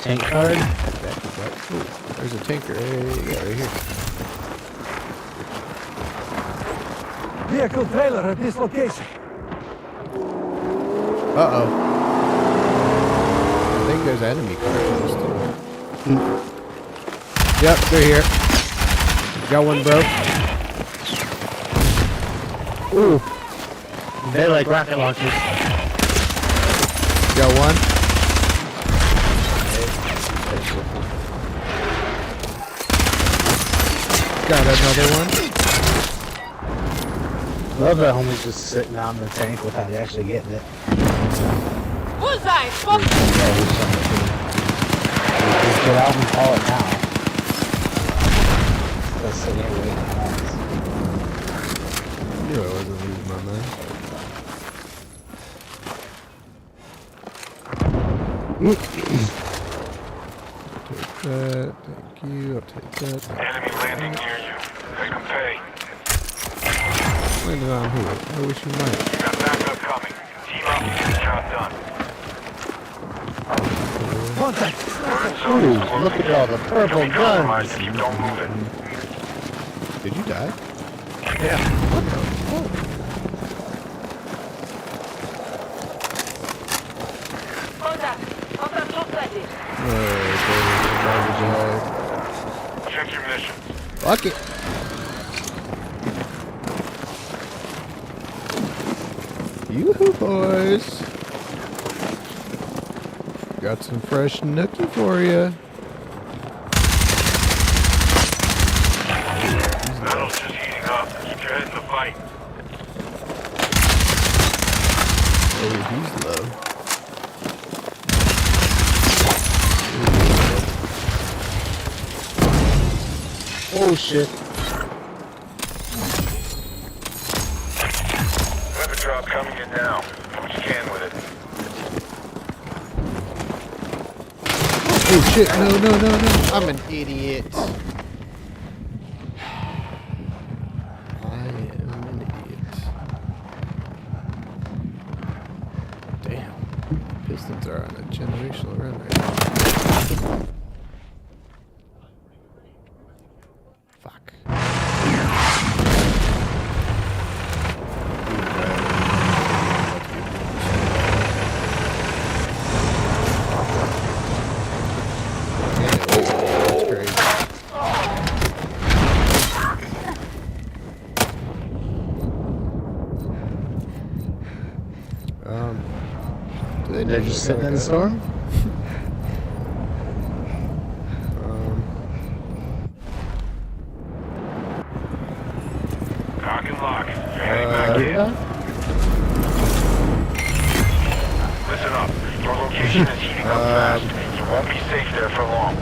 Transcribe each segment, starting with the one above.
Tank card. Ooh, there's a tanker. Hey, yeah, right here. Vehicle trailer at this location. Uh-oh. I think there's enemy cars too. Yep, they're here. Got one, bro. Ooh. They like rocket launchers. Got one. Got another one. Love that homie's just sitting out in the tank without actually getting it. Bullseye! Fuck! Just get out and call it now. That's so waiting on us. Knew I wasn't losing my mind. Take that. Thank you. I'll take that. Enemy landing near you. Make them pay. Landing on who? I wish you might. You got backup coming. Team up and get the job done. Contact. Ooh, look at all the purple You'll be compromised guns. if you don't move it. Did you die? Yeah. What the fuck? Contact! Contact suspected! Check your mission. Fuck it. Yoo-hoo, boys. Got some fresh nookie for you. Battle's just heating up. Keep your head in the fight. Oh, he's low. Oh shit. Weapon drop coming in now. Do what you can with it. Oh shit, no. I'm an idiot. I am an idiot. Damn. Pistons are on a generational run right now. Fuck. That's crazy. Do they They're just sitting in the storm? Cock and lock. You're heading back in. Listen up. Your location is heating up fast. You won't be safe there for long.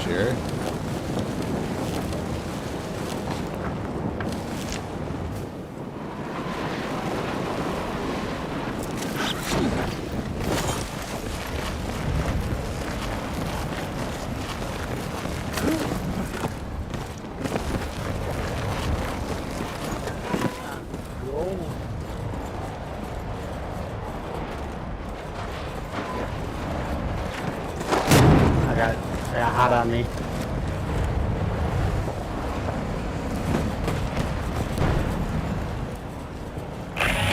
Sure. I got hot on me.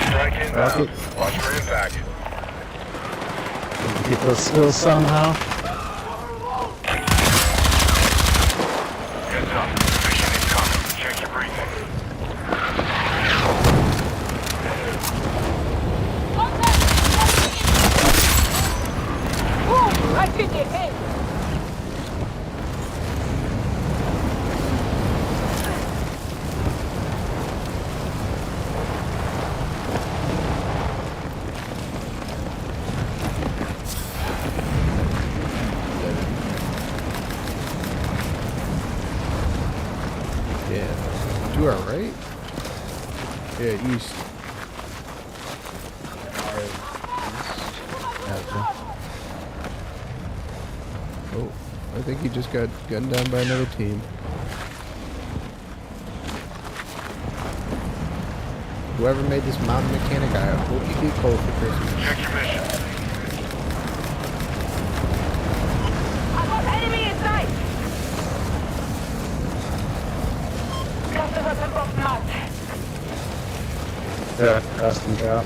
Strike inbound. Watch for impact. Get those skills somehow. Heads up. Mission incoming. Check your briefing. Ooh! Right in the head! Yeah. To our right? Yeah, east. Oh, I think he just got gunned down by another team. Whoever made this mountain mechanic, I hope you get cold for Christmas. Check your mission. I got enemy in sight! Cluster weapon box marked. Yeah, custom drop.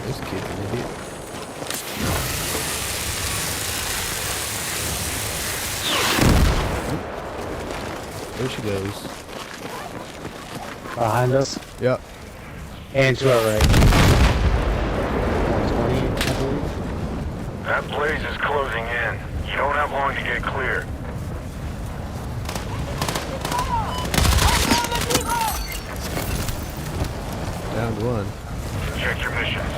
This kid's an idiot. There she goes. Behind us. Yep. And to our right. 120, I believe. That blaze is closing in. You don't have long to get clear. Down to one. Check your missions.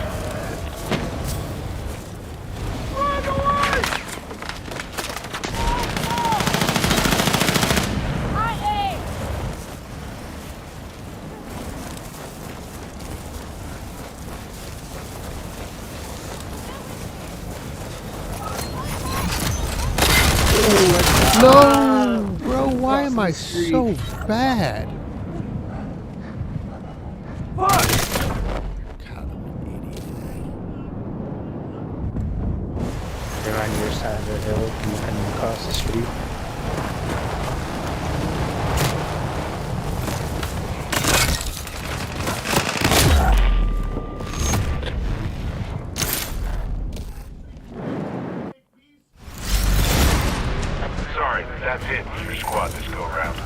No! Bro, why am I so bad? God, I'm an idiot. They're on your side of the hill, and you can across the street. Sorry, that's it. Your squad this go round.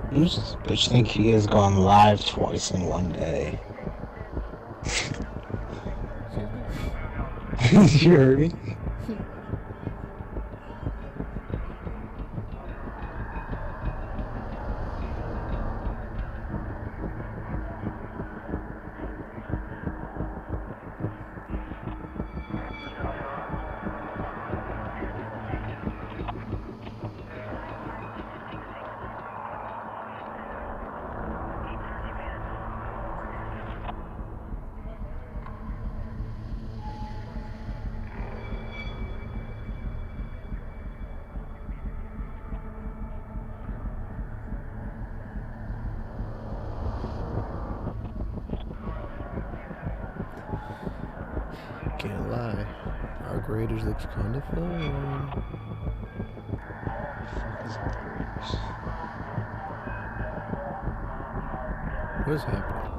Who's this bitch think he is going live twice in one day? You heard me? Can't lie. Our graders looks kind of fun. What is happening?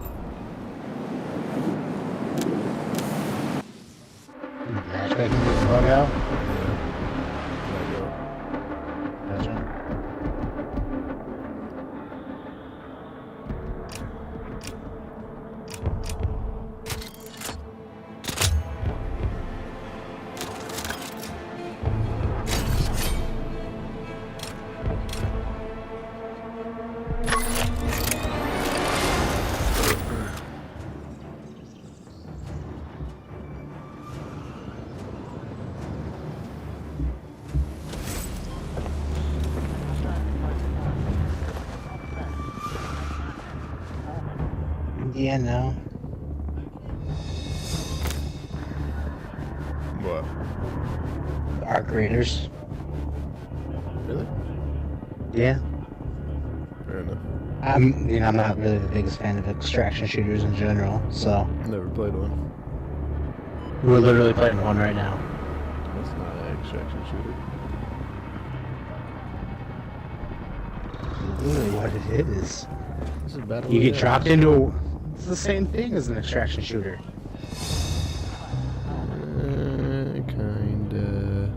Expecting this to bug out? That's right. Yeah, no. What? Arc Raiders. Really? Yeah. Fair enough. I'm not really the biggest fan of extraction shooters in general, so Never played one. we're literally playing one right now. That's not an extraction shooter. Literally what it is. This is battle. You get Royale. dropped into. It's the same thing as an extraction shooter. Kinda.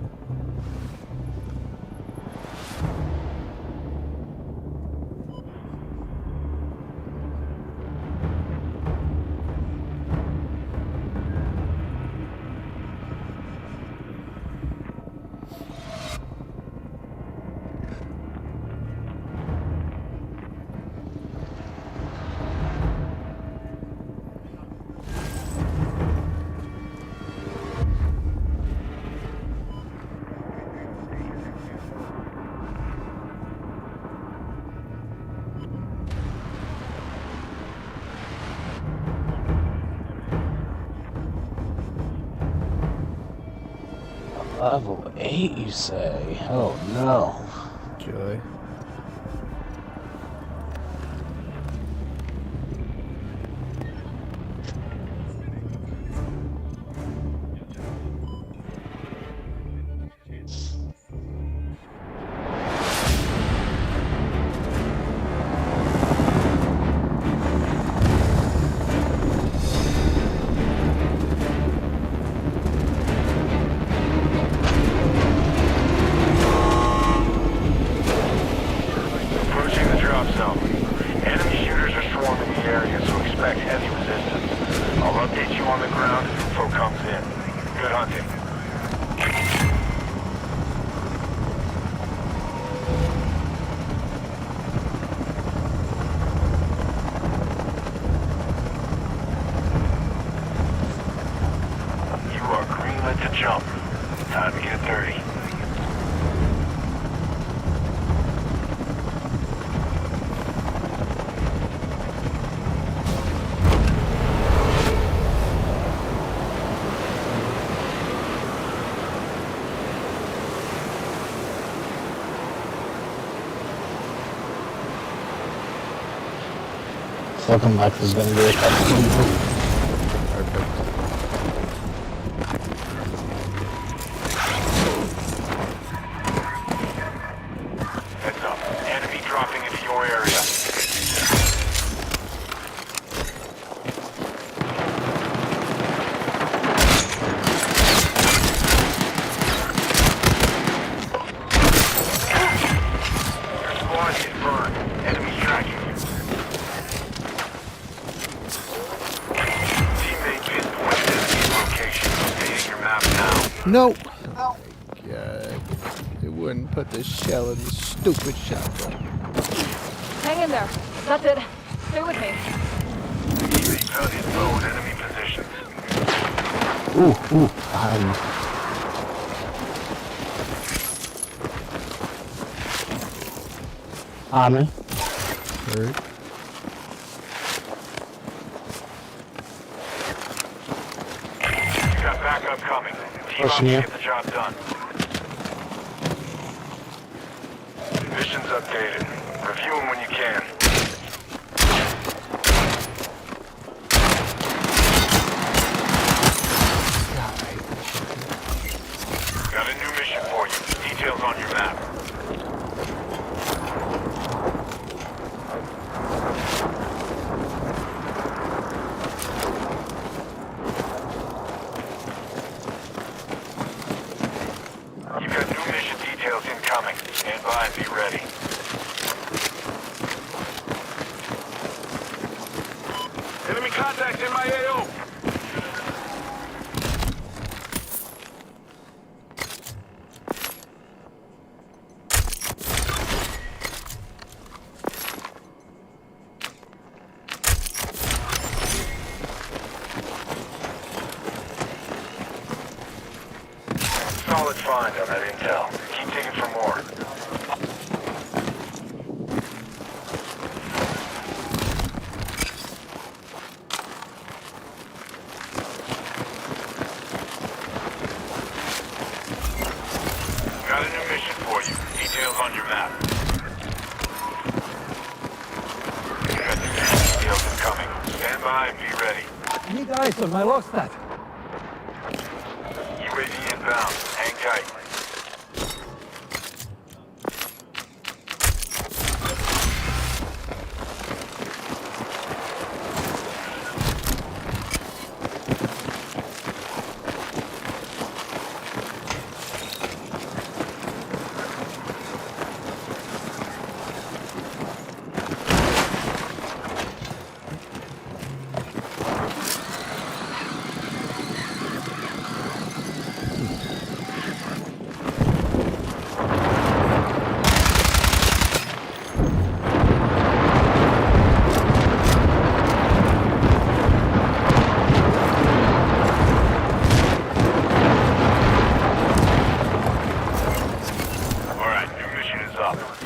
Level 8, you say? Oh no. Joy. Approaching the drop zone. Enemy shooters are swarming the area, so expect heavy resistance. I'll update you on the ground if info comes in. Good hunting. You are greenlit to jump. Time to get dirty. It's looking like there's gonna be a couple people. Perfect. Heads up. Enemy dropping into your area. Your squad is burned. Enemy tracking you. Teammate pinpointed enemy location. Updating your map now. No. Oh my god. It wouldn't put the shell in the stupid shotgun. Hang in there. That's it. Stay with me. Teammate found info in enemy positions. On me. Heard. You got backup coming. Team up to Pushing you. get the job done. Missions updated. Review them when you can. Got a new mission for you. Details on your map. contact in my AO. Solid find on that intel. Keep digging for more. Got a new mission for you. Details on your map. Got the details incoming. Stand by and be ready. Need eyes on my lockstat. UAV inbound. Hang tight.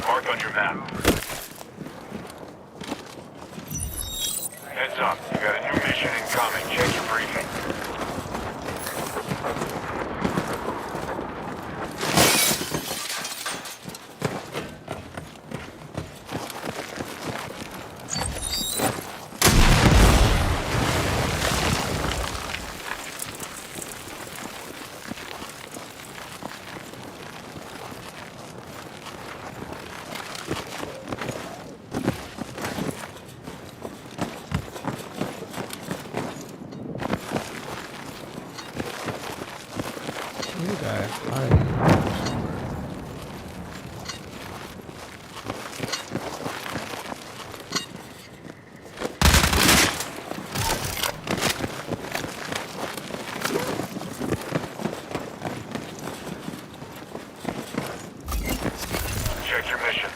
Mark on your map. Heads up. You got a new mission incoming. Check your briefing. Check your missions.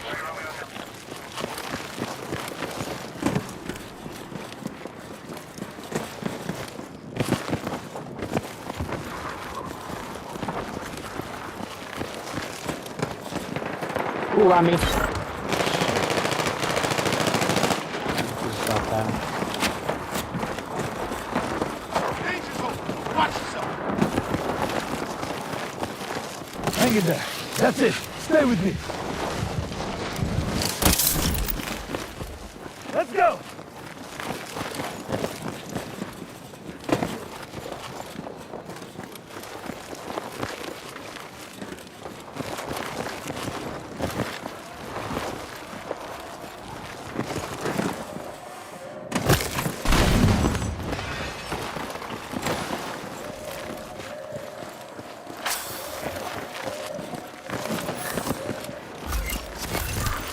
Ooh, on me. Just drop down. Hang in there. That's it. Stay with me. Let's go.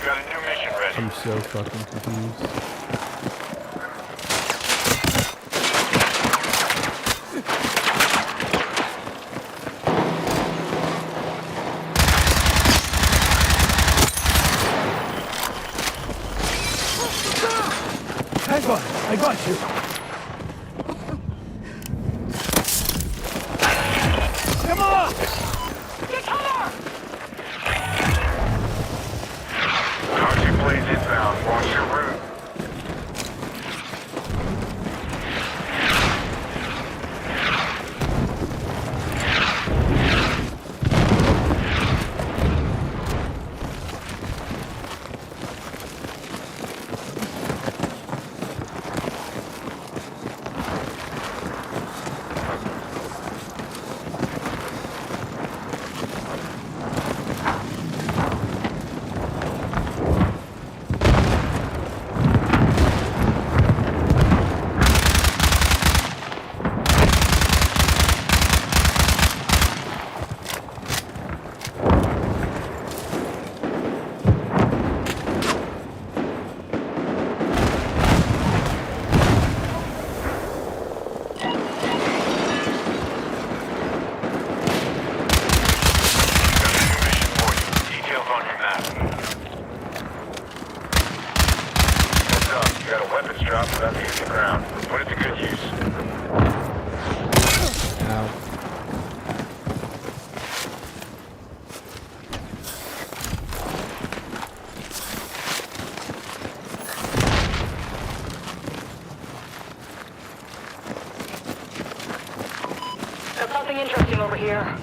Got a new mission ready. I'm so fucking confused. Hang on. I got you. Come on. Get cover! Toxic blades inbound. Watch your route. You got a weapons drop about to hit the ground. Put it to good use. Ow. There's something interesting over here.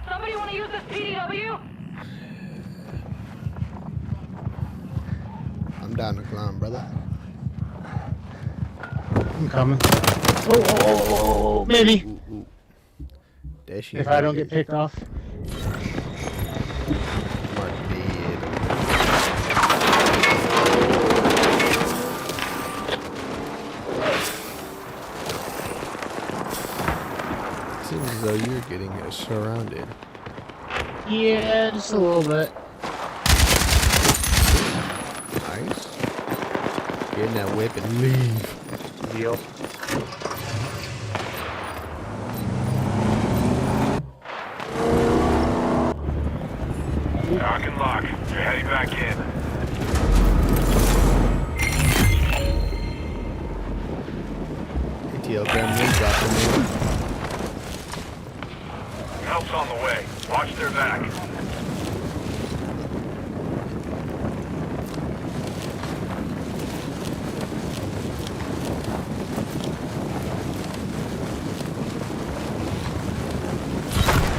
Somebody want to use this PDW? I'm down to climb, brother. I'm coming. Oh, maybe. There she If is. I don't get picked off. Mark dead. Seems as though you're getting surrounded. Yeah, just a little bit. Nice. Get in that whip and leave. Deal. Knock and lock. You're heading back in. ATL Gremlin dropping in. Help's on the way. Watch their back.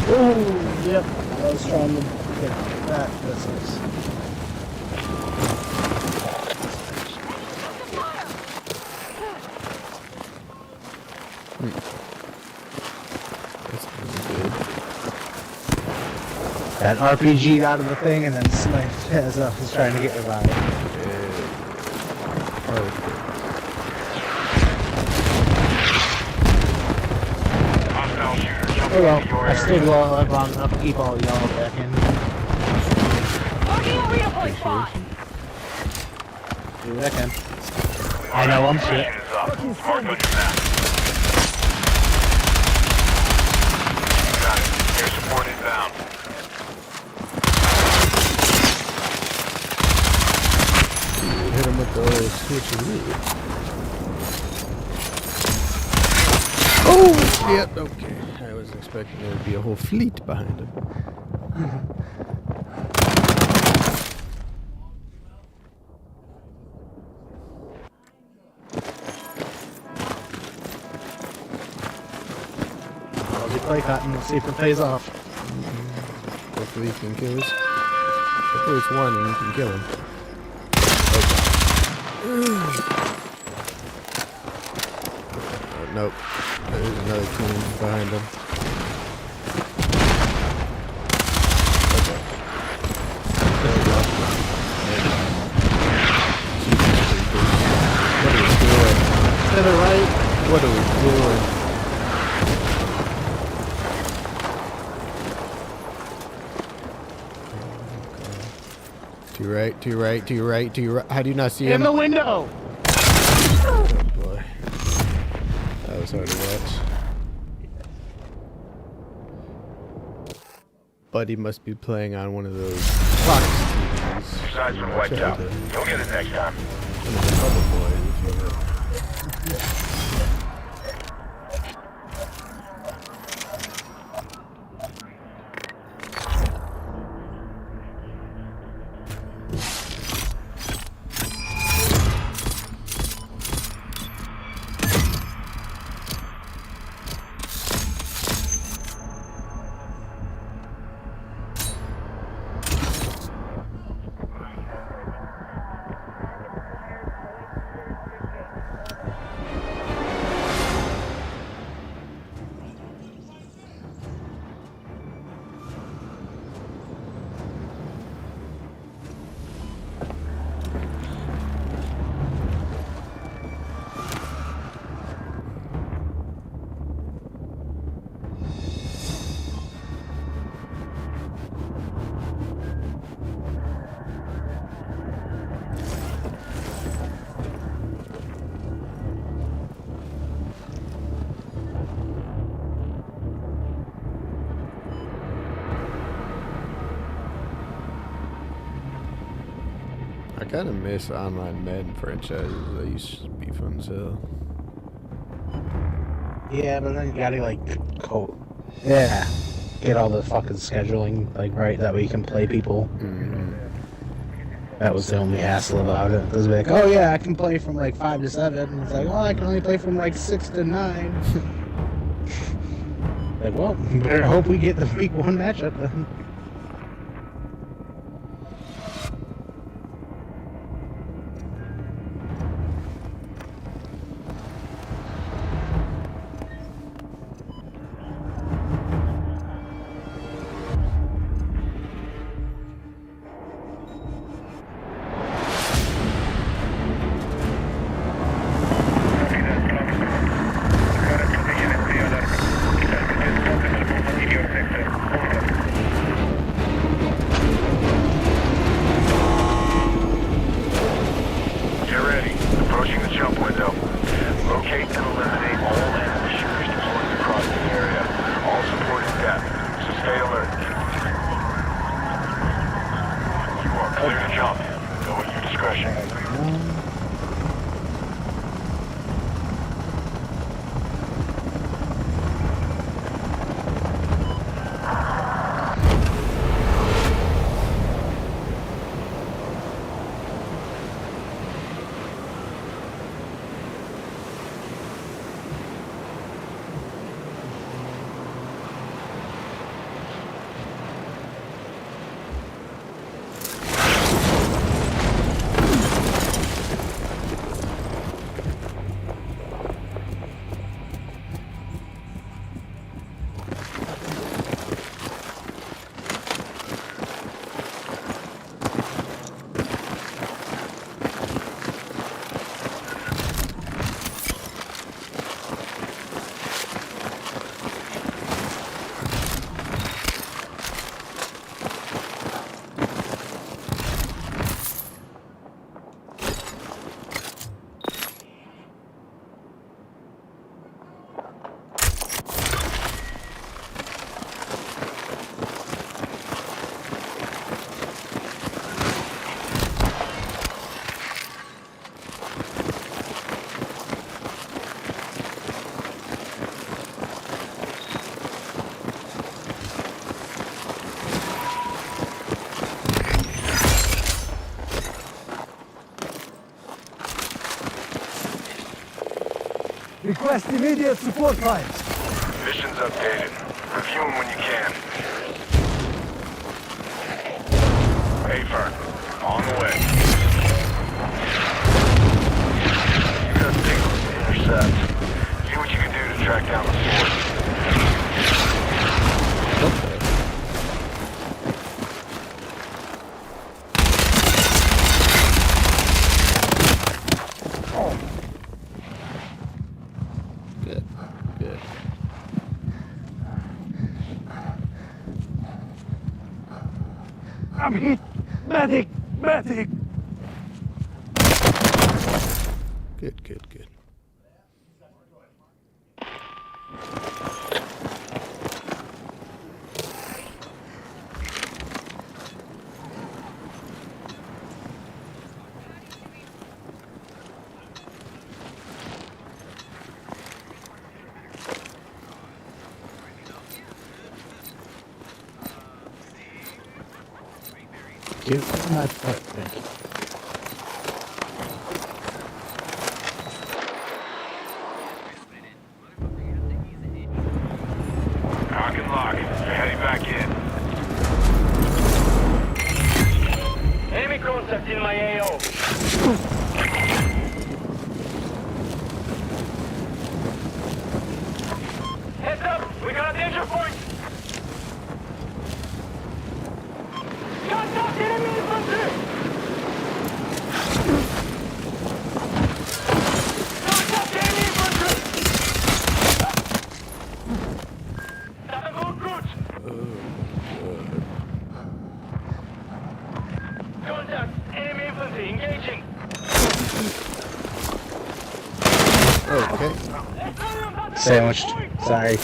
Oh, yep. I was trying to get that business. That's really good. That RPG out of the thing and then sniped as I was trying to get revived. Hostile shooter Oh jumping well, into your I stood area. long enough to keep all y'all back in. Marking a redeploy spot. Do what I can. I know I'm shit. Is up. Mark on your map. Got it. Air support inbound. Hit him with the switcheroo. Oh, yep, okay. I was expecting there would be a whole fleet behind him. I'll be play cotton. We'll see if it pays off. Hopefully he can kill us. Hopefully it's one and you can kill him. Oh, nope. There's another team behind him. Okay. There we go. What are we doing? To the right. What are we doing? To your right, to your right, to your right, to your right. How do you not see him? In the window. Oh boy. That was hard to watch. Buddy must be playing on one of those Fox TVs. Your side's been wiped out. You'll get it next time. One of the Bubble Boys, if you will. kind of miss online Madden franchises. They used to be fun as hell. Yeah, but then you gotta like get all the fucking scheduling like right, that way you can play people. That was the only hassle about it. It was like, oh yeah, I can play from like 5 to 7. And it's like, well, I can only play from like 6 to 9. Like, well, better hope we get the week 1 matchup then. Request immediate support flights. Mission's updated. Review them when you can. Hayfern, on the way. You got signals to intercept. See what you can do to track down the source. Good. I'm hit. Medic! Medic! Good. Give my foot, thank you. Lock and lock. You're heading back in. Enemy contact in my AO. Heads up! We got a danger point! Contact enemy infantry! Contact enemy infantry! That's a good route! Contact enemy infantry engaging! Okay. Sandwiched. Sorry.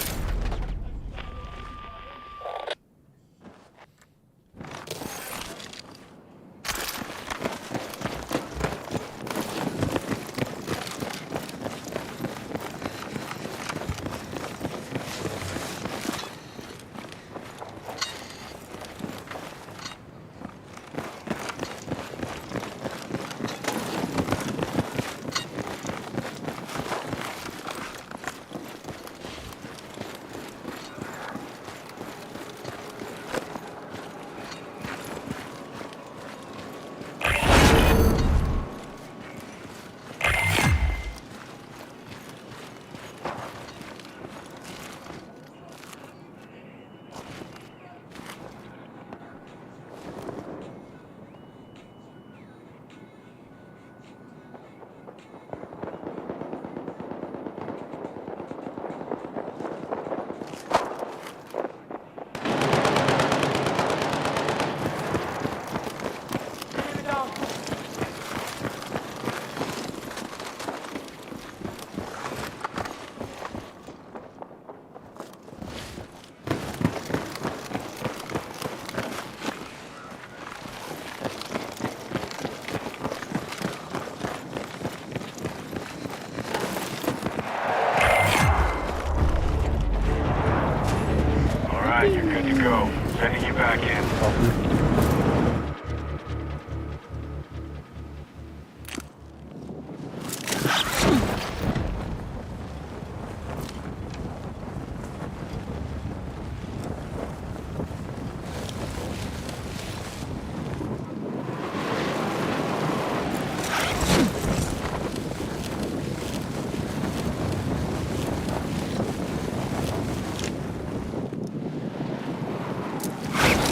Alright, you're good to go. Sending you back in.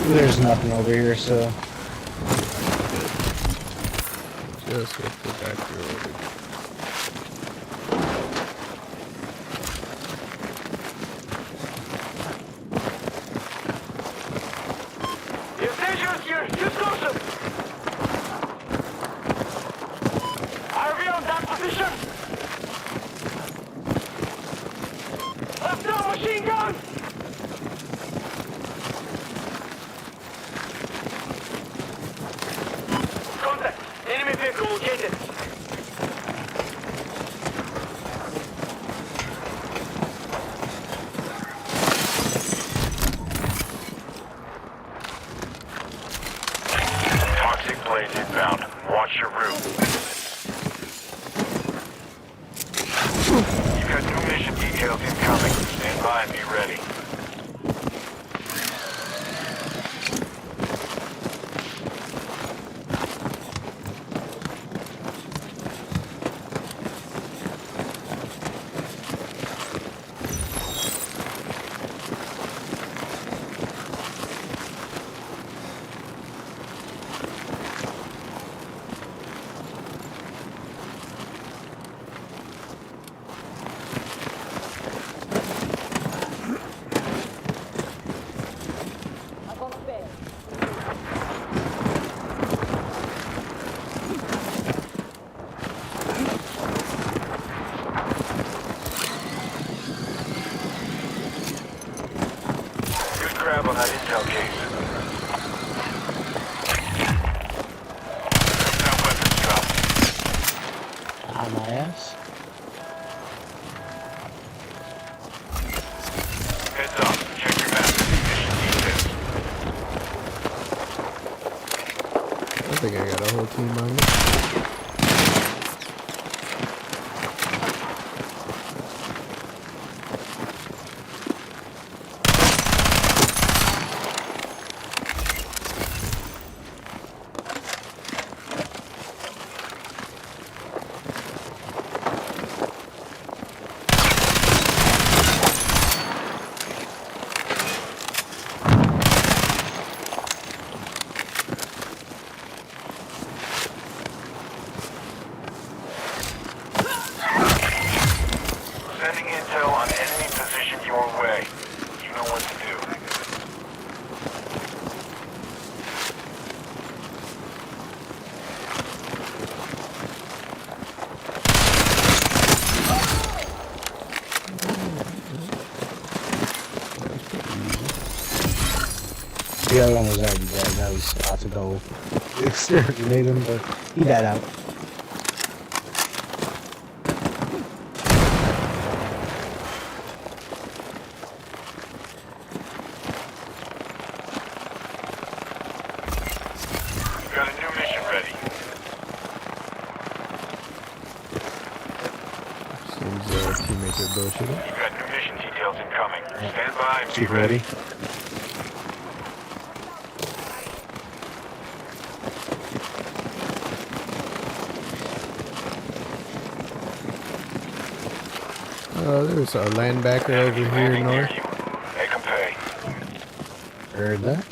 There's nothing over here, so Just hit the back road. Incendiaries here! Use caution! RV on that position! Left now, machine gun! Contact! Enemy vehicle located! Toxic blades inbound. Watch your route. You've got new mission details incoming. Stand by and be ready. Good grab on that intel case. Now weapons drop. on my ass. Heads up. Check your map. Mission details. I think I got a whole team on me. Sending intel on enemy position your way. You know what to do. The other one was already dead. I was about to go exterminate him, but he died out. Got a new mission ready. Seems teammates are bullshitting. You've got new mission details incoming. Stand by and be Keep ready. ready. There's a linebacker over here Landing near north. you. Make 'em pay. Heard that?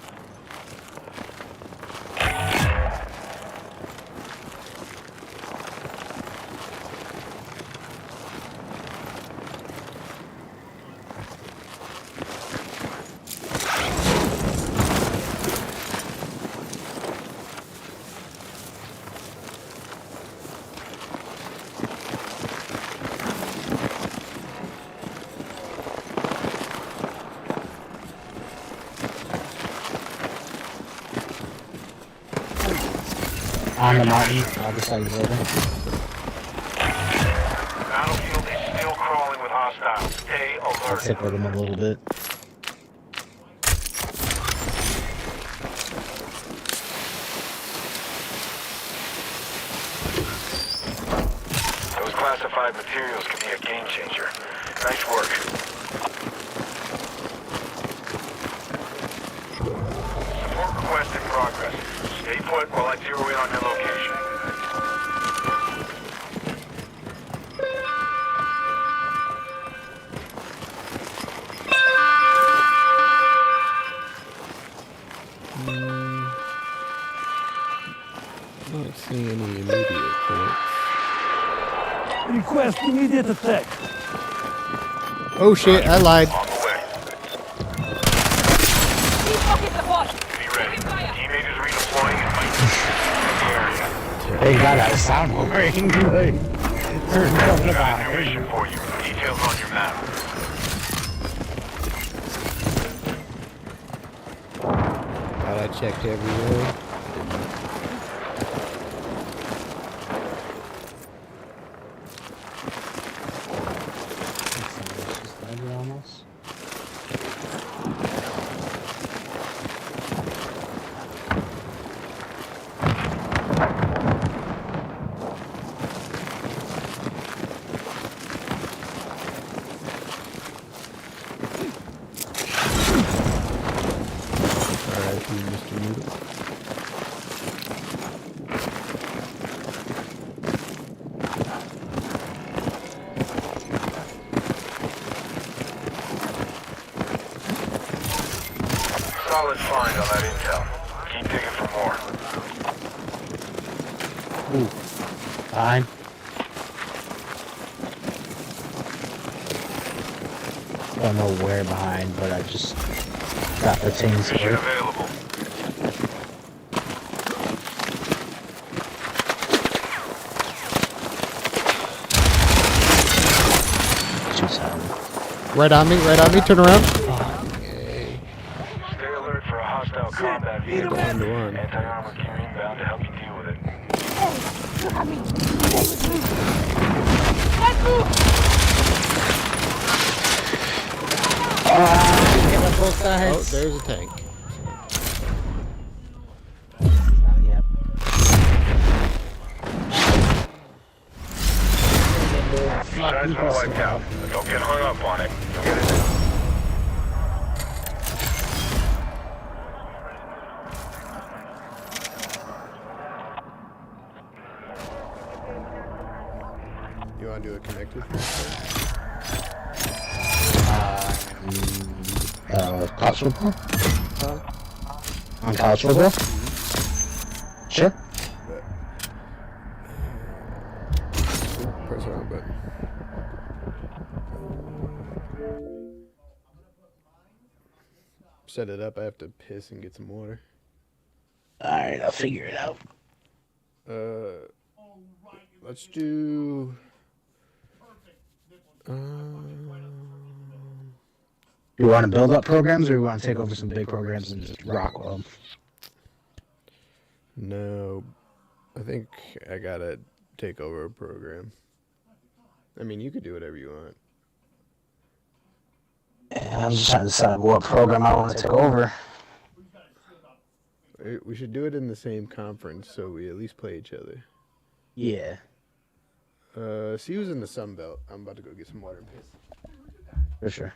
On the mountain, other side of the building. Battlefield is still crawling with hostiles. Stay I'll alert. tip with him a little bit. inside materials can be a game changer. Nice work. Support request in progress. Stay put while I zero in on your location. Not seeing any immediate threats. Request immediate attack. Oh shit, I lied. On the way. Pickpocket support. Be ready. Teammates redeploying and might be in the area. They got that sound boring. Like, there's nothing Got about a new it. mission for you. Details on your map. Thought I checked everywhere. Almost. Alright, Mr. Noodle. Solid find on that intel. Keep digging for more. Ooh. Fine. Don't know where behind, but I just got the things Mission for it. available. Right on me, turn around. Stay alert for a hostile combat vehicle. One-to-one. Anti-armor gear inbound to help you deal with it. Let's move. Oh, there's a tank. Yep. Sides are wiped out, but don't get hung up on it. Get it. You want to do a connected? College football? On college football? Sure. Press the wrong button. Set it up. I have to piss and get some water. Alright, I'll figure it out. Let's do. You want to build up programs, or you want to take over some big programs and just rock with them? No, I think I gotta take over a program. I mean, you could do whatever you want. Yeah, I'm just trying to decide what program I want to take over. We should do it in the same conference so we at least play each other. Yeah. See who's in the Sun Belt. I'm about to go get some water and piss. For sure.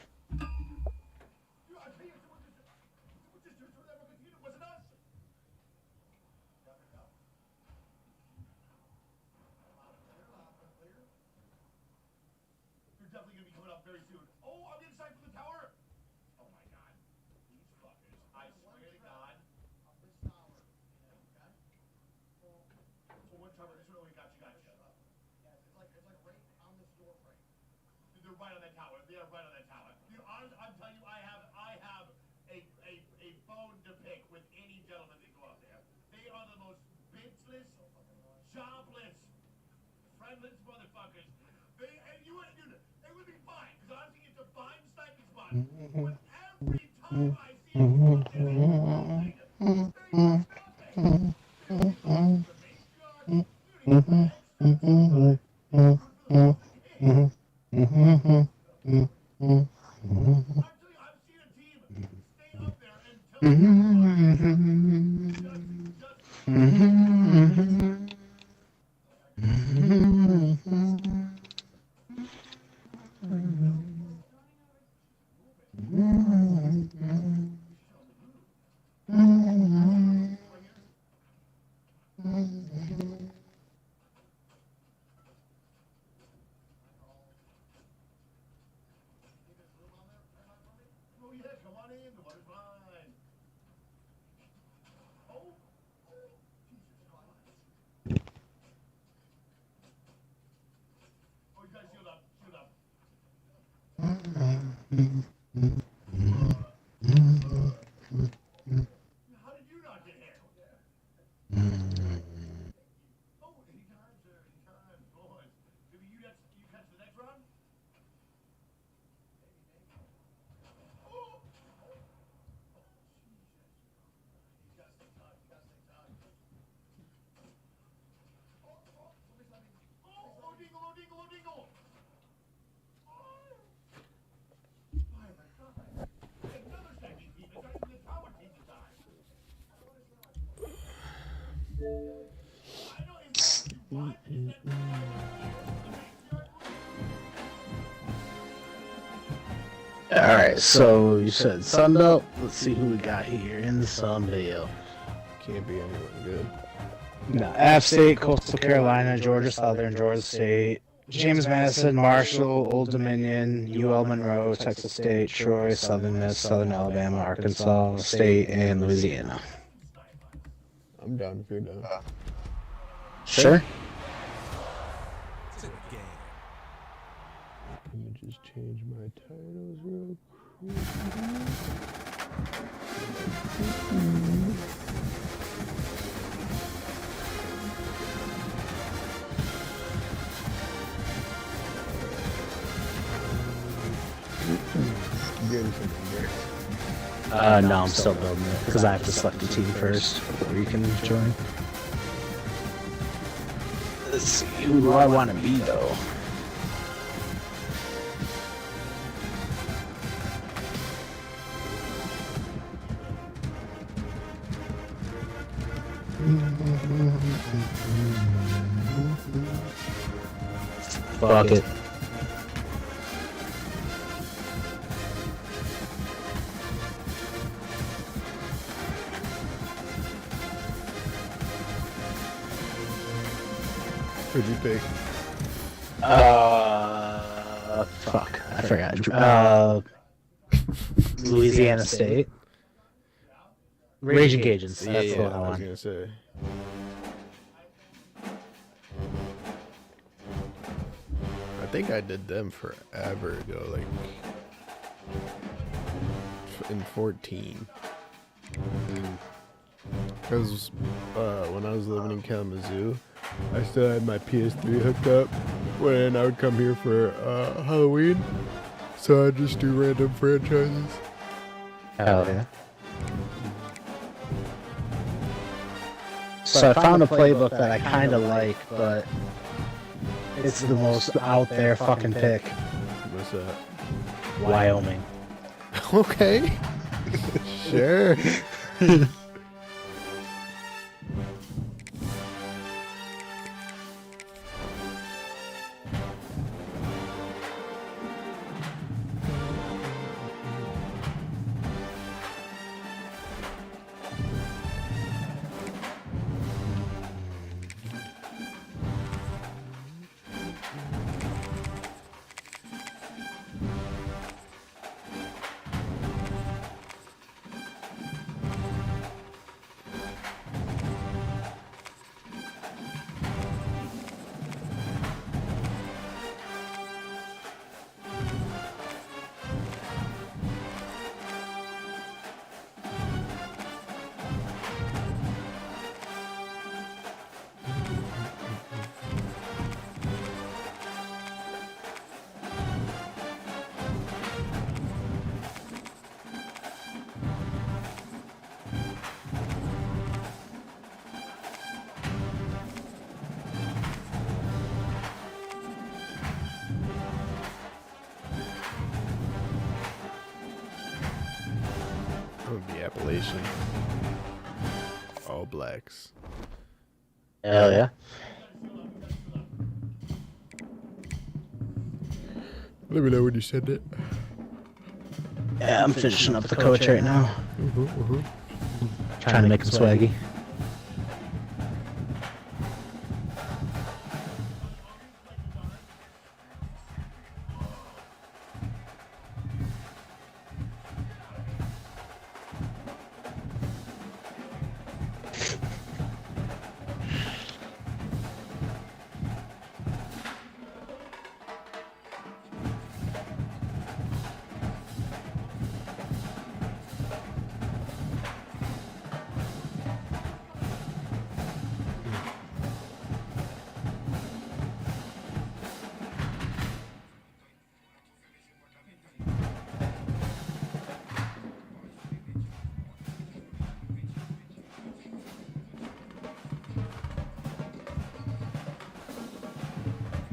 on in, the water's fine. Oh, Jesus Christ. Oh, you guys shield up, shield up. How did you not get hit? Oh, anytime, sir, anytime. Boys, maybe you catch the next run? Oh! You gotta stay tight, you gotta stay tight. Oh, dingle, oh, dingle, oh, dingle! Oh! My God. Another stacking team. It's not even the power team this time. I know exactly what is that. All right, so you said Sunbelt. Let's see who we got here in Sunbelt. Can't be anyone good. No, App State, Coastal Carolina, Georgia Southern, Georgia State, James Madison, Marshall, Old Dominion, UL Monroe, Texas State, Troy, Southern Miss, Southern Alabama, Arkansas State, and Louisiana. I'm down if you're down. Sure. Let me just change my titles real quick. No, I'm still building it because I have to select a team first before you can join. Let's see, who do I want to be though? Fuck it. Who'd you pick? Fuck, I forgot. Louisiana State. Raging Cajuns, that's the one I I was want. gonna say. I think I did them forever ago, like in 14. Because when I was living in Kalamazoo, I still had my PS3 hooked up when I would come here for Halloween. So I'd just do random franchises. Hell yeah. So I found a playbook that I kind of like, but it's the most out there fucking pick. What's that? Wyoming. Okay. Sure. The Appalachian. All blacks. Hell yeah. Let me know when you send it. Yeah, I'm finishing up the coach right now. Trying to make him swaggy.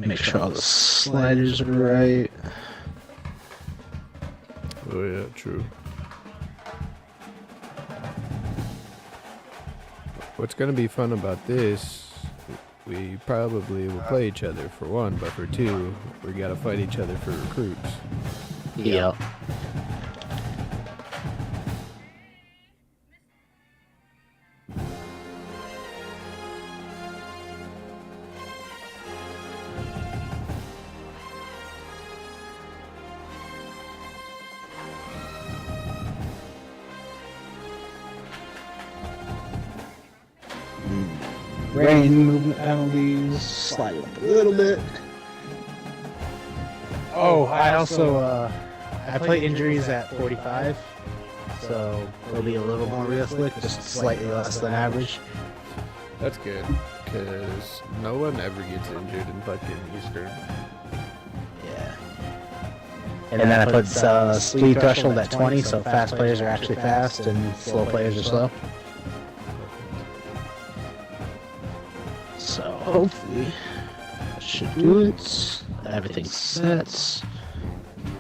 Make sure all the sliders are right. Oh yeah, true. What's gonna be fun about this? We probably will play each other for one, but for two, we gotta fight each other for recruits. Yep. Rain movement penalties, slide it up a little bit. Oh, I also I play injuries at 45, so it'll be a little more realistic, just slightly less than average. That's good, because no one ever gets injured in fucking Eastern. Yeah. And then I put speed threshold at 20, so fast players are actually fast and slow players are slow. So hopefully that should do it. Everything's set.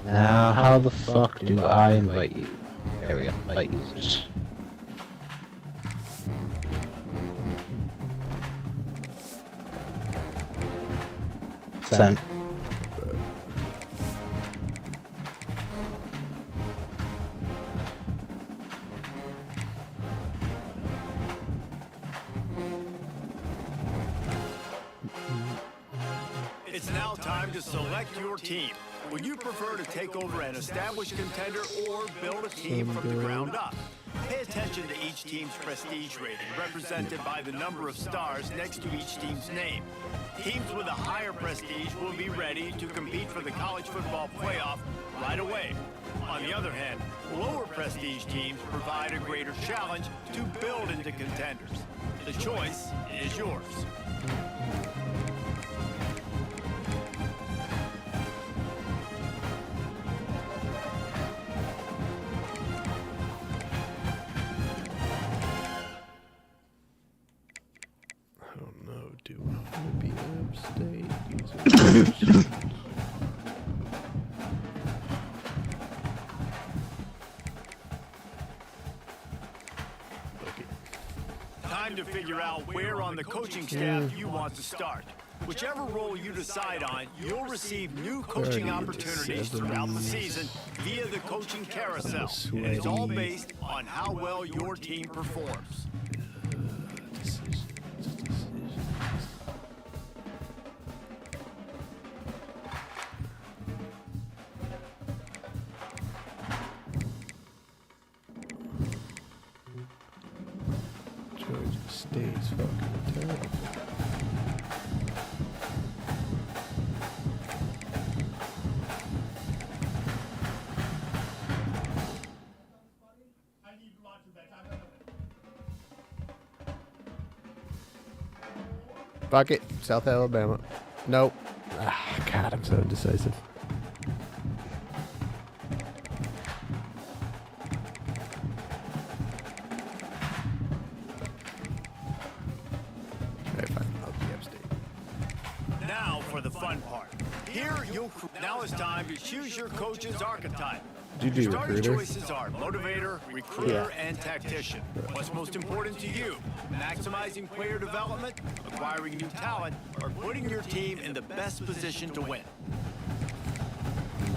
Now how the fuck do I invite you? There we go, invite users. Send. It's now time to select your team. Would you prefer to take over an established contender or build a team from the ground up? Pay attention to each team's prestige rating, represented by the number of stars next to each team's name. Teams with a higher prestige will be ready to compete for the college football playoff right away. On the other hand, lower prestige teams provide a greater challenge to build into contenders. The choice is yours. I don't know, do I want to be upstate? These are questions. Time to figure out where on the coaching staff you want to start. Whichever role you decide on, you'll receive new coaching opportunities throughout the season via the coaching carousel. And it's all based on how well your team performs. Georgia State's fucking terrible. I need lots of that. Fuck it, South Alabama. Nope. Ah, God, I'm so indecisive. Okay, fine. I'll be upstate. Now for the fun part. Now it's time to choose your coach's archetype. Did you do Starter recruiter? choices are motivator, recruiter, and tactician. What's most important to you? Maximizing player development, acquiring new talent, or putting your team in the best position to win?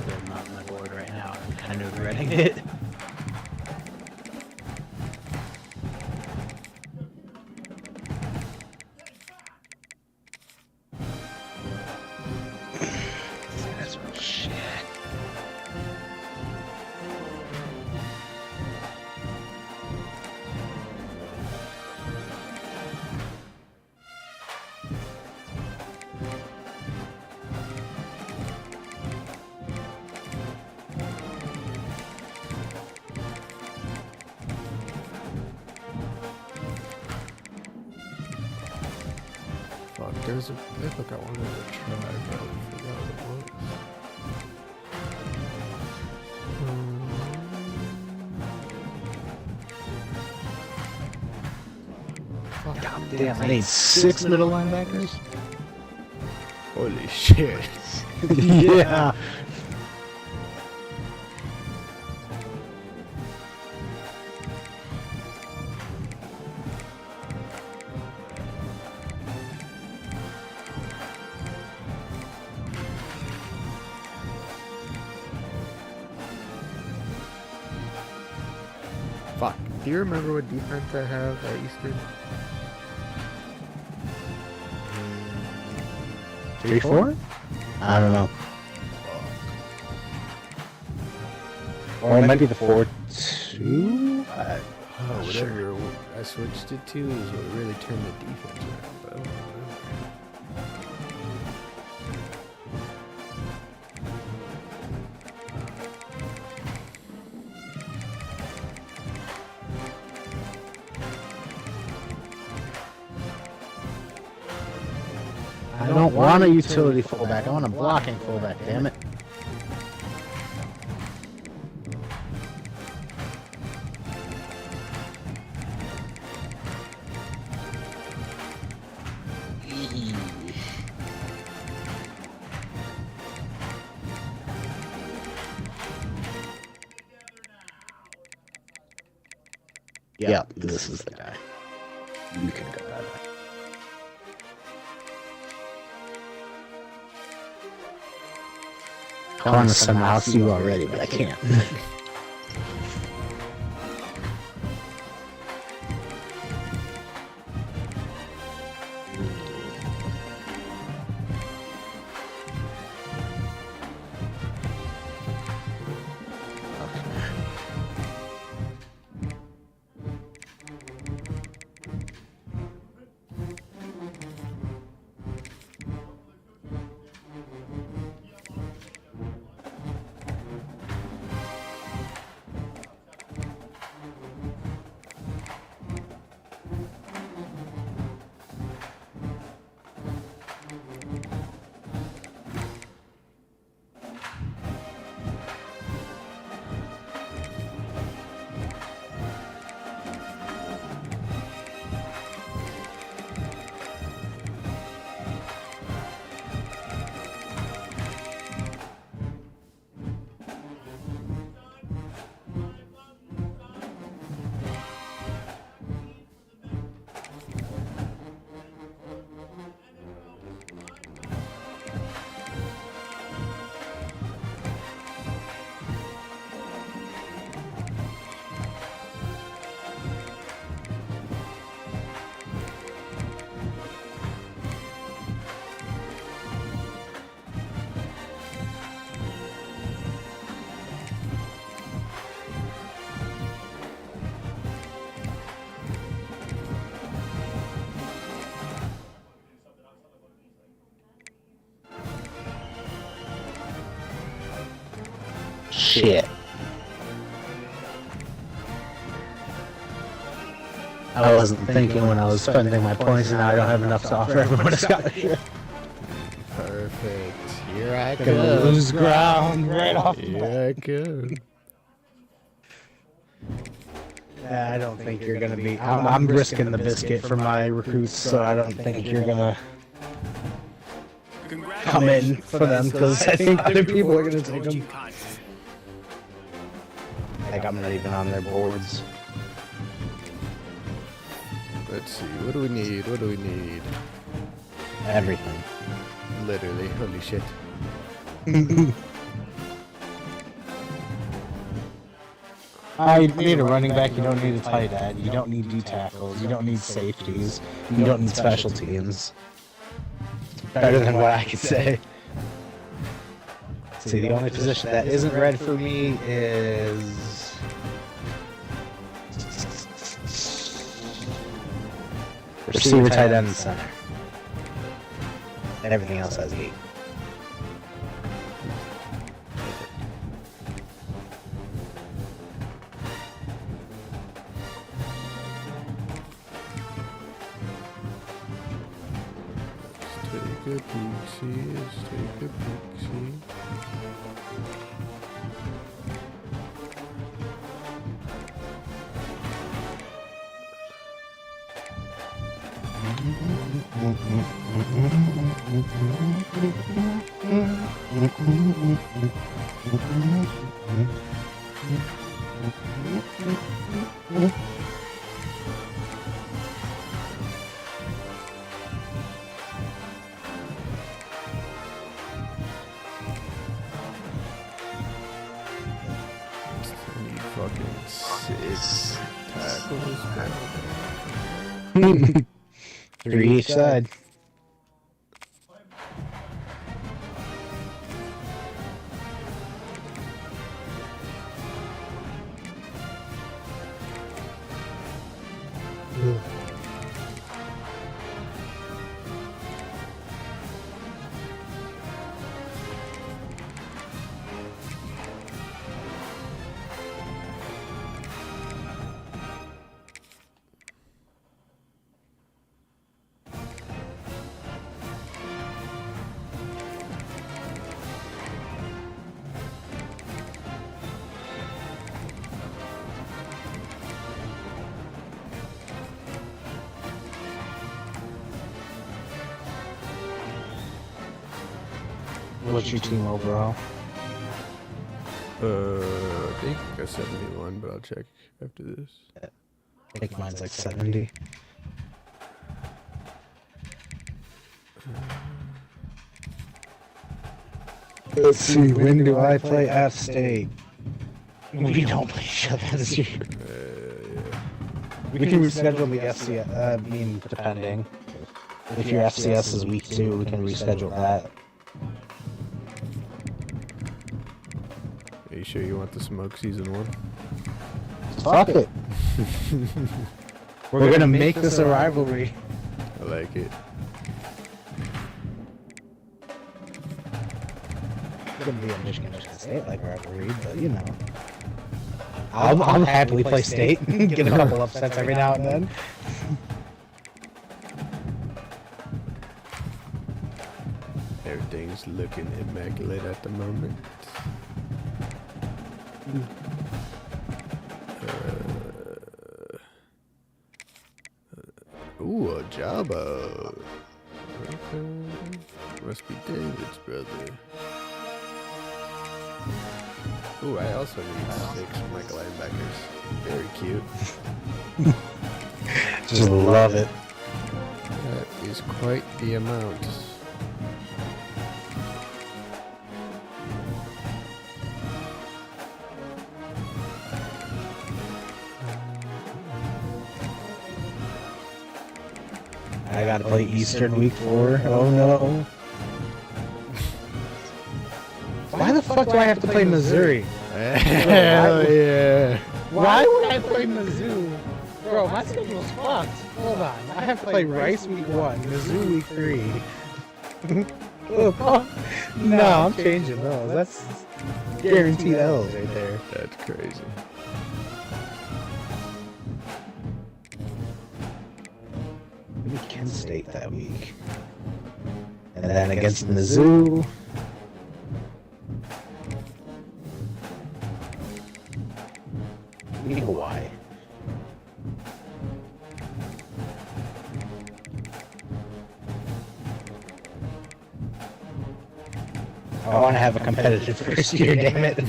I'm not on my board right now. I'm kind of regretting it. That's shit. Fuck, there's a playbook I wanted to try, but I forgot what it was. Fuck. Damn, I need 6 middle linebackers. Well, Holy shit. Yeah. Fuck. Do you remember what defense I have at Eastern? 3-4? I don't know. Or it might be the 4-2? Oh, whatever I switched it to is what really turned the defense around, but I don't remember. I don't want a utility fullback. I want a blocking fullback, damn it. Yep, this is the guy. You can go that way. I want to send you already, but I can't. Shit. I wasn't thinking when I was spending my points, and now I don't have enough to offer everyone a scholarship. Perfect. Here I Gonna go. lose ground right off. Here I go. I don't think you're gonna be. I'm risking the biscuit for my recruits, so I don't think you're gonna come in for them because I think other people are gonna take them. Like I'm not even on their boards. Let's see. What do we need? What do we need? Everything. Literally. Holy shit. You need a running back. You don't need a tight end. You don't need D tackles. You don't need safeties. You don't need special teams. It's better than what I could say. See, the only position that isn't red for me is receiver, tight end, and center. And everything else has 8. Take a peek-see. Let's take a peek-see. I need fucking 6 tackles. 3 each side. What's your team overall? I think I got 71, but I'll check after this. I think mine's like 70. Let's see, when do I play F State? We don't play each other this year. We can reschedule the FCS, depending. If your FCS is week 2, we can reschedule that. Are you sure you want the smoke season 1? Fuck it. We're gonna make this a rivalry. I like it. It's gonna be a Michigan State like rivalry, but you know. I'll happily play State and get a couple upsets every now and then. Everything's looking immaculate at the moment. Ooh, a Jabba. Okay. Must be David's brother. Ooh, I also need 6 Michael linebackers. Very cute. Just love it. That is quite the amount. I gotta play Eastern week 4. Oh no. Why the fuck do I have to play Missouri? Hell yeah. Why would I play Mizzou? Bro, my schedule's fucked. Hold on. I have to play Rice week 1, Mizzou week 3. No, I'm changing those. That's guaranteed L's right there. That's crazy. Maybe Kent State that week. And then against Mizzou. Maybe Hawaii. I want to have a competitive first year, damn it.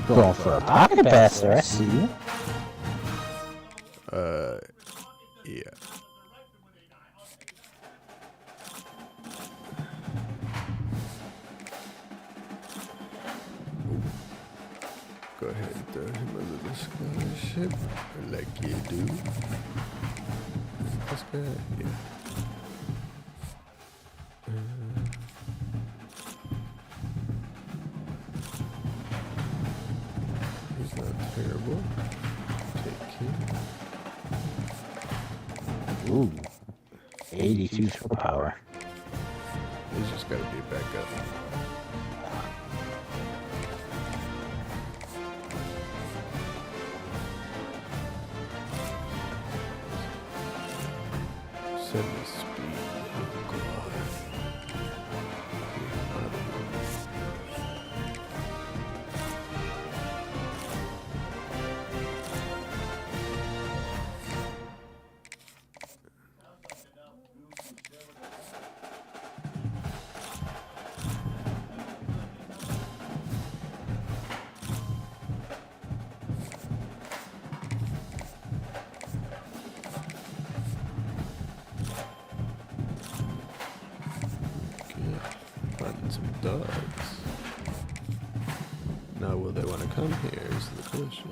Going for a pocket passer, I see you. Yeah. Go ahead and throw him a little scholarship, like you do. This guy, yeah. Ooh. 82 turbo power. He's just gotta be back up. Seventy speed. Oh god. Finding some dogs. Now, will they want to come here is the question.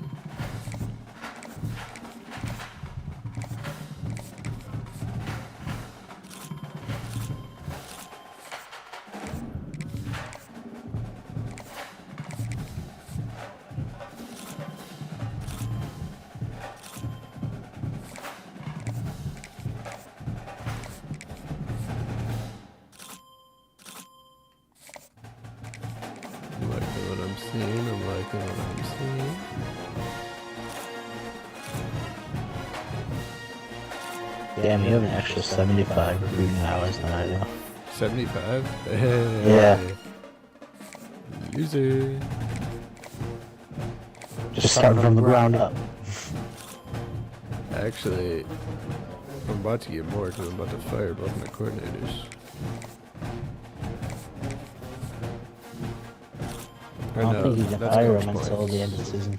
I'm liking what I'm seeing. I'm liking what I'm seeing. Damn, you have an extra 75 recruiting hours than I do. 75? Yeah. Easy. Just starting from the ground up. Actually, I'm about to get more because I'm about to fire both my coordinators. I don't think you can fire them until the end of the season.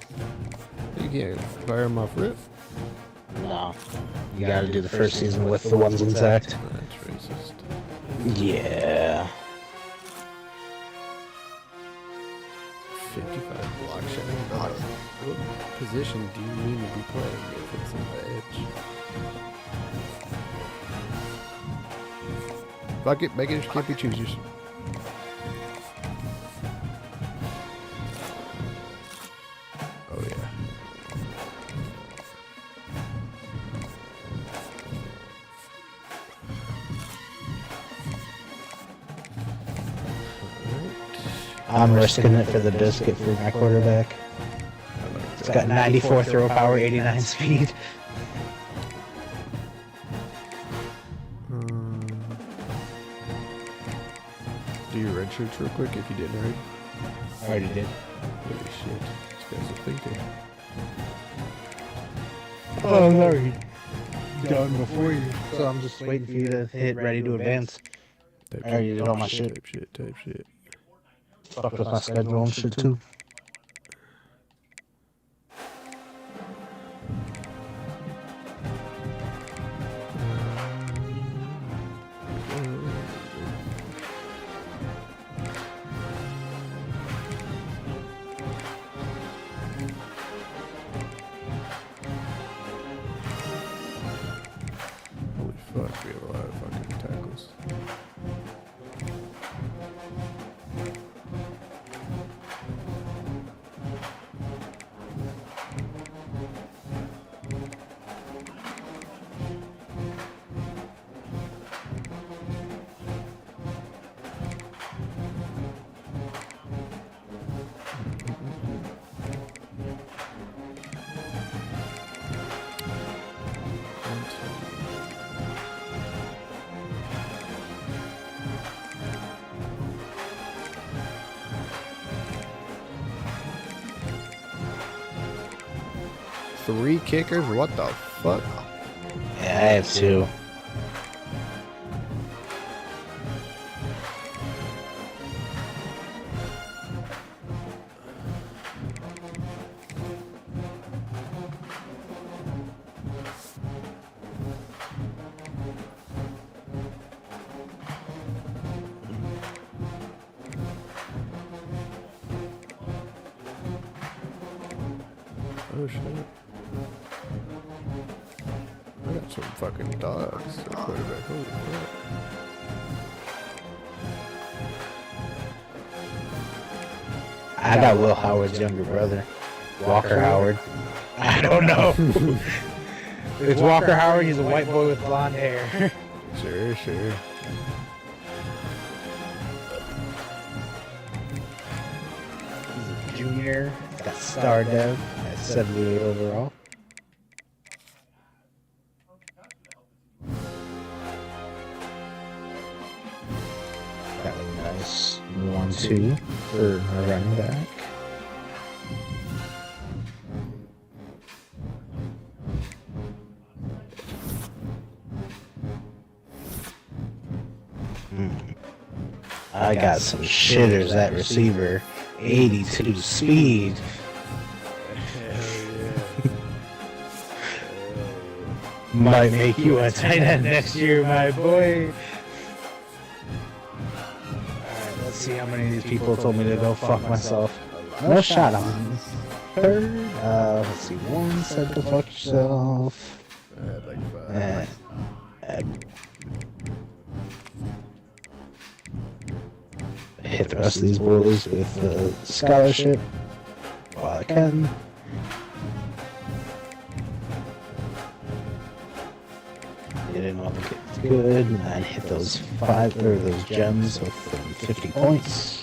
You can't fire them off rip? No. You gotta do the first season with the ones intact. That's racist. Yeah. 55 block shot. What position do you need to be playing if it's in the edge? Fuck it, make it can't be choosers. Oh yeah. I'm risking it for the biscuit for my quarterback. It's got 94 throw power, 89 speed. Do your red shirts real quick if you didn't already. I already did. Holy shit. These guys are thinking. Oh, I'm already done before you. So I'm just waiting for you to hit ready to advance. I already did all my shit. Type shit. Fucked with my schedule and shit too. Holy fuck, we have a lot of fucking tackles. Three kickers? What the fuck? Yeah, I have two. Oh shit. I got some fucking dogs. at quarterback. Holy fuck. I got Will Howard's younger brother, Walker Howard. I don't know. It's Walker Howard. He's a white boy with blonde hair. Sure, sure. He's a junior. He's got star dev at 78 overall. Got a nice 1-2 for a running back. I got some shitters at receiver. 82 speed. Might make you a tight end next year, my boy. Alright, let's see how many of these people told me to go fuck myself. No shot on third. Let's see. One said to fuck yourself. I had like 5. Hit the rest of these boys with scholarship while I can. Didn't want to get good, and I hit those those gems with 50 points.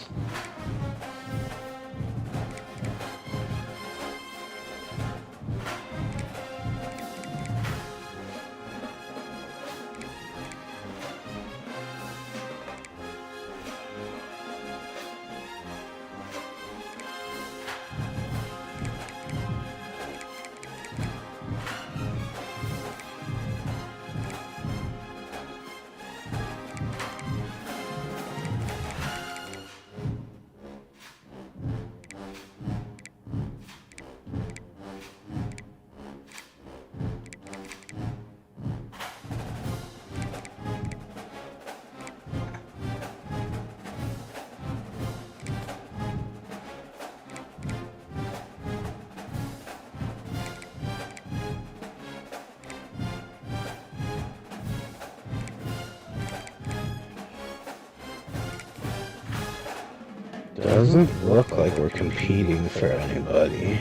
Doesn't look like we're competing for anybody.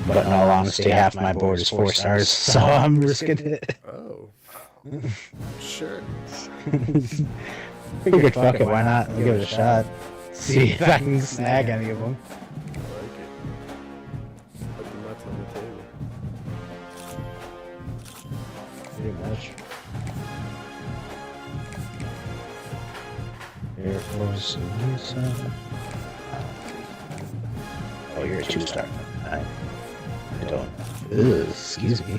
But in all honesty, half my board is 4 stars, so I'm risking it. Oh. Sure. Figured, fuck it, why not? I'll give it a shot. See if I can snag any of them. I like it. Put the nuts on the table. Pretty much. Air Force Lisa. Oh, you're a 2-star. I don't. Ugh, excuse me.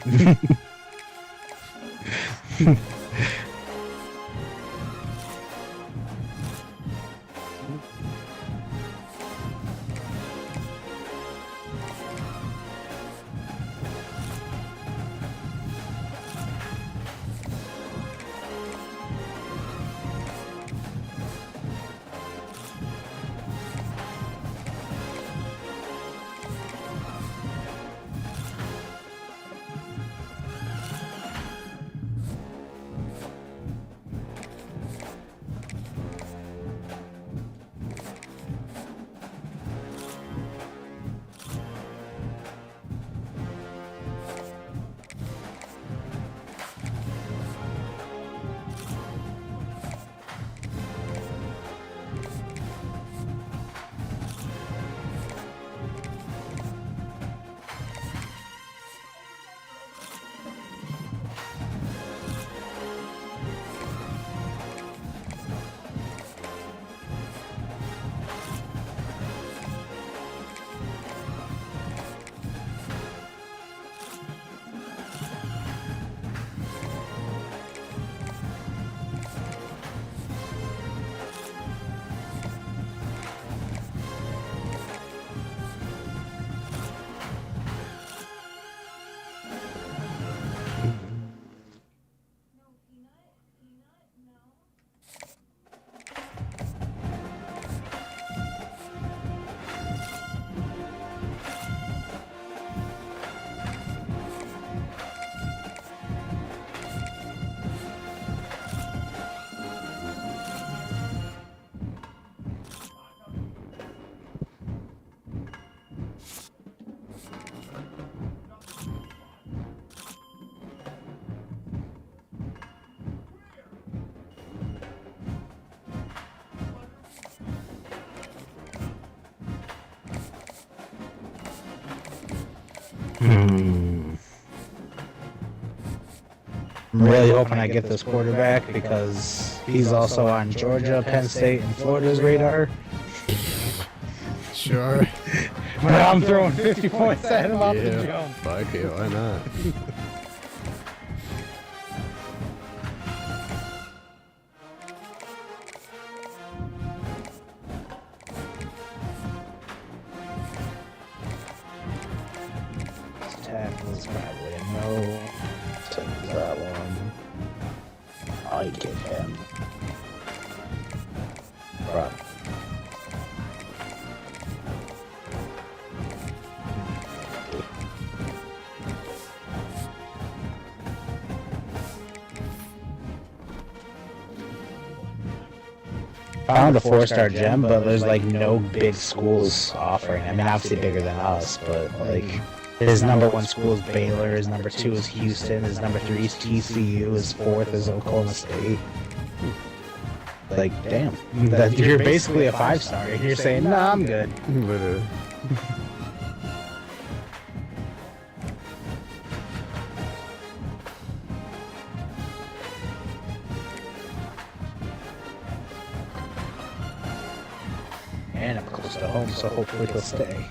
I'm really hoping I get this quarterback because he's also on Georgia, Penn State, and Florida's radar. Sure. But I'm throwing 50 points at him off the Yeah. jump. Fuck it, why not? This tackle's probably a no. Take that one. I get him. Right. Found a 4-star gem, but there's like no big schools offering. I mean, obviously bigger than us, but like his number 1 school is Baylor, his number 2 is Houston, his number 3 is TCU, his 4th is Oklahoma State. Like, damn, that you're basically a 5-star, and you're saying, nah, I'm good. Literally. And I'm close to home, so hopefully he'll stay.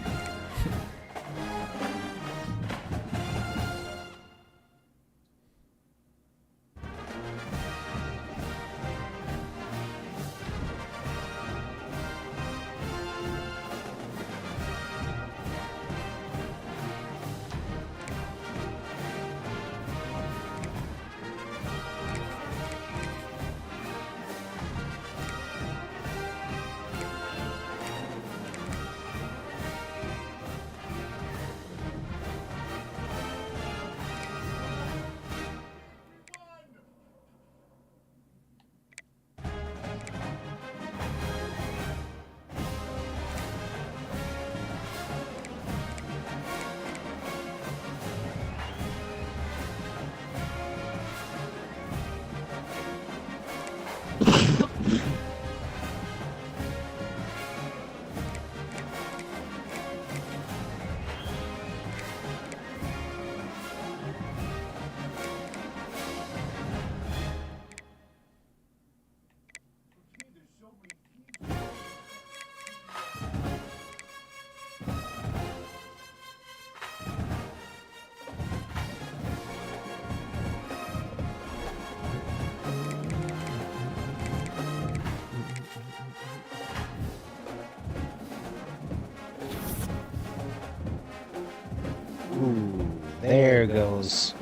Ooh, there goes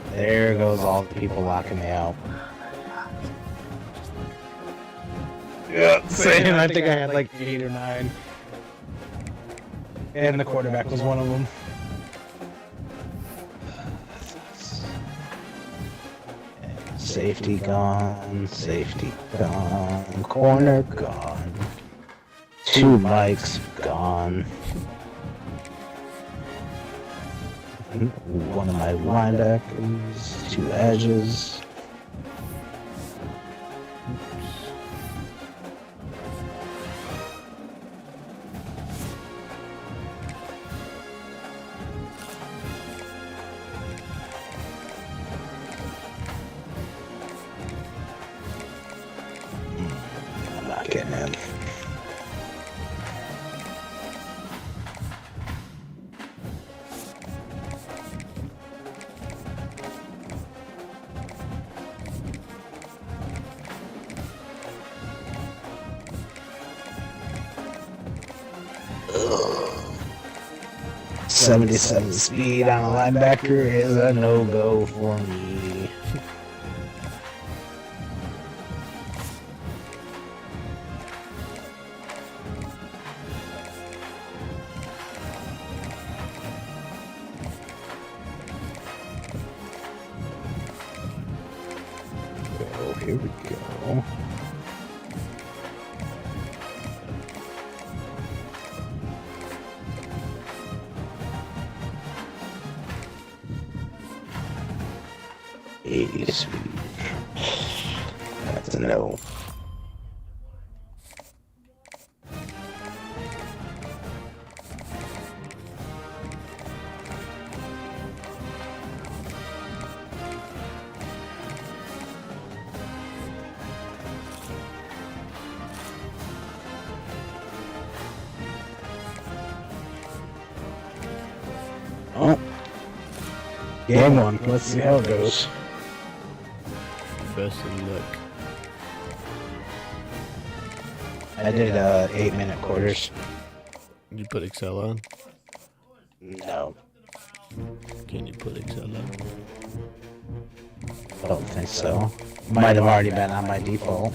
all the people locking me out. Yeah, same. I think I had like 8 or 9. And the quarterback was one of them. Safety gone, corner gone, 2 mics gone. One of my linebackers, 2 edges. I'm not getting him. Ugh. 77 speed on a linebacker is a no-go for me. Oh, here we go. Speed. That's a no. Oh. Game 1. Let's see how it goes. Best of luck. I did 8-minute quarters. Did you put Excel on? No, Can you put Excel on? I don't think so. Might have already been on my default.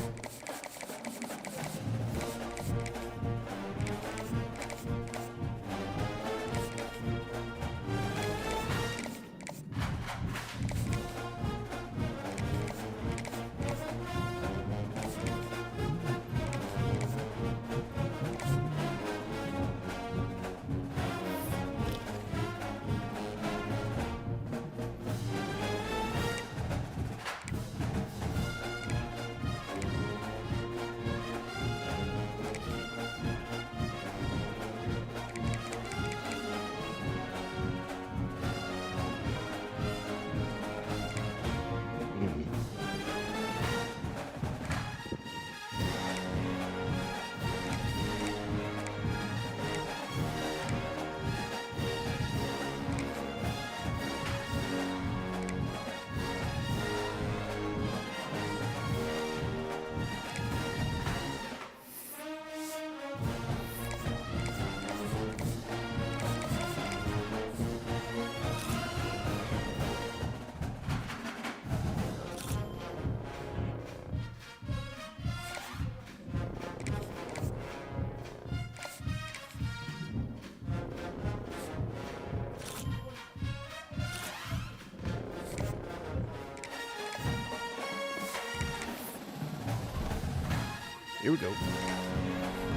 Here we go.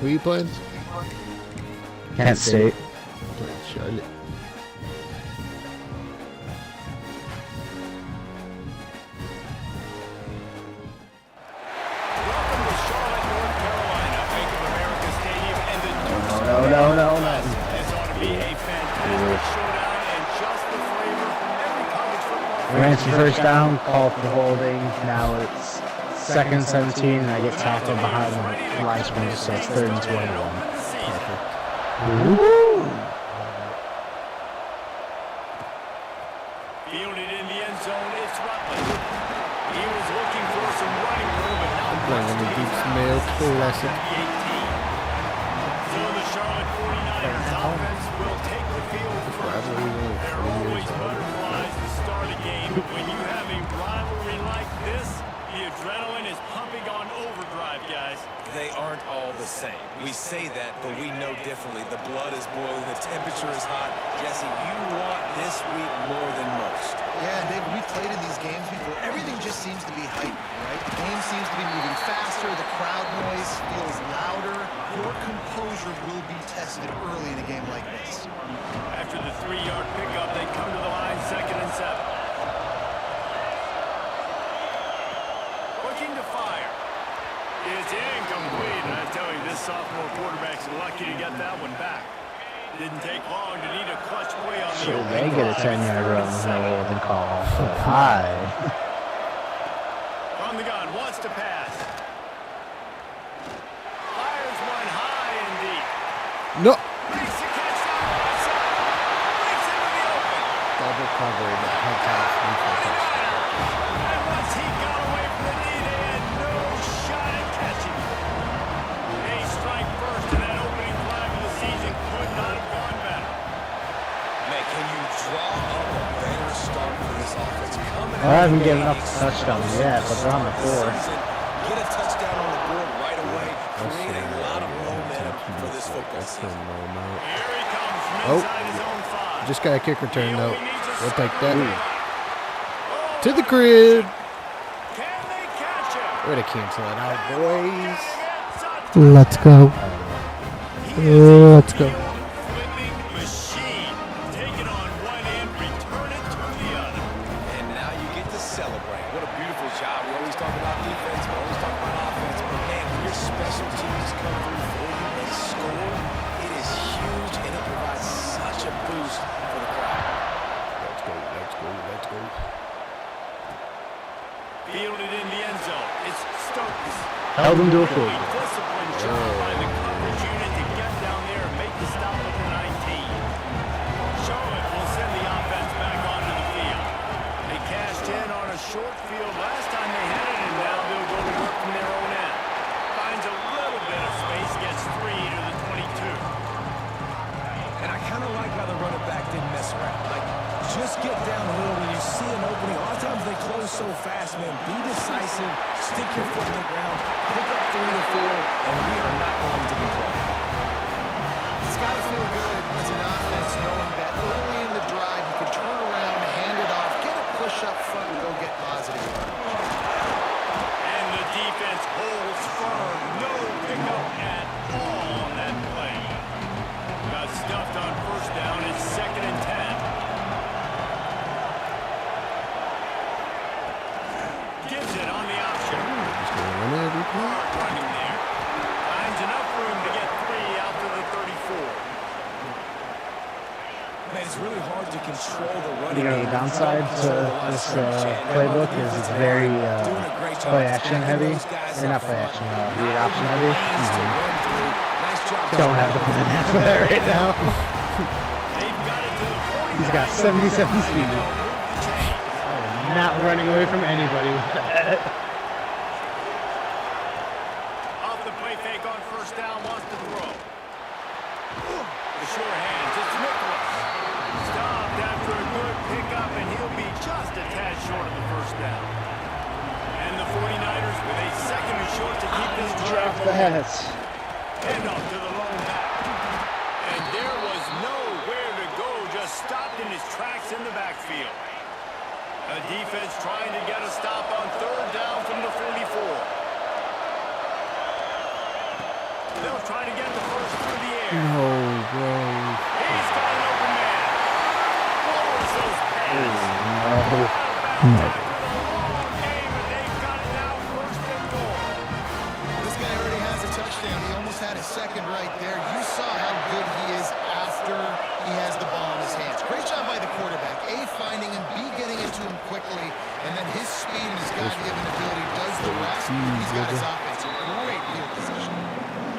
Who are you playing? Kent State. Playing Charlotte. Welcome to Charlotte, North Carolina, Bank of America Stadium, and the Dukes No. This ought to be a fantastic showdown and just the flavor every college football Ran some first down, called for holding. Now it's 2nd and 17, and I get tackled behind the line scrimmage, so it's 3rd and 21. Woo! Fielded in the end zone, it's Rutledge. He was looking for some running room, but not Playing on the Duke's Mail Classic. So the Charlotte 49ers offense will take the field first. There are always butterflies to start a game, but when you have a rivalry like this, the adrenaline is pumping on overdrive, guys. They aren't all the same. We say that, but we know differently. The blood is boiling, the temperature is hot. Jesse, you want this week more than most. Yeah, and Dave, we've played in these games before. Everything just seems to be heightened, right? The game seems to be moving faster. The crowd noise feels louder. Your composure will be tested early in a game like this. After the 3-yard pickup, they come to the line, 2nd and 7. Looking to fire. It's incomplete, and I tell you, this sophomore quarterback's lucky to get that one back. Didn't take long to need a clutch play on the Sure, open they get a ball. 10-yard run with no holding call. But hi. From the gun, wants to pass. Fires one high and deep. No! Makes the catch down the right side. Breaks into the open. Double cover, but head toss. And once he got away from the lead, they had no shot at catching him. A strike first in that opening drive of the season could not have gone better. Man, can you draw up a better start for this offense? Coming I haven't given up a touchdown yet, but they're on the 4. Get a touchdown on the board right away. Create a lot of momentum for this football season. Here he comes from Oh. inside his own 5. Just got a kick return though. We'll take that. Oh, To the crib. can they catch him? Way to cancel it out, boys. Sutton. Let's go. He is a Let's go. flipping machine. Take it on one end, return it to the other. And now you get to celebrate. What a beautiful job. We always talk about defense, we always talk about offense, but man, when your special teams come through for you and score, it is huge and it provides such a boost for the crowd. Let's go. Let's go. Let's go. Fielded in the end zone. It's Stokes. Held him to a field Really goal. disciplined job by the coverage unit to get down there and make the stop at the 19. Charlotte will send the just get downhill when you see an opening. A lot of times they close so fast, man. Be decisive, stick your foot in the ground, pick up 3 or 4, and we are not going to complain. It's got to feel good as an offense knowing that early in the drive you can turn around, hand it off, get a push up front, and go get positive. And the defense holds firm. No pickup at all on that play. Got stuffed on first down. It's 2nd and 10. Gives it on the option. Hard running there. Finds enough room to get 3 out to the 34. Man, it's really hard to control the running. You know, the downside to this playbook is it's very play action heavy. Or not play action, read option heavy. Don't have the plan for that right now. He's got 77 speed. Not running away from anybody with that. Off the play fake on first down, wants to throw. The short hands, it's Nicholas. Stopped after a good pickup, and he'll be just a tad short of the first down. And the 49ers with a 2nd and short to keep this drive Drop the moving. hats. Hand off to the lone back. And there was nowhere to go, just stopped in his tracks in the backfield. A defense trying to get a stop on 3rd down from the 44. They'll try to get the first through the air. No, bro. He's got an open man. Lowers those pads. No. This guy already has a touchdown. He almost had a second right there. You saw how good he is after he has the ball in his hands. Great job by the quarterback. A, finding him, B, getting it to him quickly, and then his speed and his God-given ability does the rest. He's got his offense in great field position.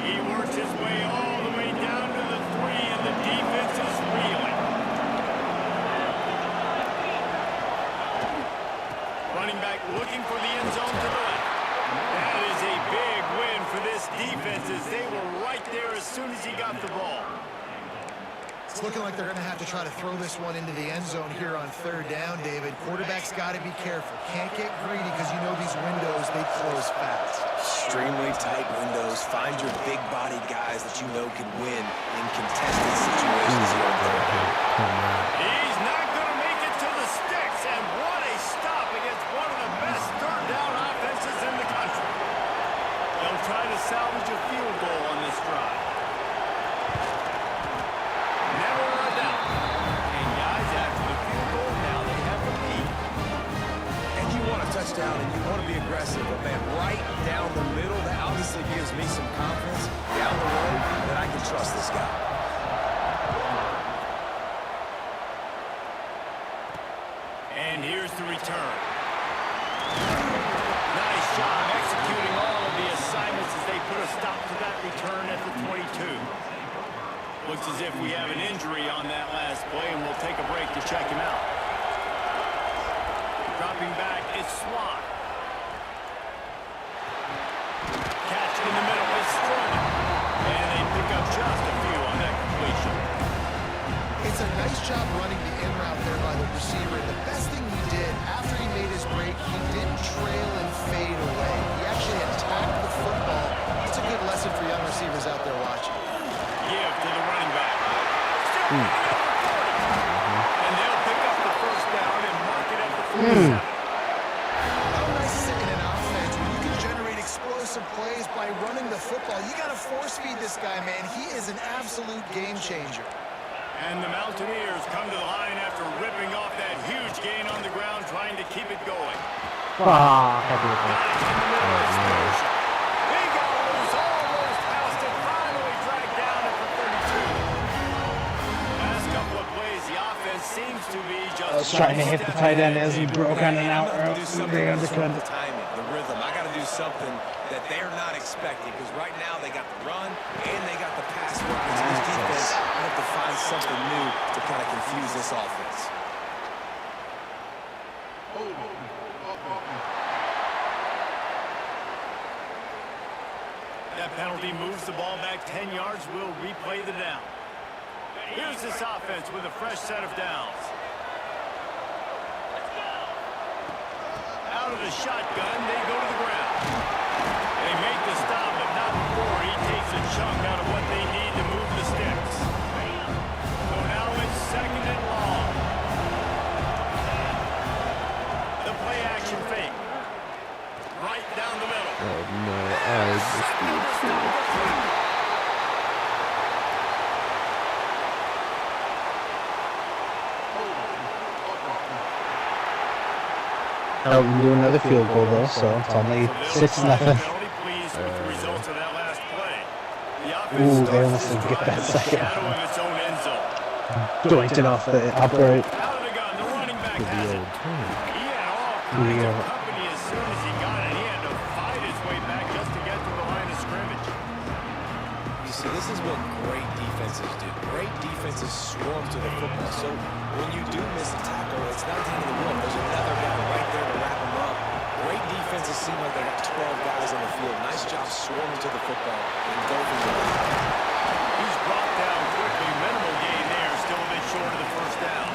He works his way all the way down to the 3, and the defense is reeling. Running back looking for the end zone to the left. That is a big win for this defense as they were right there as soon as he got the ball. It's looking like they're going to have to try to throw this one into the end zone here on 3rd down, David. Quarterback's got to be careful. Can't get greedy because you know these windows, they close fast. Extremely tight windows. Find your big body guys that you know can win in contested situations here on 3rd down. He's not going to make it to the sticks, and what a stop against one of the best 3rd down offenses in the country. They'll try to salvage a field goal on this drive. Never a doubt. And guys, after the field goal, now they have the lead. And you want a touchdown and you want to be aggressive, but man, right down the middle, that obviously gives me some confidence down the road that I can trust this guy. And here's the return. Nice job executing all of the assignments as they put a stop to that return at the 22. Looks as if we have an injury on that last play, and we'll take a break to check him out. Dropping back, it's Swan. Catch in the middle, it's Stroman. And they pick up just a few on that completion. It's a nice job running the in route there by the receiver. And the best thing he did after he made his break, he didn't trail and fade away. He actually attacked the football. That's a good lesson for young receivers out there watching. Give to the running back. And they'll pick up the first down and mark it at the 47. How nice is it in an offense when you can generate explosive plays by running the football? You got to force feed this guy, man. He is an absolute game changer. And the Mountaineers come to the line after ripping off that huge gain on the ground, trying to keep it going. Ah, happy with that. In the middle explosion. He got loose, almost passed it, finally dragged down at the 32. Last couple of plays, the offense seems to be just... I was trying to hit the tight end as he broke on an out route. Do something else with the timing, the rhythm. I got to do something that they're not expecting because right now they got the run and they got the pass weapons. This defense have to find something new to kind of confuse this offense. That penalty moves the ball back 10 yards. We'll replay the down. Here's this offense with a fresh set of downs. shotgun, they go to the ground. They make the stop, but not before he takes a chunk out of what they need to move the sticks. So now it's 2nd and long. The play action fake. Right down the middle. Oh no, I just Helton do another field goal though, so it's only 6-0. Penalty, pleased with the results of that last play. The Ooh, offense they almost starts didn't get to that drive second shadow one. of its own end zone. Jointed off the upright. Out of the gun, the running back the has it. old turn. He had all kinds Yeah. of company as soon as he got it. He had to fight his way back just to get to the line of scrimmage. You see, this is what great defenses do. Great defenses swarm to the football. So when you do miss a tackle, it's not the end of the world. There's another guy right there to wrap him up. Great defenses seem like they got 12 guys on the field. Nice job swarming to the football and engulfing the line. He's brought down quickly. Minimal gain there. Still a bit short of the first down.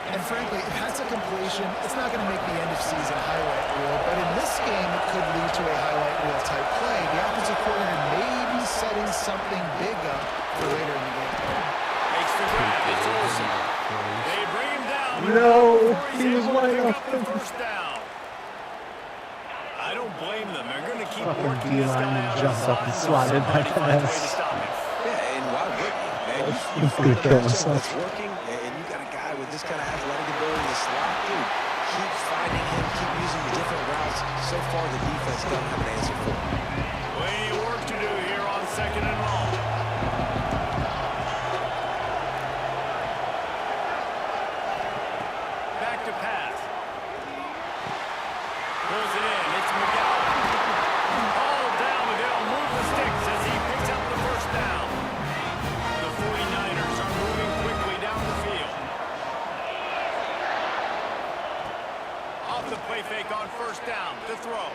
And frankly, if that's a completion, it's not going to make the end of season highlight reel. But in this game, it could lead to a highlight reel type play. The offensive coordinator may be setting something big up for later in the game. Makes the grab. It's Olsen. They bring him down. No, before he's he was able to wide pick up open. the first down. I don't blame them. They're going to keep Fucking working this guy D-lineman out jumped up and swatted my Somebody finds a way to pass. stop him. Yeah, and why wouldn't you, man? You He's gonna kill himself. It's working, and you got a guy with this kind of athletic ability in the slot. Dude, keep finding him, keep using the different routes. So far, the defense doesn't have an answer for him. Plenty of work to do here on 2nd and long. Back to pass. Pulls it in. It's McGowan. All down, but they'll move the sticks as he picks up the first down. The 49ers are moving quickly down the field. Off the play fake on first down. To throw.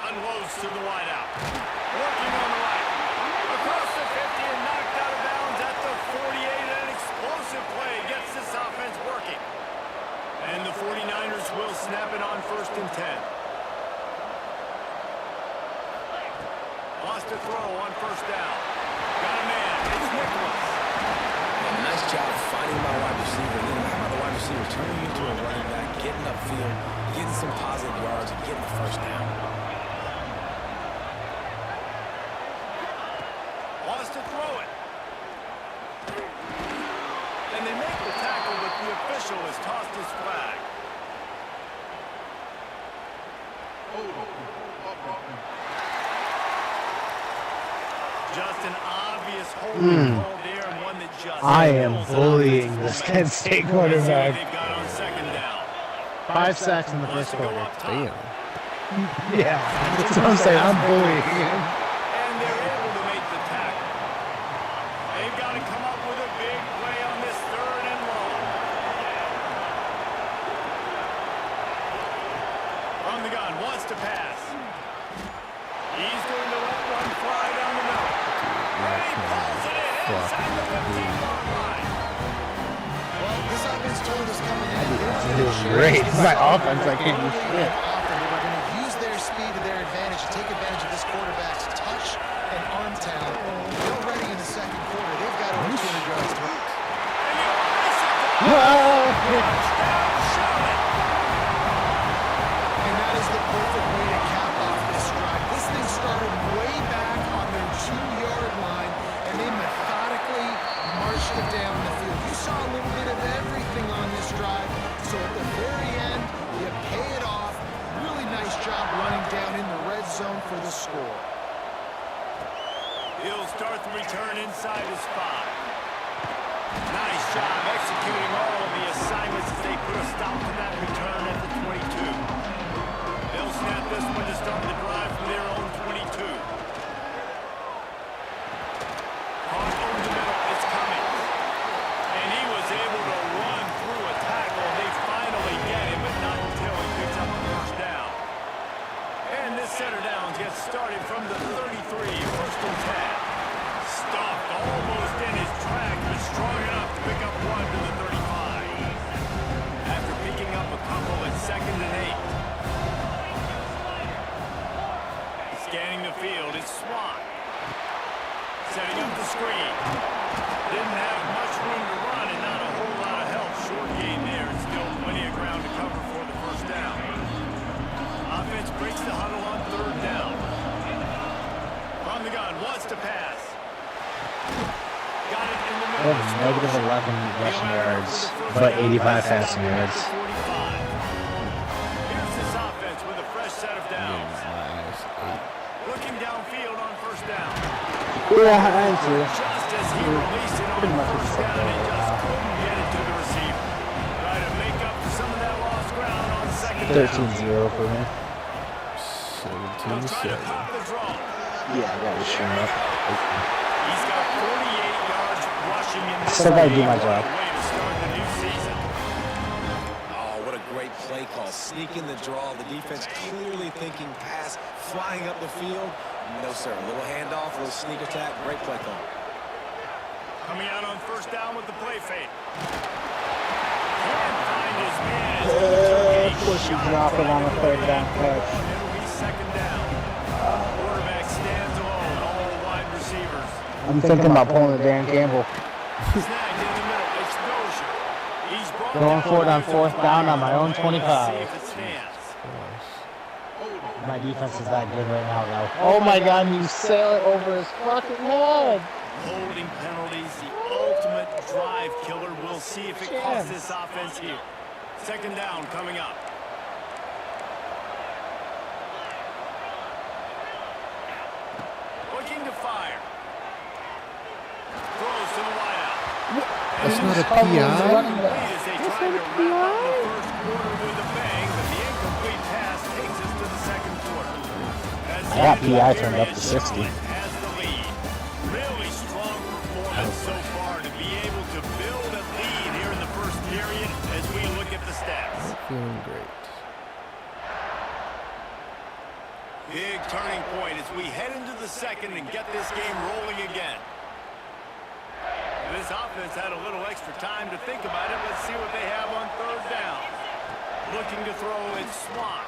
Unloads to the wideout. Working on the right. Across the 50 and knocked out of bounds at the 48. An explosive play gets this offense working. And the 49ers will snap it on 1st and 10. Lost a throw on first down. Got a man. It's Nicholas. And nice job finding my wide receiver. And then how about the wide receiver turning into a running back, getting upfield, getting some positive yards, and getting the first down. Wants to throw it. And they make the tackle, but the official has tossed his flag. Just an obvious holding call there, and one that just I am nails it. bullying this Penn State Let's see what quarterback. they've got on 2nd down. 5 sacks in the Wants first to go quarter. up top. Damn. Yeah, that's what I'm saying. I'm bullying him. And they're able to make the tackle. They've got to come up with a big play on this 3rd and long. From the gun, wants to pass. He's going to let one fly down the middle. And he pulls it in inside the 15-yard line. Well, this offense told us coming in. It was great. My offense, I can't do shit. Often they were going to use their speed to their advantage to take advantage of this quarterback's touch and arm talent. Already in the 2nd quarter, they've got over 200 yards to run. Touchdown, Charlotte. And that is the perfect way to cap off this drive. This thing started way back on their 2-yard line, and they methodically marched it down the field. You saw a little bit of everything on this drive, so at the very end, you pay it off. Really nice job running down in the red zone for the score. He'll start the return inside his 5. Nice job executing all of the assignments as they put a stop to that return at the 22. They'll snap this one to start the drive from their own 22. Caught over the middle, it's coming. And he was able to run through a tackle. They finally get him, but not until he picks up the first down. And this center down gets started from the 33, 1st and 10. Stopped almost in his track, but strong enough to pick up one to the 35. Setting up the screen. Didn't have much room to run and not a whole lot of help. Short gain there and still plenty of ground to cover for the first down. Offense breaks the huddle on third down. From the gun, wants to pass. Got it in the middle. Negative 11 rushing yards, but 85 passing yards. Here's this offense with a fresh set of downs. Looking downfield on first down. Yeah, I see. Just as he released it on first down, he just couldn't get it to the receiver. Try to make up for some of that lost ground on second down. 13-0 for me. He'll try to pop the draw. Yeah, I got to show up. He's got 48 yards rushing in this Still gotta do game. my job. Way to start the new season. Oh, what a great play call. Sneaking the draw. The defense clearly thinking pass, flying up the field. No, sir. A little handoff, a little sneak attack. Great play call. Coming out on first down with the play fake. Can't find his man. Of course you drop it on a third down catch. It'll be second down. Quarterback stands alone. All wide receivers. I'm thinking about pulling the Dan Campbell. Snagged in the middle. Exposure. He's brought Going down for it on the fourth down on my own Let's 25. see if it stands. My defense is that good right now, though. Oh my God, you sail it over his fucking head. Holding penalties, the ultimate drive killer. We'll see if it costs this offense here. Second down coming up. Looking to fire. Throws to the wideout. That's not a Complete PI? as they try to wrap up the first quarter with a bang, but the incomplete pass takes us to the second quarter. As I got the PI turned up to period 60. has the lead. Really strong performance so far to be able to build a lead here in the first period as we look at the stats. Feeling great. Big turning point as we head into the second and get this game rolling again. This offense had a little extra time to think about it. Let's see what they have on third down. Looking to throw in Swan.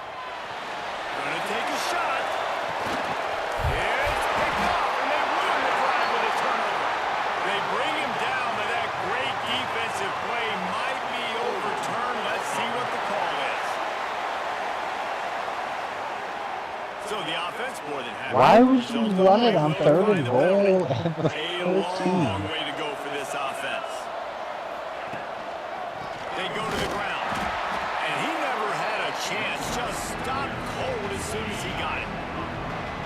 Gonna take a shot. It's picked off, and they ruin the drive with a turnover. They bring him down, but that great defensive play might be overturned. Let's see what the call is. So the offense more than happy. Why would you run it on third and goal at the A long 14? way to go for this offense. They go to the ground. And he never had a chance. Just stopped cold as soon as he got it.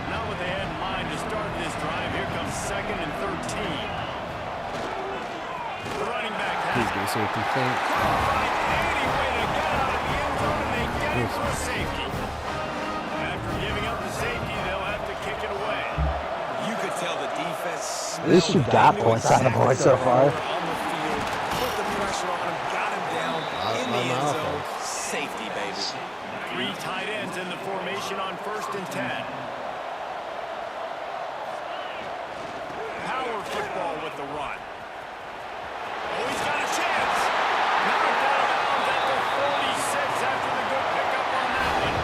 Not what they had in mind to start this drive. Here comes second and 13. The running back has Please get a safety. Thank couldn't find any way to get out of the end zone, and they get it for a safety. After giving up the safety, they'll have to kick it away. You could tell the defense. At least you got points on the board so far. On the field, put the pressure on him, got him down in the end zone. Safety, baby. Three tight ends in the formation on first and 10. Power football with the run. Oh, he's got a chance. Knocked out of bounds at the 46 after the good pickup on that one.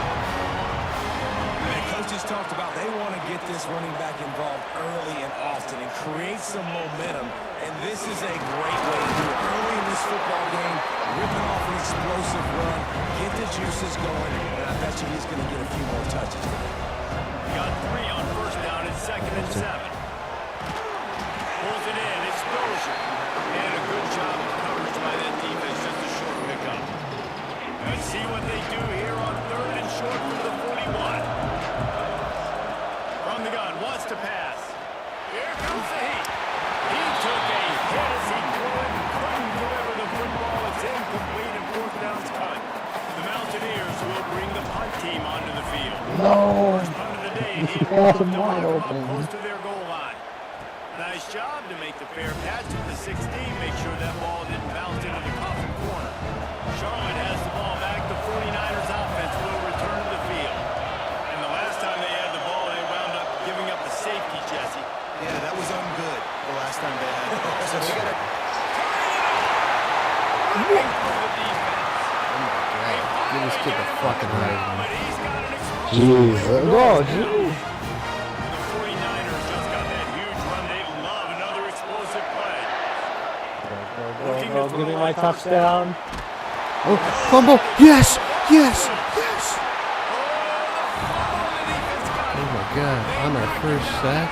The coaches talked about they want to get this running back involved early and often and create some momentum. And this is a great way to do it early in this football game. Ripping off an explosive run, get the juices going, and I bet you he's going to get a few more touches today. Got 3 on first down and second and 7. Pulls it in, exposure. And a good job of coverage by that defense, just a short pickup. Let's see what they do here on third and short for the 41. From the gun, wants to pass. Here comes the heat. He took a hit as he couldn't deliver the football. It's incomplete and fourth down's cut. The Mountaineers will bring the punt team onto the field. No. First punt of the day. He That's pulled wide up open. close to their goal line. Nice job to make the fair catch at the 16. Make sure that ball didn't bounce into the coffin corner. Charlotte has the ball back. The 49ers offense will return to the field. And the last time they had the ball, they wound up giving up a safety, Jesse. Yeah, that was ungood the last time they had it. So they got to Looking for the defense. Give this kid the fucking Heisman. But he's got an explosive Jeez. Oh, jeez. The 49ers just got that huge run. They love gonna be my touchdown. Oh, fumble! Yes! Yes! Yes! Oh my God! On our first sack.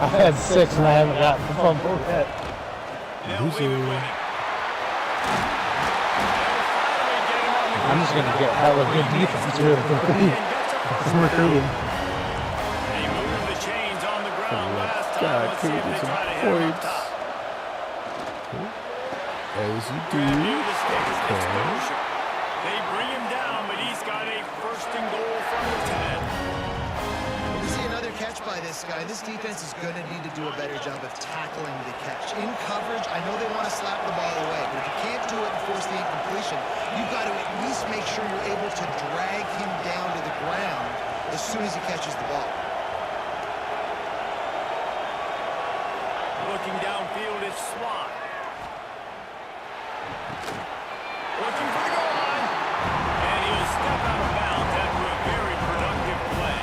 I had 6 and I haven't gotten the fumble yet. I'm just gonna get hella good defense here. Some recruiting. They moved the chains on the ground last time. God, Let's see could if get they some try to hit him up points. top. As you do. Near the sticks, exposure. They bring him down, but he's got a first and goal from the 10. We see another catch by this guy. This defense is going to need to do a better job of tackling the catch. In coverage, I know they want to slap the ball away, but if you can't do it and force the incompletion, you've got to at least make sure you're able to drag him down to the ground as soon as he catches the ball. Looking downfield, it's Swan. Looking for the goal line. And he'll step out of bounds after a very productive play.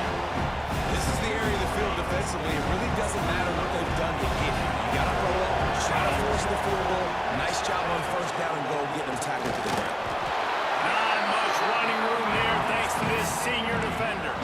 This is the area of the field defensively. It really doesn't matter what they've done to get here. You got to roll up, try to force the field goal. Nice job on first down and goal, getting them tackled to the ground. Not much running room there thanks to this senior defender.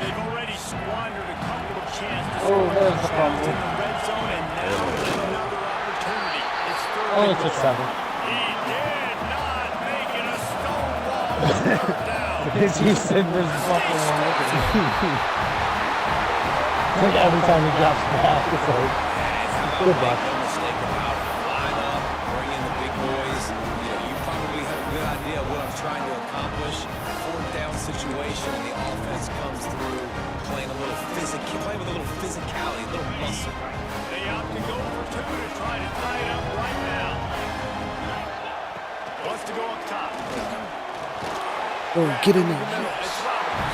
They've already squandered a couple of chances. Oh, there's the fumble. In the red zone, and now another opportunity. It's third Only and took goal. 7. He did not make it a stonewall third down. Because you said there's fucking one open. Like every time he drops back, it's like, good luck. Make no mistake about it. Line up, bring in the big boys. You probably have a good idea of what I'm trying to accomplish. Fourth down situation, and the offense comes through playing with a little physicality, a little muscle. They opt to go for 2 to try to tie it up right now. Wants to go up top. Oh, get in there. It's Robert.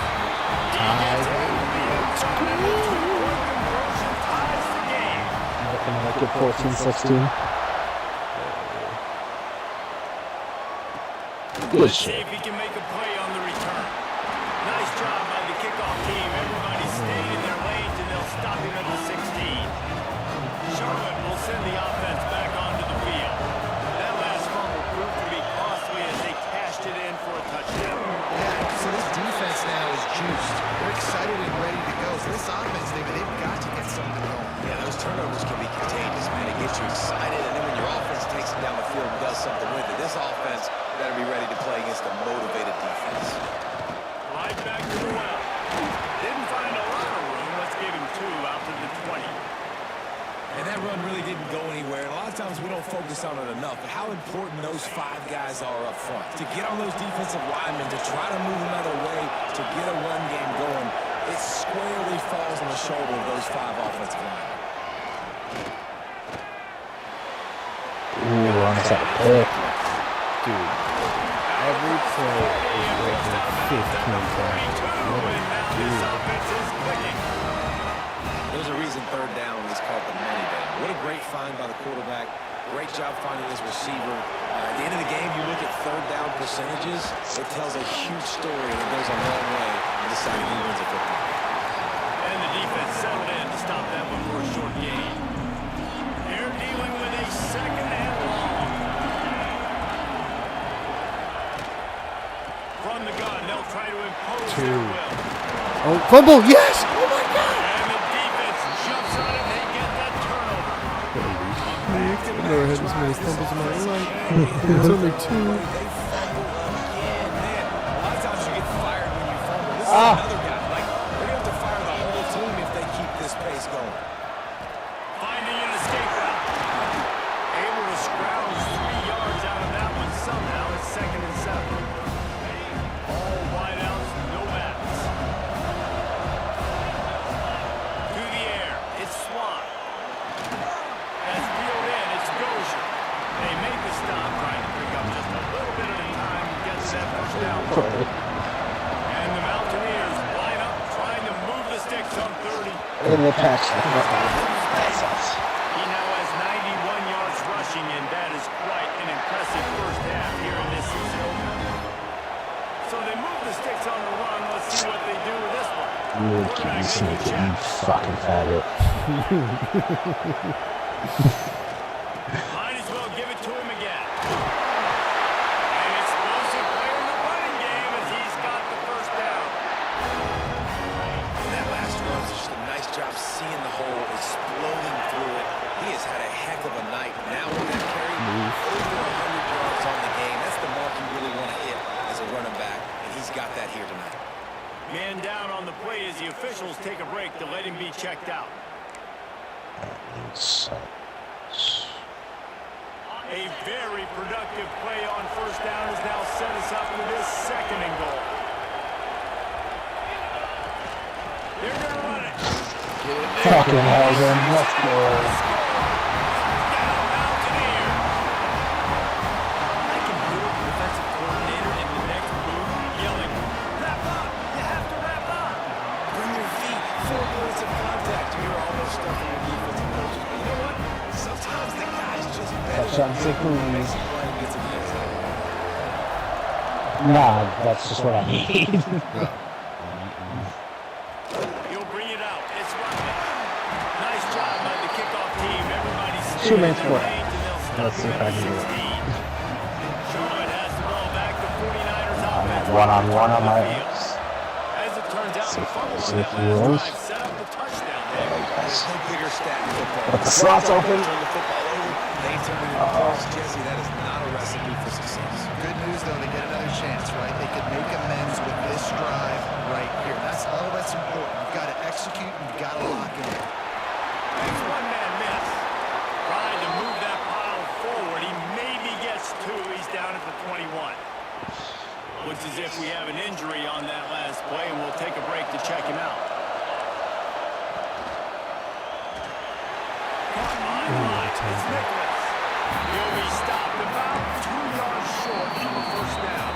Looking like a 14-16. Good Let's see shit. if he can make a play on the return. Nice job by the kickoff team. Everybody stayed in their lanes, and they'll stop him at the 16. Charlotte will send the offense back onto the field. That last fumble proved to be costly as they cashed it in for a touchdown. Yeah, so this defense now is juiced. They're excited and ready to go. So this offense, they've got to get something going. Yeah, those turnovers can be contagious, man. It gets you excited, and then when your offense takes it down the field and does something with it, this offense better be ready to play against a motivated defense. Right back to the well. Didn't find a lot of room. Let's give him 2 out to the 20. And that run really didn't go anywhere. And a lot of times we don't focus on it enough, but how important those 5 guys are up front. To get on those defensive linemen, to try to move them out of the way, to get a run game going, it squarely falls on the shoulder of those 5 offensive linemen. Ooh, on top pick. Dude, every play is breaking 15 times. What a dude. There's a reason third down is called the money down. What a great find by the quarterback. Great job finding his receiver. At the end of the game, you look at third down percentages, it tells a huge story and it goes a long way in deciding who wins a football game. And the defense settled in to stop that before a short gain. They're dealing with a second and long. From the gun, they'll try to impose their will. Oh, fumble! Yes! Oh my God! And the defense jumps on it and they get that turnover. I've never had this many fumbles in my life. It's only 2. They fumble again. Man, a lot of times you get fired when you fumble. This is another guy. Like, they're going to have to fire the whole team if they keep this pace going. Finding an escape route. Able to scrounge 3 yards out of that one somehow. It's 2nd and 7. All wideouts, no backs. To the air, it's Swan. As peeled in, it's Dozier. They make the stop, trying to pick up just a little bit at a time to get that first down. And the Mountaineers line up, trying to move the sticks on 30. And the patch. That's us. He now has 91 yards rushing, and that is quite an impressive first half here in this season opener. So they move the sticks on the run. Let's see what they do with this one. You would keep sneaking, you fucking faggot. Might as well give it to him again. An explosive player in the running game as he's got the first down. And that last run was just a nice job seeing the hole, exploding through it. He has had a heck of a night. Now with that carry, over 100 yards on the game. That's the mark you really want to hit as a running back, and he's got that here tonight. Man down on the play as the officials take a break to let him be checked out. A very productive play on first down has now set us up with this second and goal. They're going to run it. Fucking hell, then. Let's go. Down Mountaineer. I can hear the defensive coordinator in the next booth Yelling, wrap up. You have to wrap up. bring your feet, 4 points of contact. You hear all those stuff from your defensive coaches. But you know what? Sometimes the guys just better. Touchdown, sick movies. Brian gets in the end zone. Nah, that's just what I need. He'll bring it out. It's running. Nice job by the kickoff team. Everybody's 2 minutes staying in for their it. lanes, and they'll stop Let's see if I can do it. 16. Charlotte has the ball back to 49ers I'm offense. at one-on-one on my As it turns out, See the if fumble see on if that he last rolls. drive set up the touchdown there. There's no bigger stat in football. But the slot's open. Turn the football over. They turn it into points. Jesse, that is not a recipe for success. Good news, though, they get another chance, right? They could make amends with this drive right here. That's all that's important. You've got to execute and you've got to lock it in. It's one-man miss. Trying to move that pile forward. He maybe gets 2. He's down at the 21. Looks as if we have an injury on that last play, and we'll take a break to check him out. It's Nicholas. He'll be stopped about 2 yards short of the first down.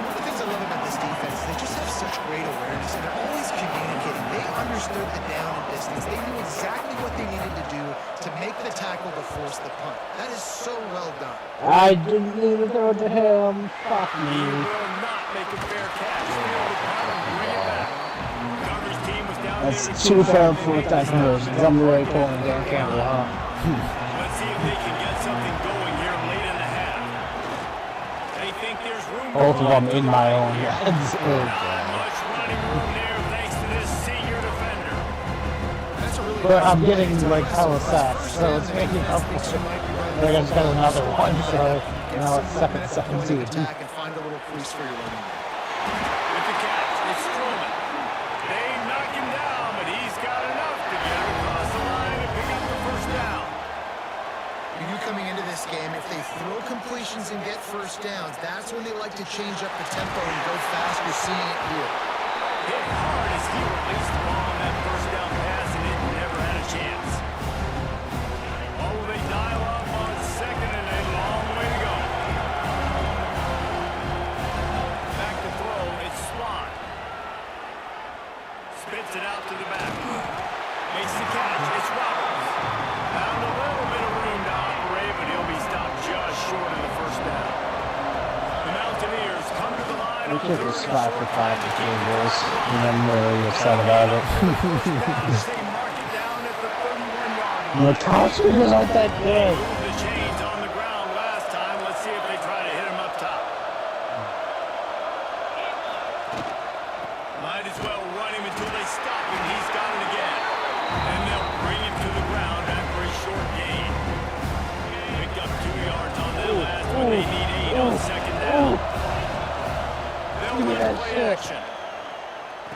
One of the things I love about this defense is they just have such great awareness, and they're always communicating. They understood the down and distance. They knew exactly what they needed to do to make the tackle to force the punt. That is so well done. I didn't need to throw it to him. Fuck He me. will not make a fair catch. They'll punt and bring it back. Gunner's team was down That's maybe 2 failed 4th conversions. I'm really pulling Dan Campbell, huh? Let's see if they can get something going here late in the half. They think there's room for Both of them one. in my own heads. Not much running room there thanks to this senior defender. That's a really But nice I'm play. getting like hella sacks, so it's making up for it. Like I just got another one, so now it's second Point of 17. attack and find a little crease for your running back. With the catch, it's Strowman. They knock him down, but he's got enough to get him across the line and pick up the first down. You knew coming into this game, if they throw completions and get first downs, that's when they like to change up the tempo and go fast. We're seeing it here. Hit hard as he released the ball on that first down pass, and it never had a chance. Oh, they dial up on second, and a long way to go. Back to throw, it's Swan. Spits it out to the back. Makes the catch, it's Roberts. Found a little bit of room to operate, but he'll be stopped just short of the first down. The Mountaineers come to the line. We took this 5 for 5 to Cable, and I'm really upset about it. They mark it down at the 31-yard line. The top speakers aren't that good. Moved the chains on the ground last time. Let's see if they try to hit him up top. Might as well run him until they stop him. He's got it again. And they'll bring him to the ground after a short gain. Picked up 2 yards on that last one. They need 8 on second down. They'll Give me run that play shit. action.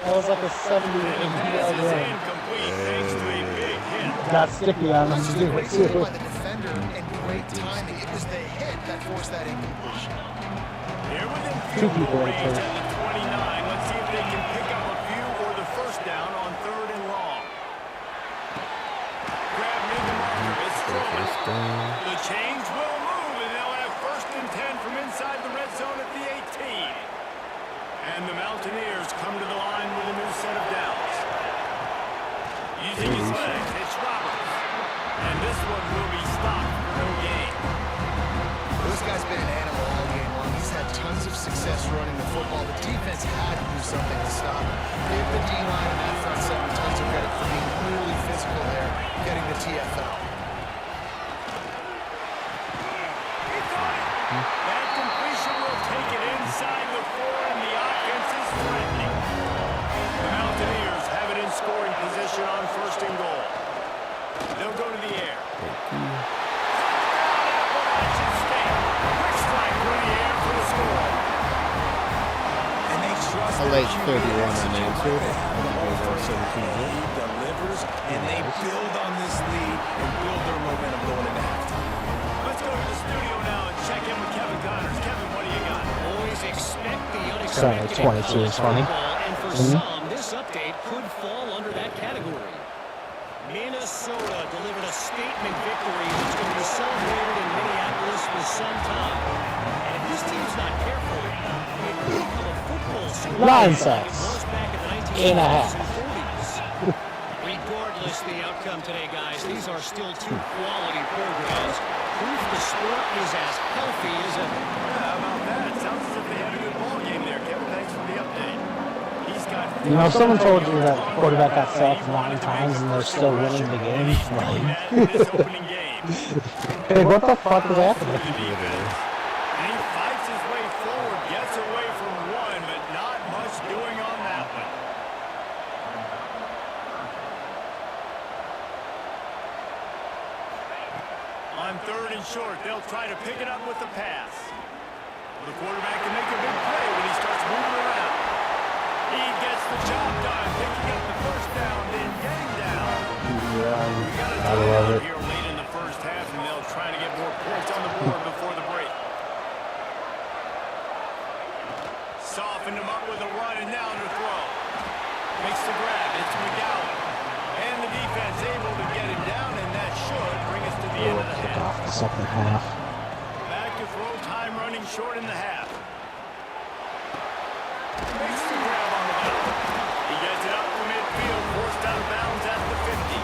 That was like a 70 And the pass yard is run. incomplete thanks to a big hit. Got sticky on him to do it Great play too. by the defender and great timing. It was the hit that forced that incompletion. They're within 2 field people goal right range there. at the 29. Let's see if they can pick up a few or the first down on 3rd and long. Grab near the marker. It's Strowman. The chains will move, and they'll have 1st and 10 from inside the red zone at the 18. And the Mountaineers come to the line with a new set of downs. Using his legs, it's Roberts. And this one will be stopped for no gain. This guy's been an animal all game long. He's had time tons of success running the football. The defense had to do something to stop it. Give the D-line and that front seven tons of credit for being really physical there, getting the TFL. That completion will take it inside the 4, and the offense is threatening. The Mountaineers have it in scoring position on 1st and goal. They'll go to the air. Appalachian State. Quick strike through the air for the score. And they trust A their late QB 31 to unanswered. execute. And it goes on 17. He delivers, and they build on this lead and build their momentum going into halftime. Let's go to the studio now and check in with Kevin Connors. Kevin, what do you got? Always expect the Sorry, unexpected. 22 is funny. And for Mhm. some, this update could fall under that category. Minnesota delivered a statement victory that's going to be celebrated in Minneapolis for some time. And if this team's not careful, it could become a football school. Nonsense. Like it was back in the 8.5. 1940s and 40s. Regardless the outcome today, guys, these are still two quality programs. Proof the sport is as healthy as ever. How about that? Sounds as if they had a good ball game there. Kevin, thanks for the update. He's got You know, if someone told you that quarterback got sacked 9 times and they're still winning the game, doing like, that in this opening game. hey, what the fuck is happening? And he fights his way forward, gets away from one, but not much doing on that one. On 3rd and short, they'll try to pick it up with the pass. The quarterback can make a big play when he starts moving around. He gets the job done, picking up the first down, then getting down. I love it. Here late in the first half, and they'll try to get more points on the board before the break. Softened him up with a run, and now to throw. Makes the grab. It's McGowan. And the defense able to get him down, and that should bring us to the end of the Kick half. off the second half. Back to throw, time running short in the half. Makes the grab on the bounce. He gets it up to midfield, forced out of bounds at the 50.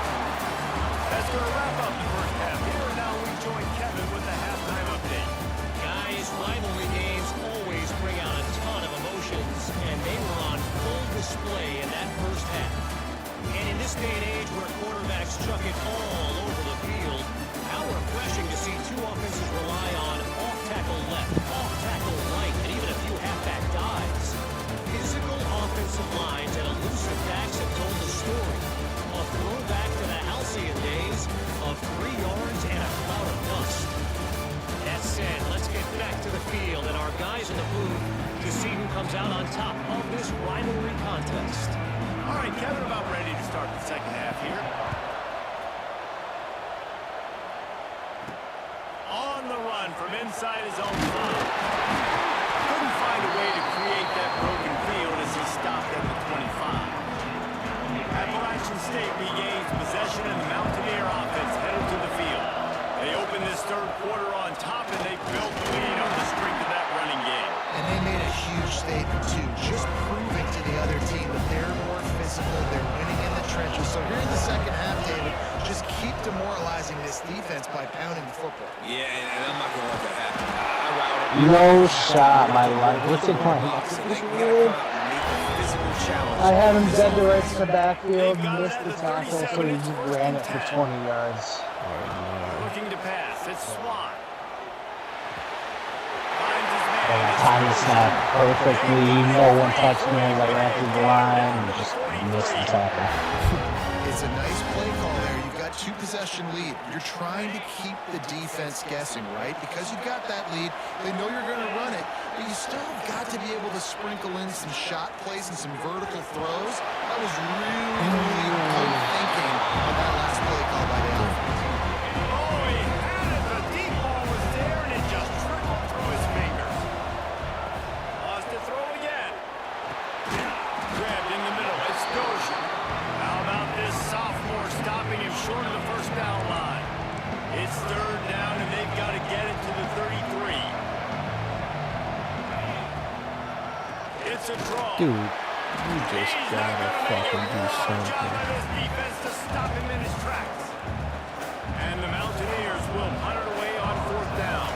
That's going to wrap up the first half. Here now we join Kevin with the halftime update. Guys, rivalry games always bring out a ton of emotions, and they were on full display in that first half. And in this day and age where quarterbacks chuck it all over the field, how refreshing to see two offenses rely on off-tackle left, off-tackle right, and even a few halfback dives. Physical offensive lines and elusive backs have told the story. A throwback to the halcyon days of 3 yards and a cloud of dust. That said, let's get back to the field and our guys in the booth to see who comes out on top of this rivalry contest. All right, Kevin, about ready to start the second half here. On the run from inside his own 5. Couldn't find a way to create that broken field as he stopped at the 25. Appalachian State regains possession and the Mountaineer offense headed to the field. They open this third quarter on top and they built the lead on the strength of that running game. And they made a huge statement, too, just proving to the other team that they're more physical, they're winning in the trenches. So here in the second half, David, just keep demoralizing this defense by pounding the football. Yeah, and I'm not going to let that happen. I routed him. No shot, my life. What's it Box, called? and they gotta come out and meet the physical challenge. I had him dead to rights in the backfield, missed the tackle, so he just ran it for 20 yards. Looking to pass. It's Swan. And I timed the snap perfectly. No one touched me as I ran through the line and just missed the tackle. It's a nice play call there. You've got 2-possession lead. You're trying to keep the defense guessing, right? Because you've got that lead, they know you're going to run it, but you still got to be able to sprinkle in some shot plays and some vertical throws. That was really good thinking on that last play call by the offense. Oh, he had it. The deep ball was there, and it just trickled through his fingers. Lost to throw again. Grabbed in the middle. It's Dozier. How about this sophomore stopping him short of the first down line? It's third down, and they've got to get it to the 33. It's a draw. Dude, you just gotta fucking do something. Defense to stop him in his tracks. And the Mountaineers will punt it away on 4th down.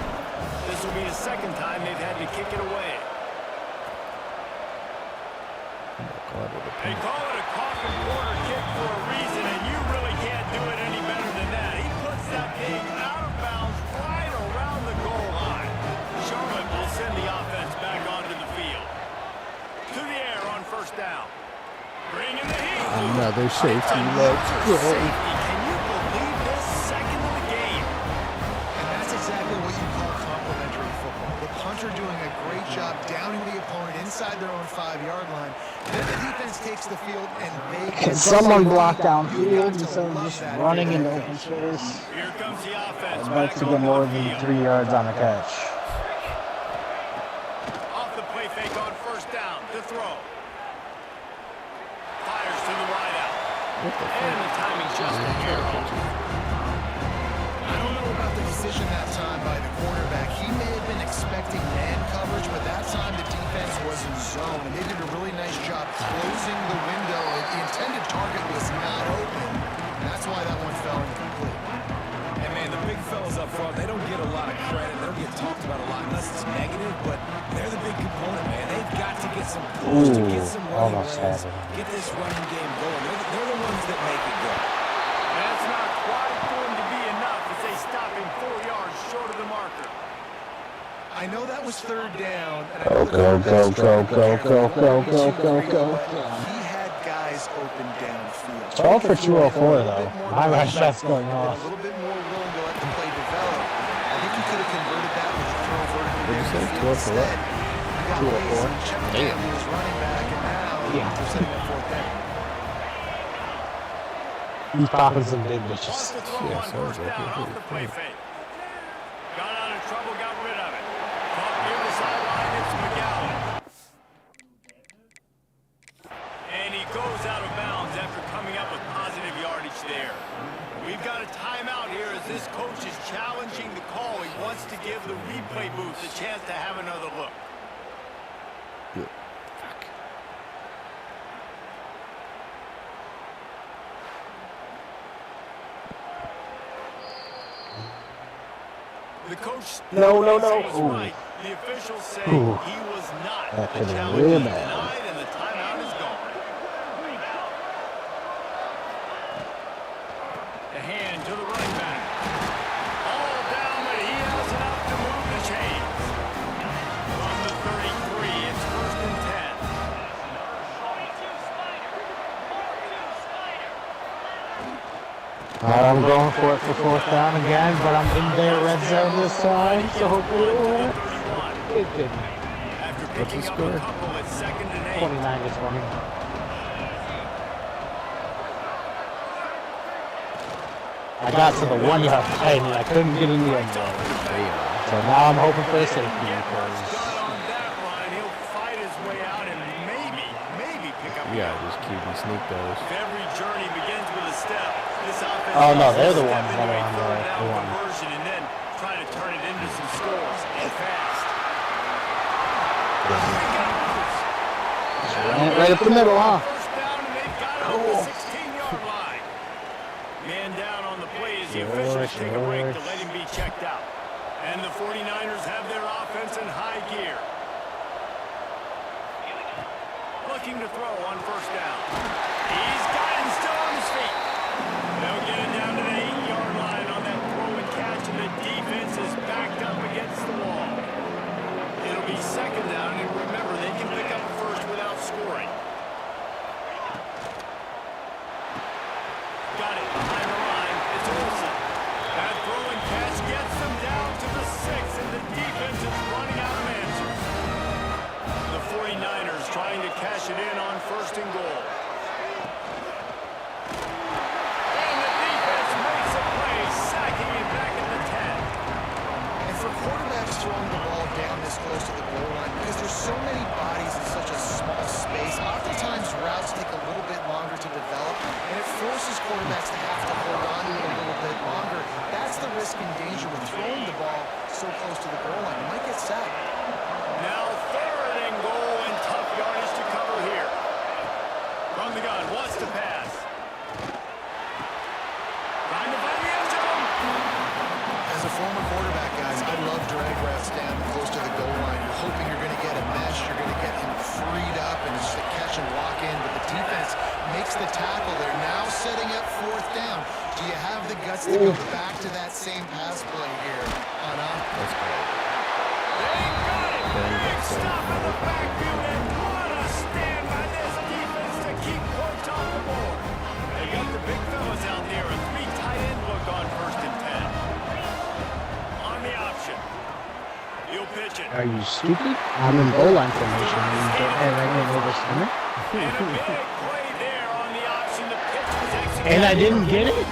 This will be the second time they've had to kick it away. They call it a coffin corner kick for a reason, and you really can't do it any better than that. He puts that thing out of bounds right around the goal line. Charlotte will send the offense back onto the field. To the air on first down. Bringing the heat. Another safety. Let's go. Safety. Can you believe this? Second of the game. And that's exactly what you call complementary football. The punter doing a great job downing the opponent inside their own 5-yard line. Then the defense takes the field and they Can someone block downfield instead of just running into open space? Here comes the offense. I'd like to get more than 3 yards on a catch. Off the play fake on first down. To throw. Fires to the wide out. And the timing just a hair off. I don't know about the decision that time by the quarterback. He may have been expecting man coverage, but that time the defense was in zone. And they did a really nice job closing the window. The intended target was not open. And that's why that one fell incomplete. And man, the big fellas up front, they don't get a lot of credit. They don't get talked about a lot unless it's negative, but they're the big component, man. They've got to get some push to get some running almost lanes, had it. get this running game going. They're the ones that make it go. That's not quite going to be enough as they stop him 4 yards short of the marker. I know that was third down. And Go, go, go, go, go, go, go, go, go. He had guys open downfield. 12 for 204 though. My gosh, that's going A off. little bit more willing to let the play develop. I think he could have converted that with a throw vertically. What'd you say? 12 for what? 204. Damn. He was running back, and now they're setting up fourth down. He's popping some big Wants bitches. to throw Yeah, on sounds first like down it. off the play fake. Got out of trouble, got rid of it. Caught near the sideline, it's McGowan. And he goes out of bounds after coming up with positive yardage there. We've got a timeout here as this coach is challenging the call. He wants to give the replay booth a chance to have another look. The coach No, no, no. says Ooh. right. The officials say Ooh. he was not. That The could've been challenge real is bad. denied and the timeout is gone. The hand to the running back. All down, but he has enough to move the chains. From the 33, it's first and 10. I'm going for it for fourth down again, but I'm in their red zone this time, so hopefully it will work. 31. It didn't. After What's the picking up score? a couple, it's second and 8. 29 to 20. I got to the 1 yard line and I couldn't get in the end zone. So now I'm hoping for a safety Get what's because done on that line. He'll fight his way out and maybe pick up. Yeah, just keep and sneak those. If every journey begins with a step, this offense Oh, no, has they're to the step ones into that are a on third the down one. conversion and then try to turn it into some scores and fast. ran it right up the middle, huh? First down and they've got it at the 16-yard line. Man down on the play as the officials take a break to let him be checked out. And the 49ers have their offense in high gear. Looking to throw on first down. He's got him still on his feet. They'll get it down to the 8-yard line on that throw and catch, and the defense is backed up against the wall. It'll be second down, and remember, they can pick up first without scoring. Got it behind the line. It's Olsen. That throw and catch gets them down to the 6, and the defense is running out of answers. The 49ers trying to cash it in on first and goal. And the defense makes a play, sacking him back at the 10. And for quarterbacks throwing the ball down this close to the goal line, because there's so many bodies in such a small space, oftentimes routes take a little bit longer to develop, and it forces quarterbacks to have to hold on to it a little bit longer. That's the risk and danger with throwing the ball so close to the goal line. You might get sacked. Now third and goal and tough yardage to cover here. From the gun, wants to pass. Trying to find the end zone. As a former quarterback, guys, I love drag routes down down. Do you have the guts to go back to that same pass play here on offense? They got it. Big stop in the backfield, and what a stand by this defense to keep points on the board. They got the big fellas out there, a 3 tight end look on 1st and 10. On the option. He'll pitch it. Are you stupid? I'm in goal line formation. And I didn't overstim it. And a big play there on the option. The pitch was executed. And I didn't get it?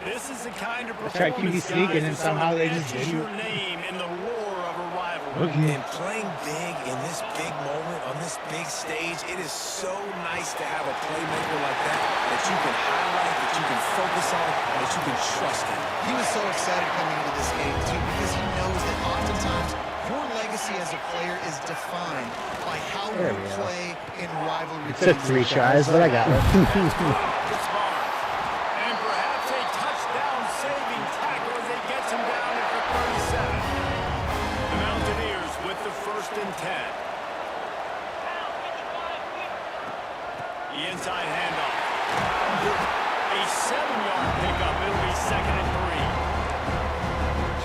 This is the kind of tried QB performance, sneak, and then guys, that somehow sort of they just etches didn't. your name in the roar of a rivalry. Okay. And playing big in this big moment, on this big stage, it is so nice to have a playmaker like that you can highlight, that you can focus on, that you can trust in. He was so excited coming into this game, too, because he knows that oftentimes your legacy as a player is defined by how There you we go. play in rivalry. It took 3 tries, but I got it. It's Barnes. And perhaps a touchdown-saving tackle as they gets him down at the 37. The Mountaineers with the 1st and 10. The inside handoff. A 7-yard pickup. It'll be 2nd and 3.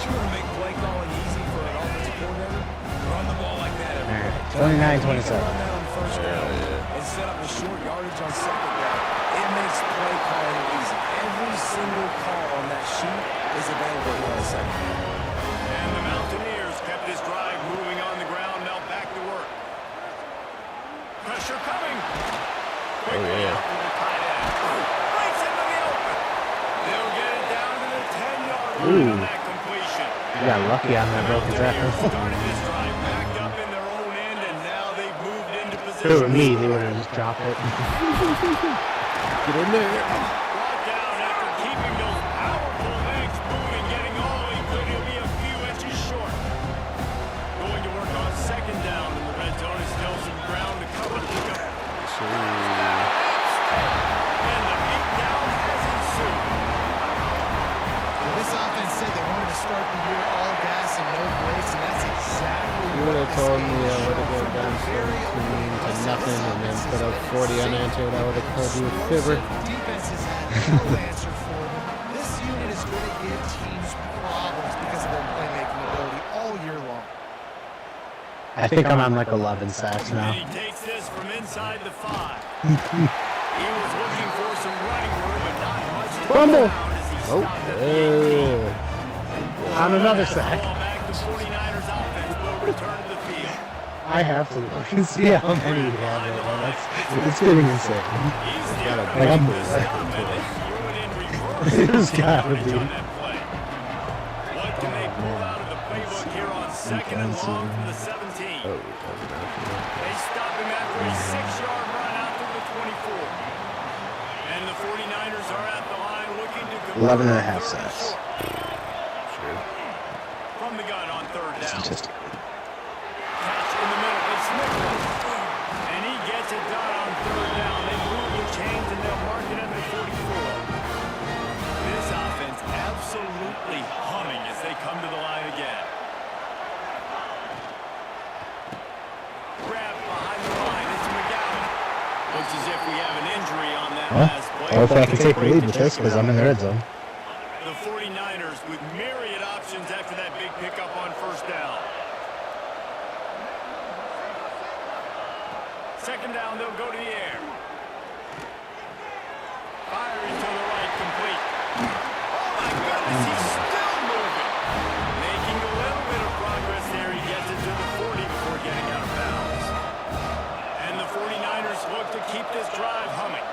You want to make play calling easy for an offensive coordinator? Run the ball like that every day. 29-27. Run that on 1st down and set up a short yardage on 2nd down. It makes play calling easy. Every single call on that sheet is available here on 2nd down. And the Mountaineers kept this drive moving on the ground. Now back to work. Pressure coming. Quickly out to the tight end. Breaks into the open. They'll get it down to the 10-yard line on that completion. You got lucky on that broken tackle. Started this drive backed up in their own end, and now they've moved into If position. it were me, they would have just dropped it. Get in there. Brought down after keeping those powerful legs moving, getting all he could. He'll be a few inches short. Going to work on 2nd down in the red zone. Is still some ground to cover. And the beatdown has ensued. This offense said they wanted to start the year all gas and no brakes, and that's exactly You would what have this told game me I showed. would have gone down Very 17 to open. nothing and then put up 40 unanswered. I would have called you a fibber. Defense has had no answer for them. This unit is going to give teams problems because of their playmaking ability all year long. I think I'm on like 11 sacks And now. he takes this from inside the 5. He was looking for some running room, but not much to Fumble. found as he Oh, stopped at the 8. On another Ball sack. back, the 49ers offense will return to the field. I have to look and see how many we have right now. It's getting insane. He's Got a Like, I'm- this down, and they threw it in reverse. It's gotta Yardage be. on that play. What can they pull out of the playbook here on 2nd and long from the 17? Oh, that was an They stop him after a 6-yard run out to the 24. And the 49ers are at the line looking to convert 11 and a half 3rd and sacks. short. From the gun on 3rd down. Statistic. Catch in the middle. It's Nicholas. And he gets it done on 3rd down. They move the chains and they'll mark it at the 44. This offense absolutely humming as they come to the line again. Grab behind the line. It's McGowan. Looks as if we have an injury on that Huh? last play. Hopefully I can take the lead with this because I'm in the red zone. The 49ers with myriad options after that big pickup on 1st down. 2nd down, they'll go to the air. Firing to the right, complete. Oh my goodness, he's still moving. Making a little bit of progress there. He gets it to the 40 before getting out of bounds. And the 49ers look to keep this drive humming.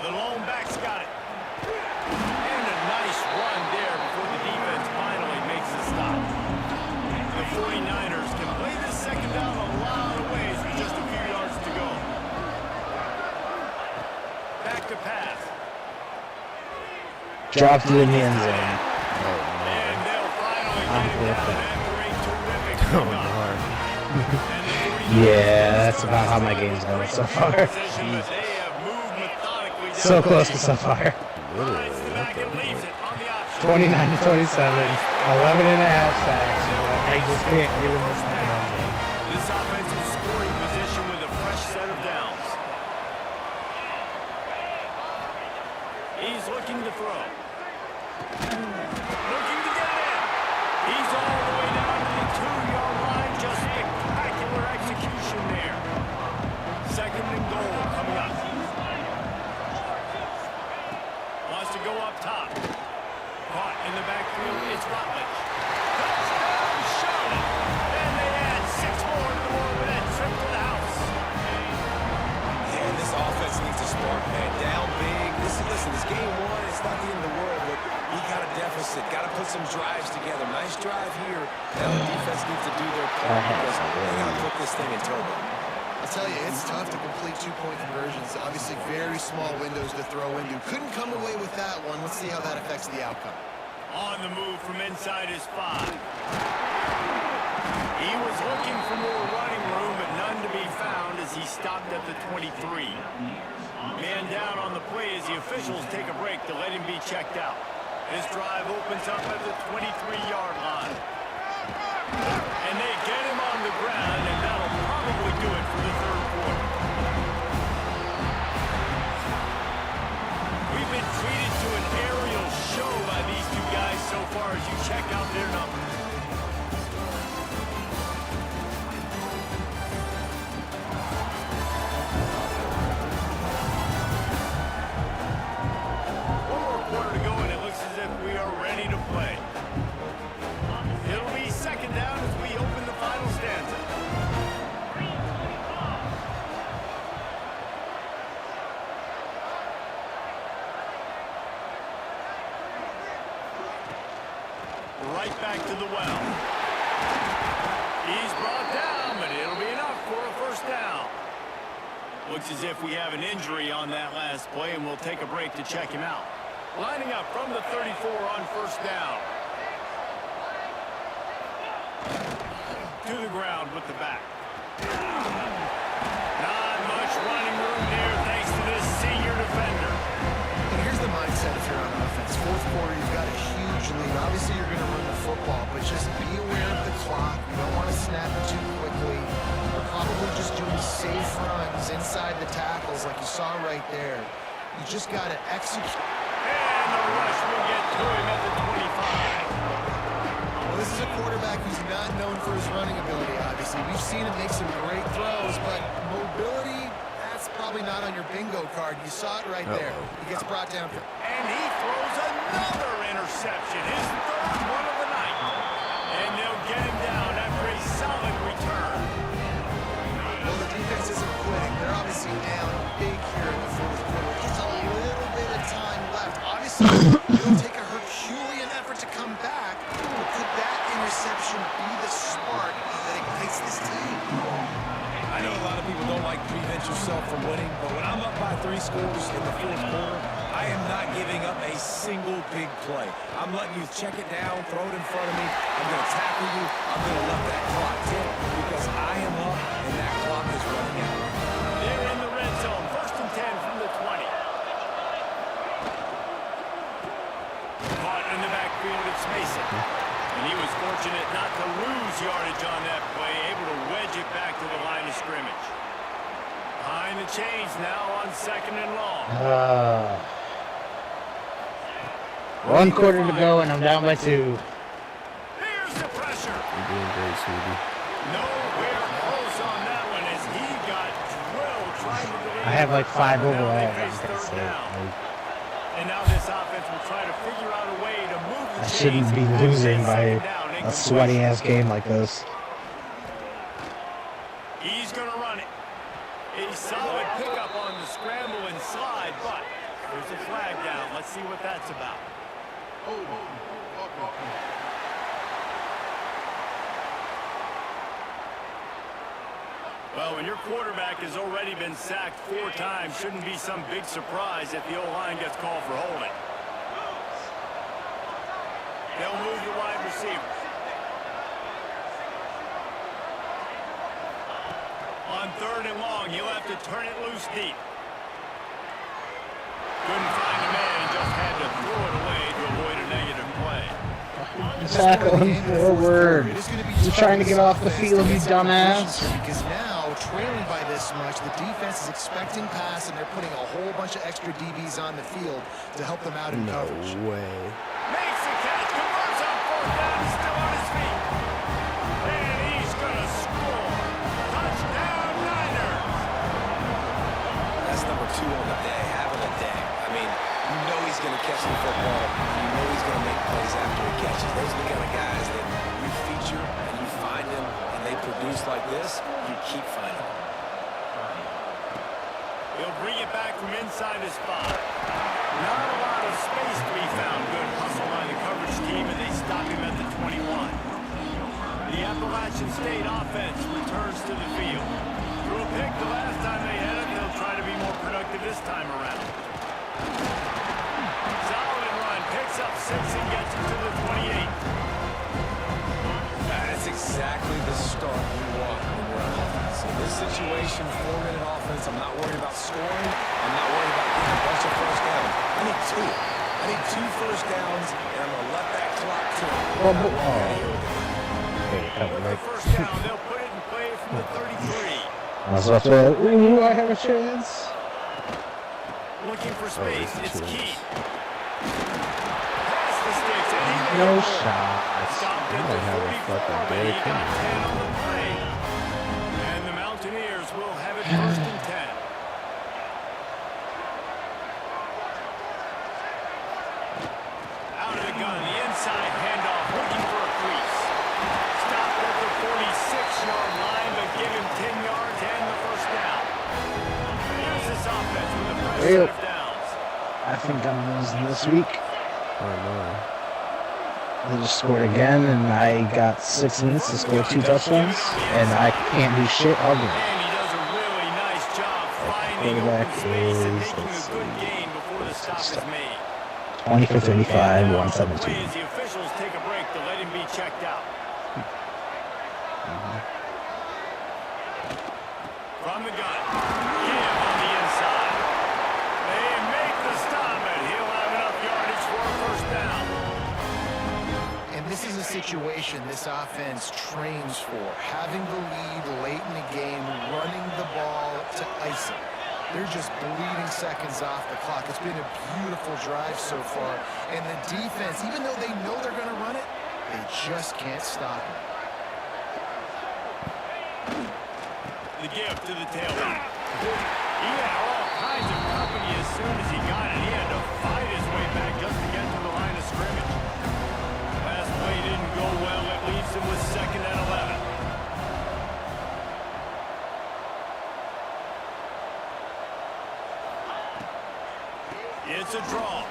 The lone back's got it. And a nice run there before the defense finally makes a stop. The 49ers can play this 2nd down a lot of ways with just a few yards to go. Back to pass. Dropped it in the end zone. And they'll finally get it down after a terrific pickup. And the 49ers Yeah, that's about how my game's going so far. possession, but they have moved methodically down So the close to field. so far. Rides the back and leaves it on the option. 29 to 27. 11 and a half sacks. I just can't give him this thing. This offensive scoring position with a fresh it. Got to put some drives together. Nice drive here. Now the defense needs to do their part because they got to put this thing in turbo. I'll tell you, it's tough to complete two-point conversions. Obviously, very small windows to throw into. Couldn't come away with that one. Let's see how that affects the outcome. On the move from inside his 5. He was looking for more running room, but none to be found as he stopped at the 23. Man down on the play as the officials take a break to let him be checked out. His drive opens up at the 23-yard line. And they get him on the ground, and that'll probably do it for the third quarter. We've been treated to an aerial show by these two guys so far as you check out their numbers. One more quarter to go, and it looks as if we are ready to play. It'll be second down as we open the final stanza. Right back to the well. He's brought down, but it'll be enough for a first down. Looks as if we have an injury on that last play, and we'll take a break to check him out. Lining up from the 34 on first down. To the ground with the back. Not much running room there thanks to this senior defender. And here's the mindset if you're on offense. Fourth quarter, you've got a huge lead. Obviously, you're going to run the football, but just be aware of the clock. You don't want to snap it too quickly. You're probably just doing safe runs inside the tackles like you saw right there. You just got to execute. And the rush will get to him at the 25. Well, this is a quarterback who's not known for his running ability, obviously. We've seen him make some great throws, but mobility, that's probably not on your bingo card. You saw it right there. He gets brought down. And he throws another interception, his third one of the night. And they'll get him down after a solid return. Well, the defense isn't quitting. They're obviously down big here in the fourth quarter. Just a little bit of time left. Obviously, it'll take a Herculean effort to come back. But could that interception be the spark that ignites this team? I know a lot of people don't like to prevent yourself from winning, but when I'm up by 3 scores in the fourth quarter, I am not giving up a single big play. I'm letting you check it down, throw it in front of me. I'm going to tackle you. I'm going to let that clock tick because I am up and that clock is running out. They're in the red zone. First and 10 from the 20. Caught in the backfield, it's Mason. And he was fortunate not to lose yardage on that play, able to wedge it back to the line of scrimmage. Behind the chains now on second and long. 1 quarter to go, and I'm down by 2. Here's the pressure. You're doing great, sweetie. Nowhere close on that one as he got drilled trying to deliver. I have like 5 Now overall. they I'm face gonna third say. down. And now this offense will try to figure out a way to move the I shouldn't chains be and losing get by second down a incomplete. sweaty ass game like this. He's going to run it. A solid pickup on the scramble and slide, but there's a flag down. Let's see what that's about. Well, when your quarterback has already been sacked 4 times, shouldn't be some big surprise if the O-line gets called for holding. They'll move the wide receiver. On third and long, he'll have to turn it loose deep. Couldn't find a man, he just had to throw it away to avoid a negative play. Tackle him forward. You're trying to get off the field, you dumbass. Because now, trailing by this much, the defense is expecting pass, and they're putting a whole bunch of extra DBs on the field to help them out in coverage. No way. Makes the catch, converts on fourth down, he's still on his feet. And he's gonna score. Touchdown, Niners. That's number 2 on the day, having a day. I mean, you know he's going to catch the football. You know he's going to make plays after he catches. Those are the kind of guys that you feature and you find them and they produce like this, you keep finding them. He'll bring it back from inside his 5. Not a lot of space to be found. Good hustle by the coverage team, and they stop him at the 21. The Appalachian State offense returns to the field. Threw a pick the last time they had it. They'll try to be more productive this time around. Solid run. Picks up 6 and gets it to the 28. That's exactly the start you want when you're on offense. In this situation, 4-minute offense, I'm not worried about scoring. I'm not worried about getting a bunch of first downs. I need 2. I need 2 first downs, and I'm going to let that clock tick. With the first down, they'll put it in play from the 33. I was about to, ooh, I have a chance. Looking for space. It's key. Pass the sticks, and he No made it. shot. Stopped at the 44, but he got 10 on the play. And the Mountaineers will have it first and 10. Out of the gun, the inside handoff, looking for a crease. Stopped at the 46-yard line, but give him 10 yards and the first down. Here's this offense with a fresh set of downs. I think I'm losing this week. Oh no. They just scored again, and I got 6 minutes to score 2 touchdowns, and I can't do shit all game. And he does a really nice job finding open Quarterback space and is, making let's a good see. gain before the stop is made. 20 for 35, And now, 117. play as the officials take a break to let him be checked out. From the gun. Give on the inside. They make the stop, and he'll have enough yardage for a first down. And this is a situation this offense trains for. Having the lead late in the game, running the ball to ice it. They're just bleeding seconds off the clock. It's been a beautiful drive so far. And the defense, even though they know they're going to run it, they just can't stop it. The gift to the tailback. He had all kinds of company as soon as he got it. He had to fight his way back just to get to the line of scrimmage. Last play didn't go well. It leaves him with 2nd and 11. It's a draw.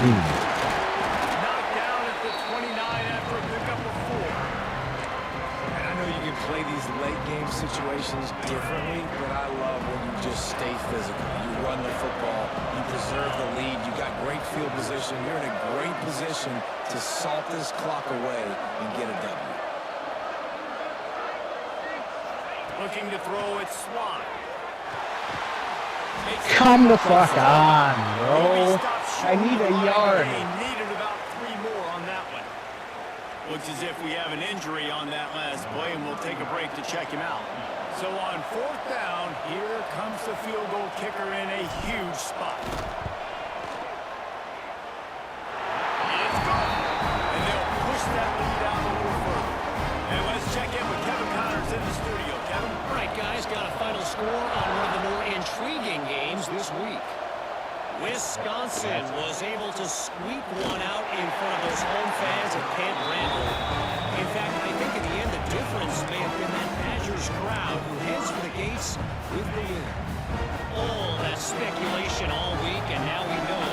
Knocked down at the 29 after a pickup of 4. And I know you can play these late game situations differently, but I love when you just stay physical. You run the football, you preserve the lead, you got great field position. You're in a great position to salt this clock away and get a W. Looking to throw it, Swan. Come the fuck on, bro. I need a yard. He needed about 3 more on that one. Looks as if we have an injury on that last play, and we'll take a break to check him out. So on 4th down, here comes the field goal kicker in a huge spot. It's gone. And they'll push that lead out a little further. And let's check in with Kevin Connors in the studio. Kevin? All right, guys, got a final score on one of the more intriguing games this week. Wisconsin was able to squeak one out in front of those home fans at Camp Randall. In fact, I think in the end the difference may have been that Badgers crowd who heads for the gates with the win. All that speculation all week, and now we know.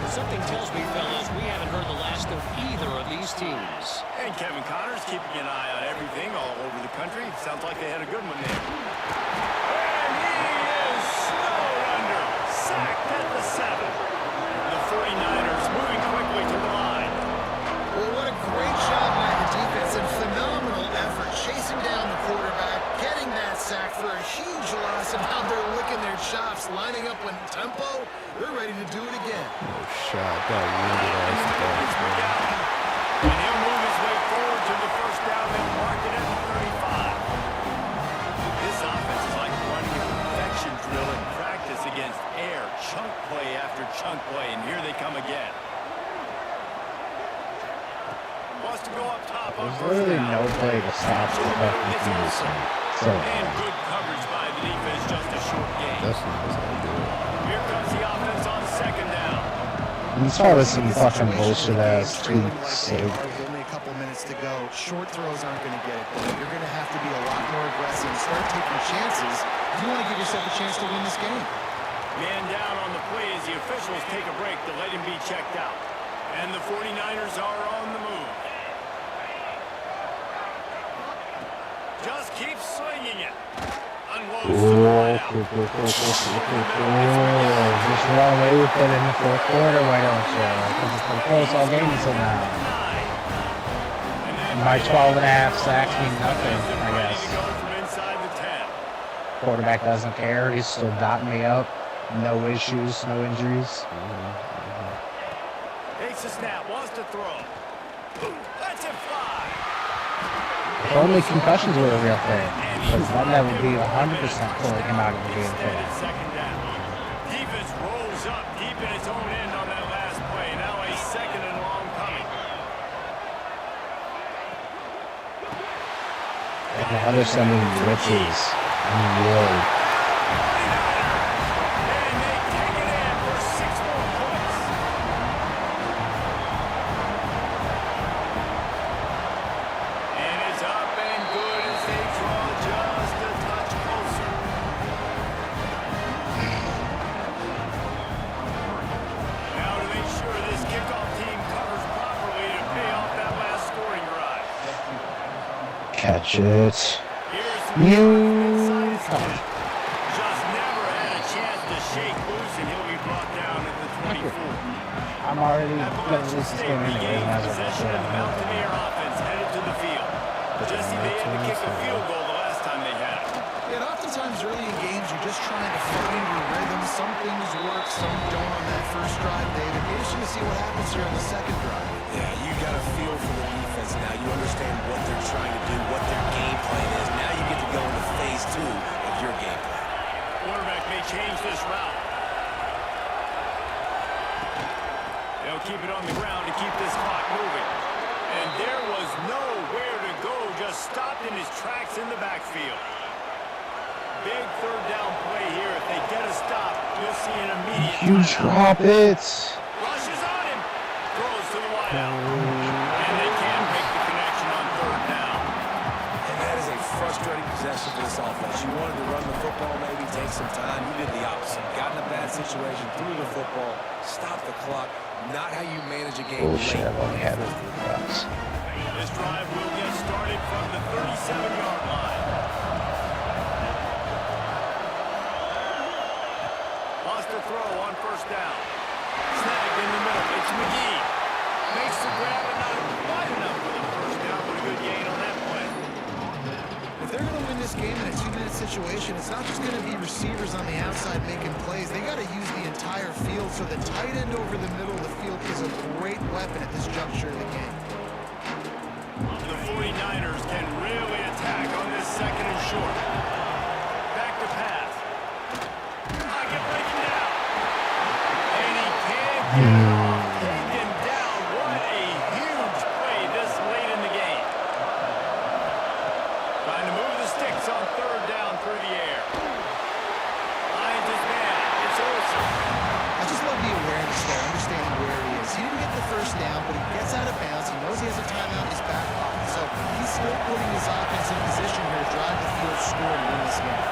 But something tells me, fellas, we haven't heard the last of either of these teams. And Kevin Connors keeping an eye on everything all over the country. Sounds like they had a good one there. And he is snowed under. Sacked at the 7. The 49ers moving quickly to the line. Well, what a great job by the defense and phenomenal effort chasing down the quarterback, getting that sack for a huge loss, and now they're licking their chops, lining up in tempo. They're ready to do it again. No shot. That wounded ass guys, man. And he'll move his way forward to the first down. They'll mark it at the 35. This offense is like running a perfection drill in practice against air. Chunk play after chunk play, and here they come again. Wants to go up top on There's first literally down. no play to stop the fucking team. So, And good coverage by the defense, just a short gain. That's not how I do it. Here comes the offense on 2nd down. these probably some fucking bullshit ass tweets. So, Only a couple minutes to go. Short throws aren't going to get it done. You're going to have to be a lot more aggressive. Start taking chances if you want to give yourself a chance to win this game. Man down on the play as the officials take a break to let him be checked out. And the 49ers are on the move. Just keep slinging it. Unloads to the right out. Just run away with it in the fourth quarter, why don't you? Because it's been close all game until now. My 12.5 sacks mean nothing, I guess. Quarterback doesn't care. He's still dotting me up. No issues, no injuries. Takes a snap, wants to throw. Lets it fly. If only concussions were a real thing, because then that would be 100% pulling him out of the game for that. Second down. Defense rolls up deep in its own end on that last play. Now a second and long coming. And the other sending blitzes. I mean, really. And they take it in for 6 more points. And it's up and good as they draw just a touch closer. Now to make sure this kickoff team covers properly to pay off that last scoring drive. Catch it. Here's You come. just never had a chance to shake loose, and he'll be brought down at the 24. I'm already At going to lose this game anyway. regains Might as well possession put it of the on. Mountaineer offense headed to the field. Jesse, they had to kick a field goal the last time they had it. And oftentimes early in games, you're just trying to find your rhythm. Some things work, some don't on that first drive, David. Be interesting to see what happens here on the second drive. Yeah, you got a feel for the defense now. You understand what they're trying to do, what their game plan is. Now you get to go into phase 2 of your game plan. Quarterback may change this route. They'll keep it on the ground to keep this clock moving. And there was nowhere to go, just stopped in his tracks in the backfield. Big third down play here. If they get a stop, you'll see an immediate You timeout. drop it. Rushes on him. Throws to the wideout. And they can't make the connection on third down. And that is a frustrating possession for this offense. You wanted to run the football, maybe take some time. You did the opposite. Got in a bad situation, threw the football, stopped the clock. Not how you manage a game. Bullshit, late. I've only had it. This drive will get started from the 37-yard line. Lost a throw on first down. Snagged in the middle. It's McGee. Makes the grab and not quite enough for the first down, but a good gain on that play. If they're going to win this game in a 2-minute situation, it's not just going to be receivers on the outside making plays. They got to use the entire field. So the tight end over the middle of the field is a great weapon at this juncture of the game. The 49ers can really attack on this second and short. Back to pass. Pocket breaking down. And he can't get it off. Taken down. What a huge play this late in the game. Trying to move the sticks on third down through the air. Finds his man. It's Olsen. I just love the awareness there, understanding where he is. He didn't get the first down, but he gets out of bounds. He knows he has a timeout in his back pocket. So he's still putting his offense in position here to drive the field, score, and win this game.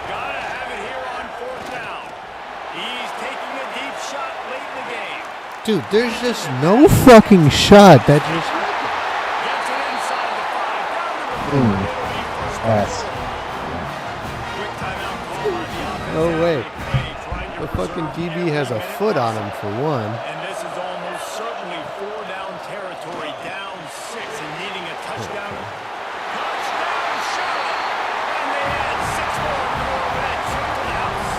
Gotta have it here on fourth down. He's taking a deep shot late in the game. Dude, there's just no fucking shot that just. Gets it inside the 5. Down to the 4. It'll be first down. That's Quick timeout call by the offense. Oh, wait. Play, trying to The fucking preserve DB has a minute foot on clock. him for one. And this is almost certainly 4-down territory. Down 6 and needing a touchdown. Touchdown Charlotte! And they add 6 more minutes to the house.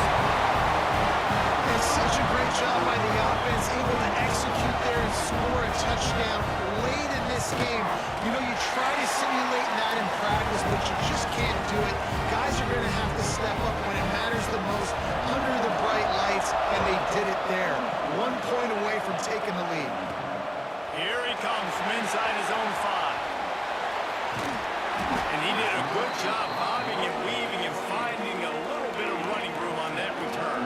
It's such a great job by the offense, able to execute there and score a touchdown late in this game. You know, you try to simulate that in practice, but you just can't do it. Guys are going to have to step up when it matters the most under the bright lights, and they did it there. 1 point away from taking the lead. Here he comes from inside his own 5. And he did a good job bobbing and weaving and finding a little bit of running room on that return.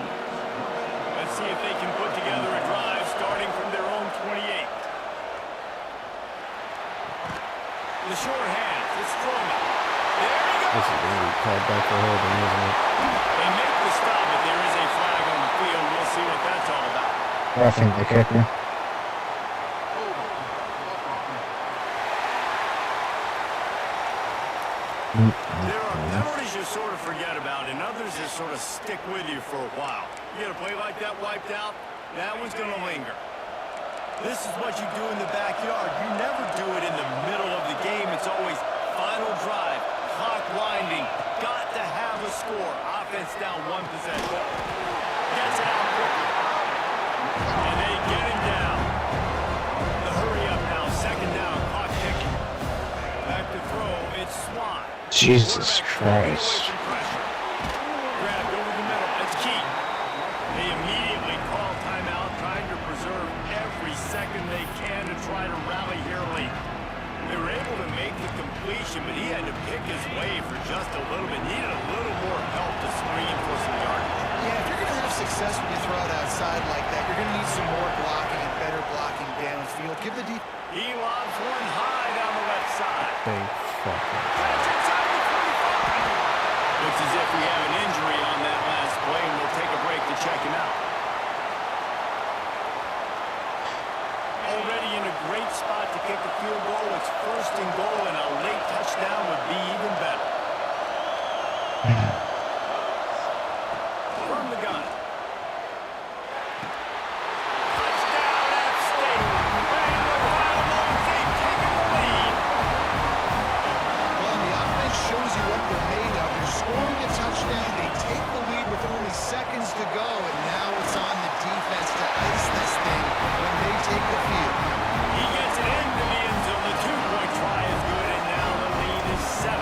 Let's see if they can put together a drive starting from their own 28. The short hands, it's Stroman. There he goes. This is going to be called back for holding, isn't it? They make the stop, but there is a flag on the field. We'll see what that's all about. Roughing the kicker. There are penalties you sort of forget about, and others that sort of stick with you for a while. You get a play like that wiped out, that one's going to linger. This is what you do in the backyard. You never do it in the middle of the game. It's always final drive, clock winding, got to have a score. Offense down one possession. Gets it out quickly. And they get him down. The hurry up now, second down, clock ticking. Back to throw, it's Swan. Jesus Christ. Grabbed over the middle. It's Key. They immediately call timeout, trying to preserve every second they can to try to rally here late. They were able to make the completion, but he had to pick his way for just a little bit. Needed a little more help to screen for some yardage. Yeah, if you're going to have success when you throw it outside like that, you're going to need some more blocking and better blocking downfield. Give the deep. He lobs one high down the left side. Thank fucking. That's inside the 45. Looks as if we have an injury on that last play, and we'll take a break to check him out. Already in a great spot to kick a field goal. It's first and goal, and a late touchdown would be even better. From the gun. Touchdown, App State. And the final they've taken the lead. Well, the offense shows you what they're made of. They're scoring a touchdown. They take the lead with only seconds to go, and now it's on the defense to ice this thing when they take the field. He gets it into the end zone. The two-point try is good, and now the lead is 7.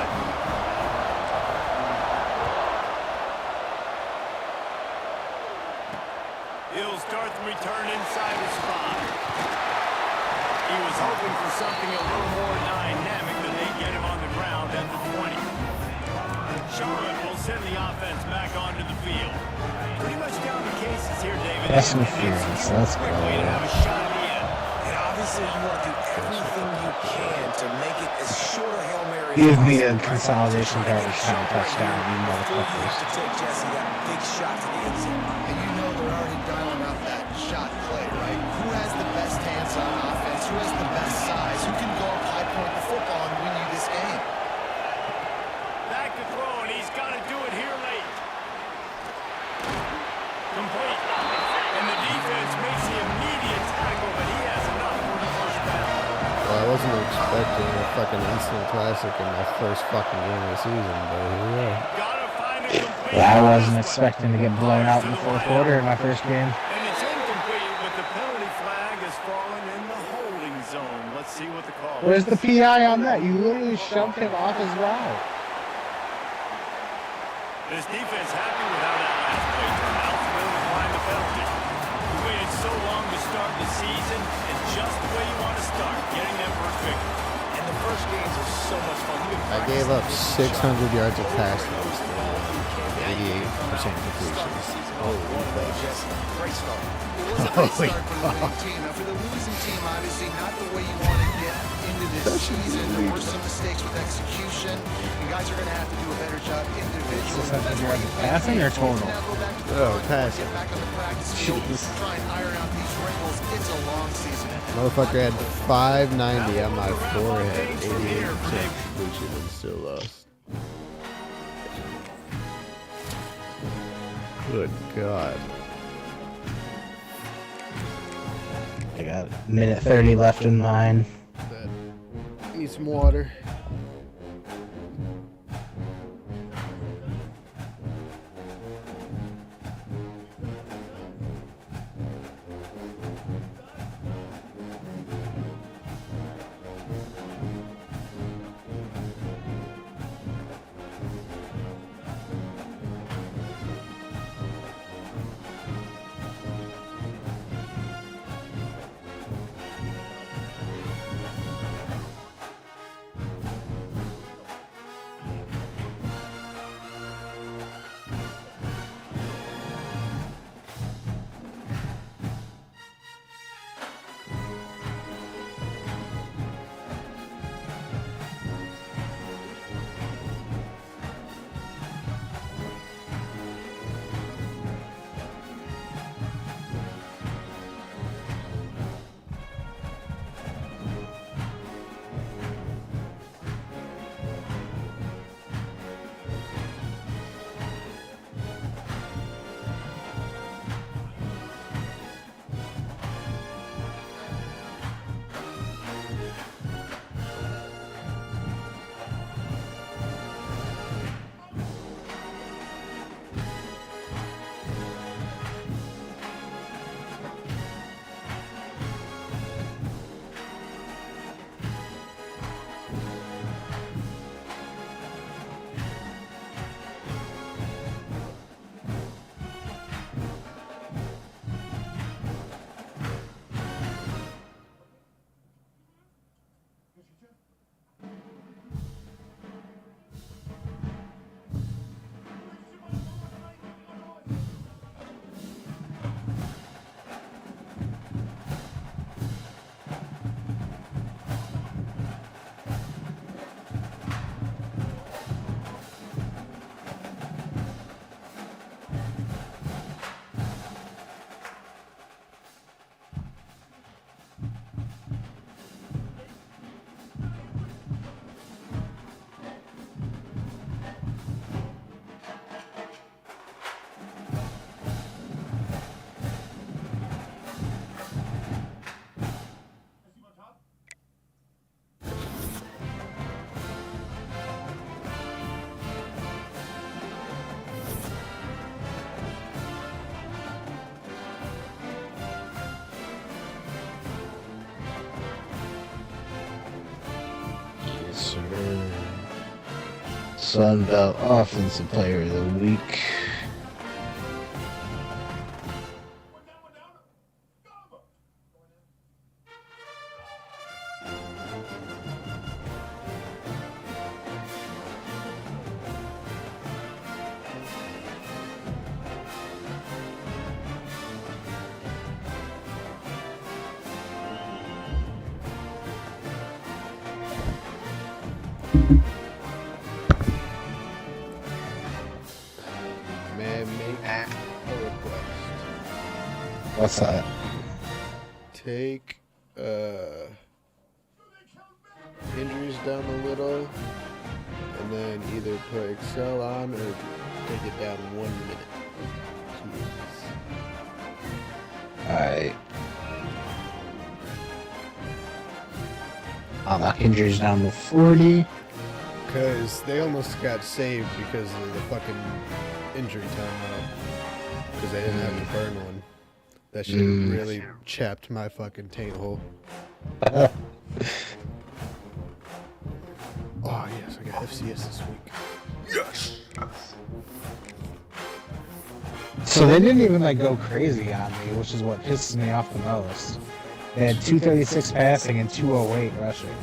He'll start the return inside his 5. He was hoping for something a little more dynamic, but they get him on the ground at the 20. Charlotte will send the offense back onto the field. Pretty much down the cases here, David. That's interference. Let's go. Quickly to have a shot at the end. And obviously, you want to do everything you can to make it as short a Hail Mary as Give me a possible. consolidation garbage time touchdown, you Before you have motherfuckers. to take, Jesse, that big shot to the end zone. And you know they're already dialing up that shot play, right? Who has the best hands on offense? Who has the best size? Who can go up high point the football and win you this game? Back to throw, and he's got to do it here late. Complete. And the defense makes the immediate tackle, but he has enough for the first down. Well, I wasn't expecting a fucking instant classic in my first fucking game of the season, but here we are. Gotta find a complete. Yeah, I wasn't expecting to get blown out in the fourth quarter in my first game. And it's incomplete, but the penalty flag has fallen in the holding zone. Let's see what the call Where's is. the PI on that? You literally shoved him off his route. This defense happy with how that last play turned out. So they'll decline the penalty. You waited so long to start the season, and just the way you want to start, getting that first victory. And the first games are so much fun. You can I gave up practice 600 yards of passing. Now you can 88% completion. Holy Jesse, great start. It was a great start for the winning team. Now, for the losing team, obviously not the way you want to get into this season. There were some mistakes with execution. You guys are going to have to do a better job individually. 600 yards of passing or total? Oh, passing. Get back on the practice field. Try and iron out these wrinkles. It's a long season. Motherfucker had 590 on my forehead, 88% completion, and still lost. Good God. I got a minute 30 left in mine. Need some water. Sun Belt Offensive Player of the Week. May I make a request? What's that? Take injuries down a little, and then either put Excel on or take it down 1 minute. Alright. I'll knock injuries down to 40. Because they almost got saved because of the fucking injury timeout. Because they didn't have to burn one. That shit really chapped my fucking taint hole. Oh, yes, I got FCS this week. Yes! So they didn't even like go crazy on me, which is what pisses me off the most. They had 236 passing and 208 rushing.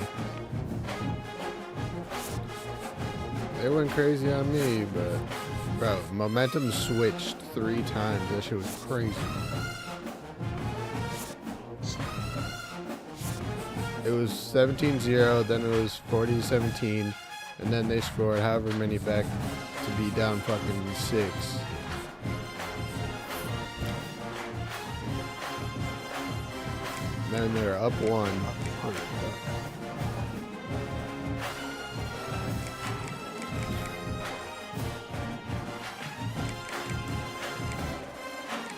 They went crazy on me, but bro, momentum switched 3 times. That shit was crazy. It was 17-0, then it was 40-17, and then they scored however many back to be down fucking 6. Then they're up 1.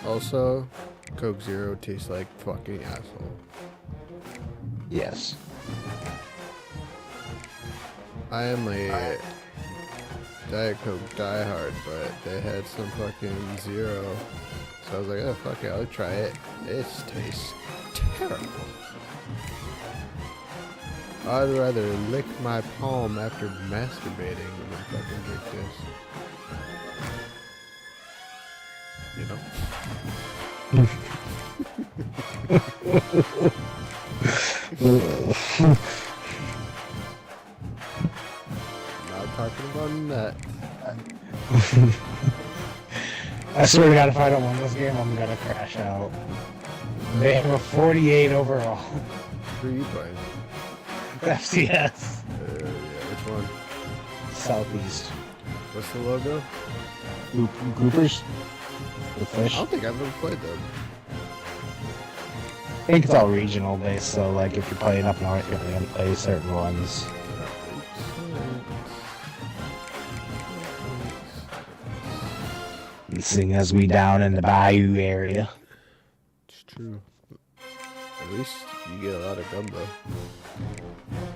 Also, Coke Zero tastes like fucking asshole. Yes. I am a Diet Coke diehard, but they had some fucking zero. So I was like, oh fuck it, I'll try it. It tastes terrible. I'd rather lick my palm after masturbating than fucking drink this. You know? Not talking about that. I swear to God, if I don't win this game, I'm gonna crash out. They have a 48 overall. Who are you playing? FCS. Yeah, which one? Southeast. What's the logo? Groupers? The I fish? don't think I've ever played them. I think it's all regional based, so like if you're playing up north, you're gonna play certain ones. And seeing as we down in the Bayou area. It's true. At least you get a lot of gumbo.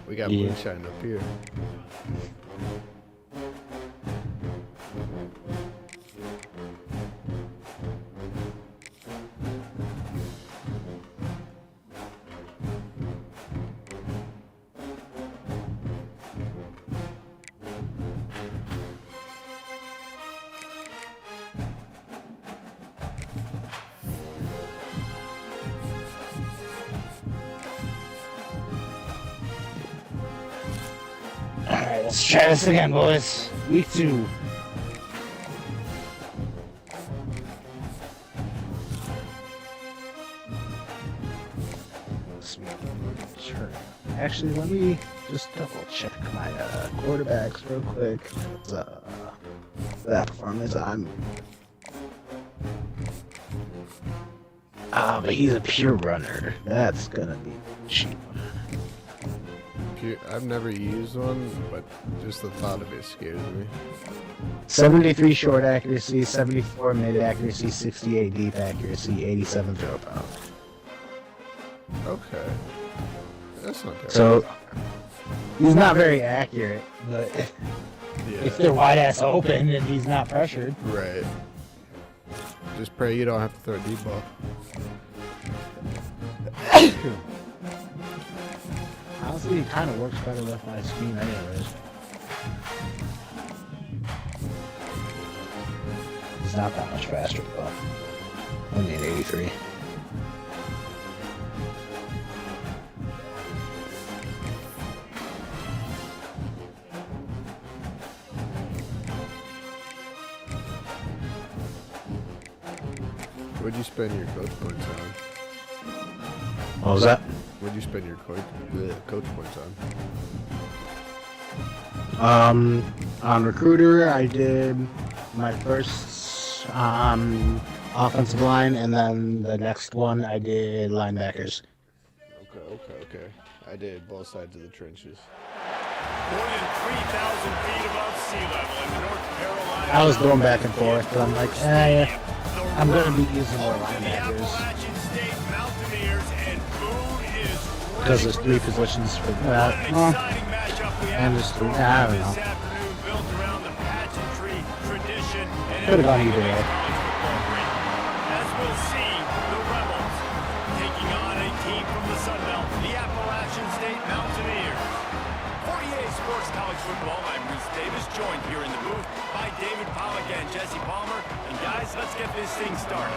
We got moonshine up here. Alright, let's try this again, boys. Week 2. Actually, let me just double check my quarterbacks real quick. That performance, but he's a pure runner. That's gonna be cheap. I've never used one, but just the thought of it scares me. 73 short accuracy, 74 mid accuracy, 68 deep accuracy, 87 throw power. Okay. That's not terrible. So, he's not very accurate, but if they're wide ass open and he's not pressured. Right. Just pray you don't have to throw a deep ball. Honestly, it kind of works better with my screen anyways. He's not that much faster, though. Only an 83. What'd you spend your coach points on? What was that? What'd you spend your coach points On recruiter, I did my first offensive line, and then the next one I did linebackers. Okay. I did both sides of the trenches. More than 3,000 feet above sea level in the North Carolina. I was going back and forth, but I'm like, I'm going to be using more linebackers. Because there's 3 positions for that. And there's 3. I don't know. Could have gone either way. As we'll see, the Rebels taking on a team from the Sun Belt, the Appalachian State Mountaineers. 48 Sports College Football, I'm Reese Davis, joined here in the booth by David Pollack and Jesse Palmer. And guys, let's get this thing started.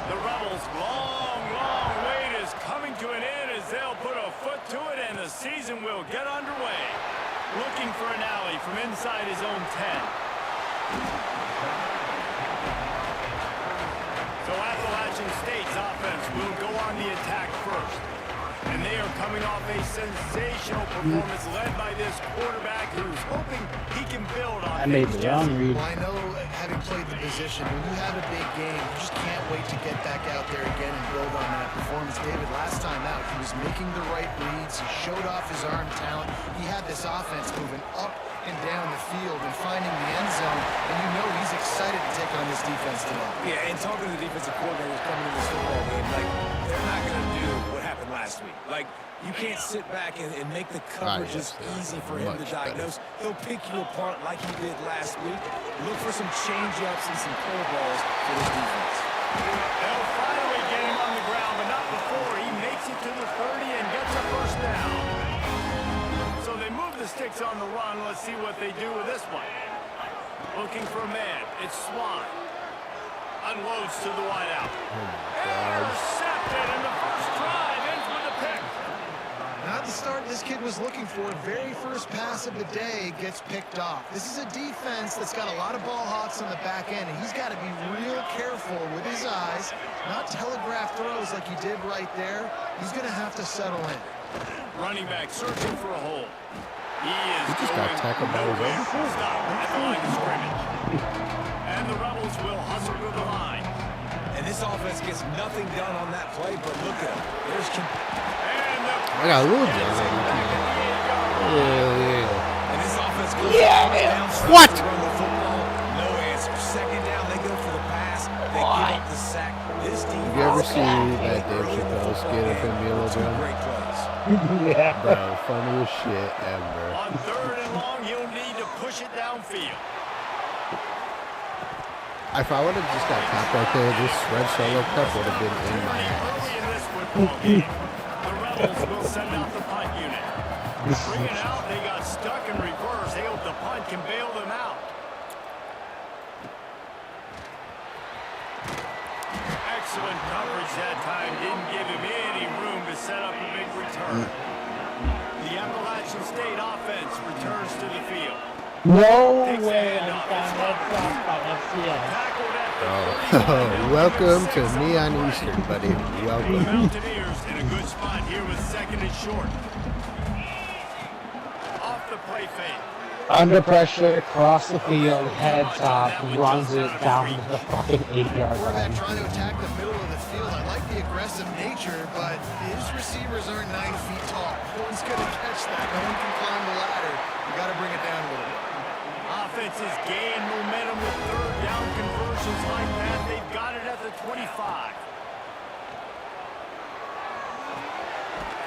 The Rebels' long wait is coming to an end as they'll put a foot to it and the season will get underway. Looking for an alley from inside his own 10. So Appalachian State's offense will go on the attack first. And they are coming off a sensational performance led by this quarterback who's hoping he can build on. I made the wrong read. Well, I know, having played the position, when you have a big game, you just can't wait to get back out there again and build on that performance. David, last time out, he was making the right reads. He showed off his arm talent. He had this offense moving up and down the field and finding the end zone. And you know he's excited to take on this defense today. Yeah, and talking to the defensive coordinators coming in this football game, like, they're not going to do what happened last week. Like, you can't sit back and make the coverages easy for him to diagnose. He'll pick you apart like he did last week. Look for some change-ups and some curveballs for this defense. They'll finally get him on the ground, but not before he makes it to the 30 and gets a first down. So they move the sticks on the run. Let's see what they do with this one. Looking for a man. It's Swan. Unloads to the wideout. Intercepted, and the first drive ends with a pick. Not the start this kid was looking for. Very first pass of the day gets picked off. This is a defense that's got a lot of ball hawks on the back end, and he's got to be real careful with his eyes, not telegraph throws like he did right there. He's going to have to settle in. Running back searching for a hole. He just got tackled by his own. Stop at the line of scrimmage. And the Rebels will hustle to the line. And this offense gets nothing done on that play, but look at him. There's I got a little bit. And this offense goes down. What? Run the football. No answer. Second down, they go for the pass. They give up the sack. This defense. Have you ever seen that Dave Chappelle skit of him being a little bit? Great plays. Yeah. Bro, funniest shit ever. On 3rd and long, you'll need to push it downfield. If I would have just got tapped right there, this red solo cup would have been in my ass. Early in this football game, the Rebels will send out the punt unit. Bring it out, they got stuck in reverse. They hope the punt can bail them out. Excellent coverage that time. Didn't give him any room to set up a big return. The Appalachian State offense returns to the field. No Takes way. the handoff. It's tackled at the 30. Welcome to Neon Eastern, buddy. The Welcome. Mountaineers in a good spot here with 2nd and short. Off the play fake. Under pressure, across the field, head top, runs it down to the fucking 8-yard Quarterback line. trying to attack the middle of the field. I like the aggressive nature, but his receivers aren't 9 feet tall. No one's going to catch that. No one can climb the ladder. You got to bring it down a little bit. Offenses gain momentum with 3rd down conversions like that. They've got it at the 25.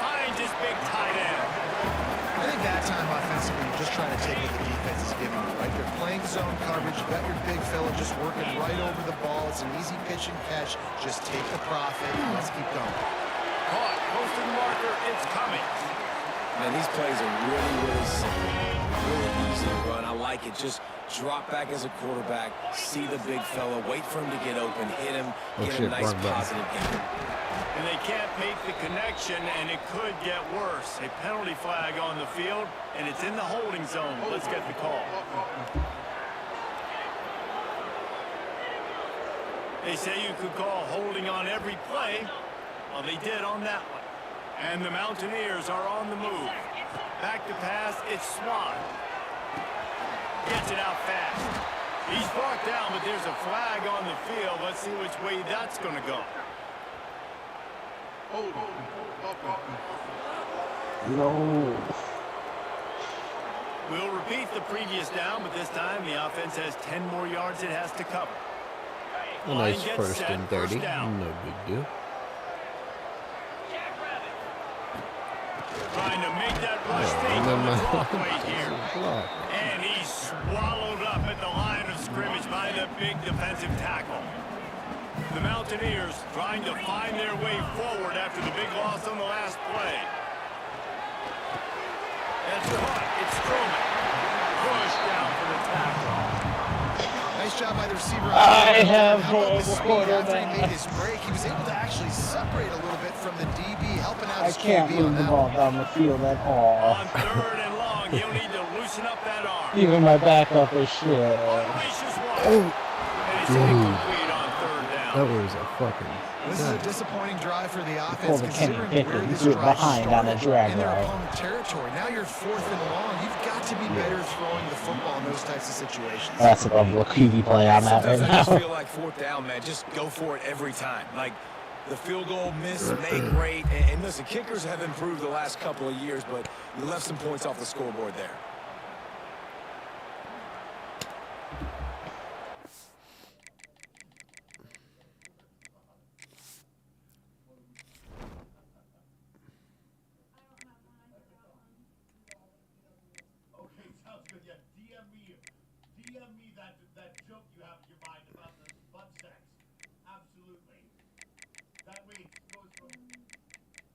Finds his big tight end. I think that time offensively, you're just trying to take what the defense is giving you, right? They're playing zone coverage. You got your big fella just working right over the ball. It's an easy pitch and catch. Just take the profit. Let's keep going. Caught. Posting marker. It's coming. Man, these plays are really, really simple. Really easy to run. I like it. Just drop back as a quarterback, see the big fella, wait for him to get open, hit him, get him a nice positive game. And they can't make the connection, and it could get worse. A penalty flag on the field, and it's in the holding zone. Let's get the call. They say you could call holding on every play. Well, they did on that one. And the Mountaineers are on the move. Back to pass, it's Swan. Gets it out fast. He's brought down, but there's a flag on the field. Let's see which way that's going to go. No. We'll repeat the previous down, but this time the offense has 10 more yards it has to cover. A nice Line gets first set, and 30. first down. No big deal. Trying to make that rush take and on then the clock right here. block. And he's swallowed up at the line of scrimmage by the big defensive tackle. The Mountaineers trying to find their way forward after the big loss on the last play. That's caught. It's Stroman. Pushed down for the tackle. Nice job by the receiver. I have How about the speed quarterback. after he made his break? He was able to actually separate a little bit from the DB, helping out I his can't QB move on the that ball one. down the field at all. On third and long, he'll need to loosen up that arm. Even my backup is shit. Unleashes one. And it's incomplete on third down. That was a fucking. This is a disappointing drive for the Pull offense, the Kenny considering Pickett where and this threw it drive behind on a started drag in their route. opponent territory. Now you're 4th and long. You've got to be better throwing the football in those types of situations. That's a lovely QB play on that right Sometimes I just now. feel like 4th down, man. Just go for it every time. Like the field goal miss, make great. And listen, kickers have improved the last couple of years, but you left some points off the scoreboard there. Okay, sounds good. Yeah, DM me that joke you have in your mind about the butt sex. Absolutely. That way it goes from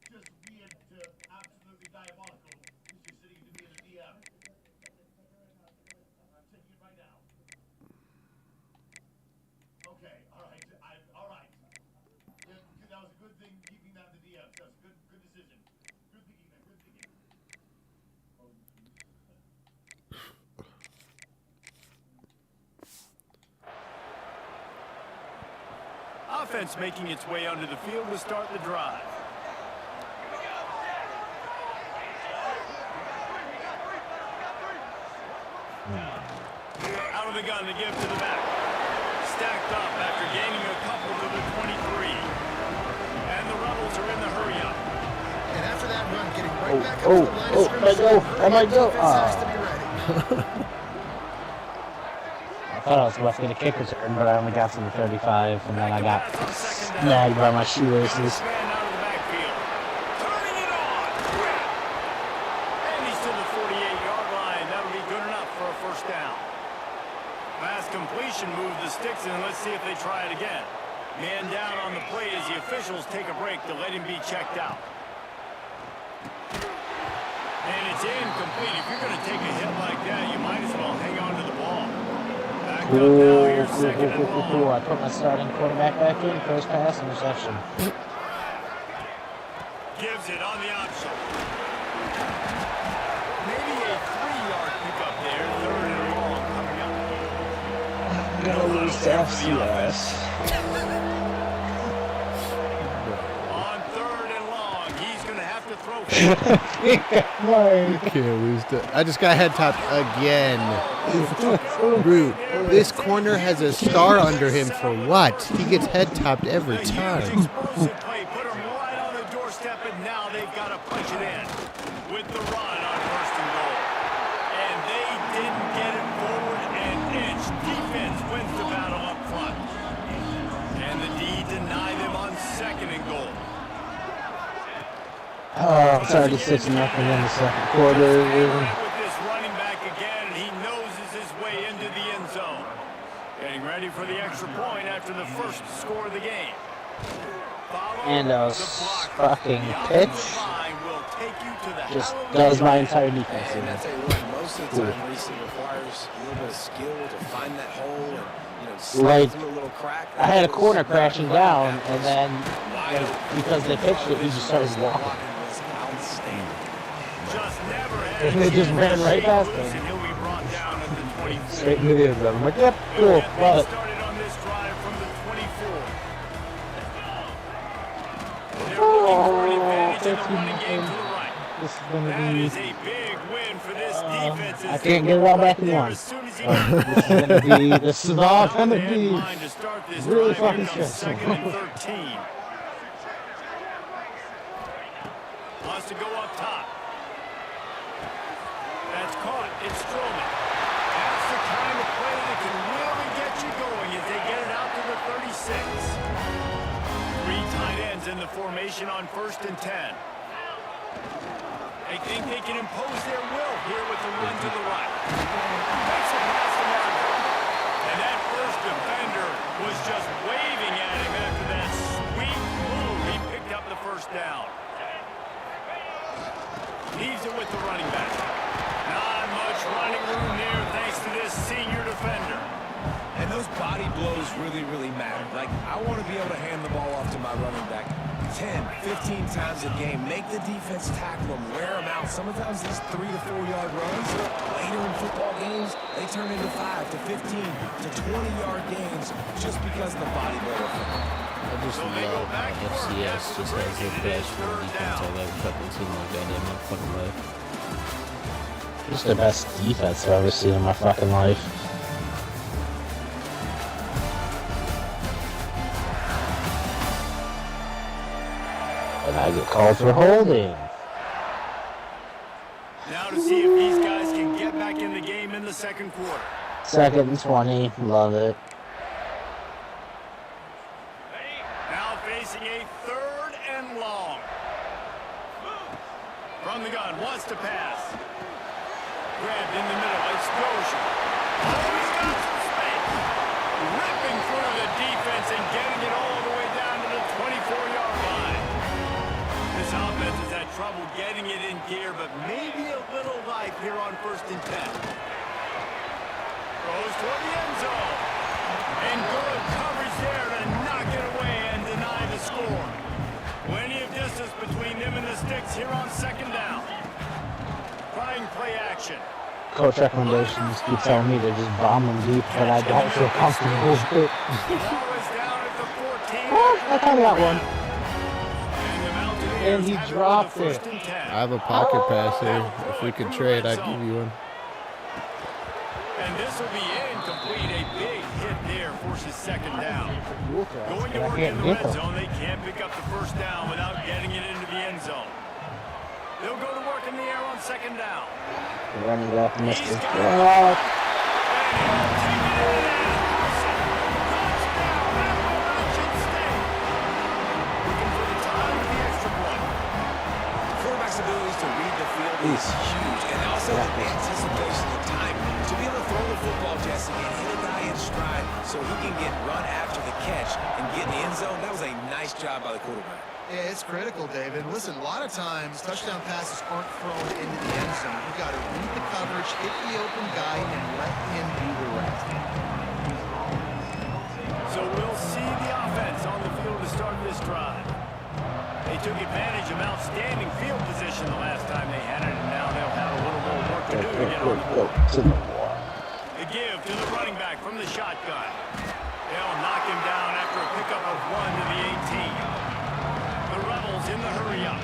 just weird to absolutely diabolical. Because you're sitting to me in a DM. I'm taking it right now. Okay, all right. All right. Yeah, that was a good thing keeping that in the DM. That's good decision. Good thinking there. Good thinking. Offense making its way onto the field to start the drive. Out of the gun to give to the back. Stacked up after gaining a couple to the 23. And the Rebels are in the hurry up. And after that run, getting right back up to the line of scrimmage. I might go. Defense has to be ready. I thought I was about to get a kick return, but I only got to the 35, and then I got snagged by my shoelaces. Man out of the backfield. Turning it on. And he's to the 48-yard line. That would be good enough for a first down. Pass completion, move the sticks, and let's see if they try it again. Man down on the play as the officials take a break to let him be checked out. And it's incomplete. If you're going to take a hit like that, you might as well hang on to the ball. Back up now, you're second and long. I put my starting quarterback back in, first pass, interception. Gives it on the option. Maybe a 3-yard pickup there. Third and long coming up. Gonna lose to FCS. On third and long, he's going to have to throw. You can't lose to. I just got head topped again. Dude, this corner has a star under him for what? He gets head topped every A huge time. explosive play put him right on the doorstep, and now they've got to punch it in with the run on first and goal. And they didn't get it forward an inch. Defense wins the battle up front. And the D deny them on second and goal. Oh, it's already 6-0 in the second quarter. With this running back again, and he noses his way into the end zone. Getting ready for the extra point after the first score of the game. And a fucking pitch just does my entire defense. And I tell you what, most of the time racing requires a little bit of skill to find that hole and, you know, slide through a little crack. I had a corner crashing down, and then because they pitched it, he just started walking. And they just ran right past him. Straight into the end zone. I'm like, yep, cool, love it. Oh, 13 This is going to be... I can't get it all back in one. This is all going to be really fucking stressful. Wants to go up top. That's caught. It's Strowman. That's the kind of play that can really get you going as they get it out to the 36. 3 tight ends in the formation on 1st and 10. They think they can impose their will here with the run to the right. Makes it past the marker. And that first defender was just waving at him after that sweet move. He picked up the first down. Leaves it with the running back. Not much running room there thanks to this senior defender. And those body blows really, really matter. Like, I want to be able to hand the ball off to my running back 10, 15 times a game. Make the defense tackle them, wear them out. Sometimes these 3 to 4 yard runs, later in football games, they turn into 5 to 15 to 20 yard games just because of the body blow effect. I just love how FCS just has the best run defense I've ever fucking seen in my goddamn fucking life. Just the best defense I've ever seen in my fucking life. And I get called for holding. Now to see if these guys can get back in the game in the second quarter. 2nd and 20, love it. Now facing a 3rd and long. From the gun, wants to pass. Grabbed in the middle, explosion. Oh, he's got some space. Ripping through the defense and getting it all the way down to the 24-yard line. This offense has had trouble getting it in gear, but maybe a little life here on 1st and 10. Goes toward the end zone. And good coverage there to knock it away and deny the score. Plenty of distance between them and the sticks here on 2nd down. Trying play action. Coach recommendations keep telling me to just bomb them deep, but I don't feel comfortable with it. Oh, I kind of got one. And he dropped it. I have a pocket passer. If we could trade, I'd give you one. And this will be incomplete. A big hit there forces 2nd down. Going to work in the red zone, they can't pick up the 1st down without getting it into the end zone. They'll go to work in the air on 2nd down. Running back missed it. Quarterback's ability to read the field is huge, and also the anticipation, the time to be able to throw the football, Jesse, and hit a guy in stride so he can get run after the catch and get in the end zone. That was a nice job by the quarterback. Yeah, it's critical, David. Listen, a lot of times touchdown passes aren't thrown into the end zone. You've got to read the coverage, hit the open guy, and let him do the rest. So we'll see the offense on the field to start this drive. They took advantage of outstanding field position the last time they had it, and now they'll have a little more work to do to get on the board. The give to the running back from the shotgun. They'll knock him down after a pickup of 1 to the 18. The Rebels in the hurry-up.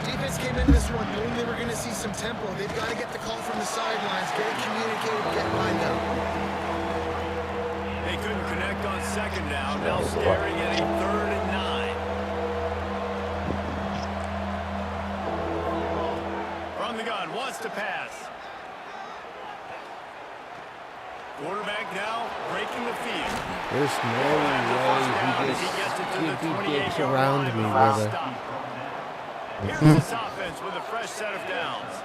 Defense came into this one knowing they were going to see some tempo. They've got to get the call from the sidelines, get it communicated, get lined up. They couldn't connect on 2nd down. Now staring at a 3rd and 9. From the gun, wants to pass. Quarterback now breaking the field. There's no way he gets around me, brother. Here's this offense with a fresh set of downs.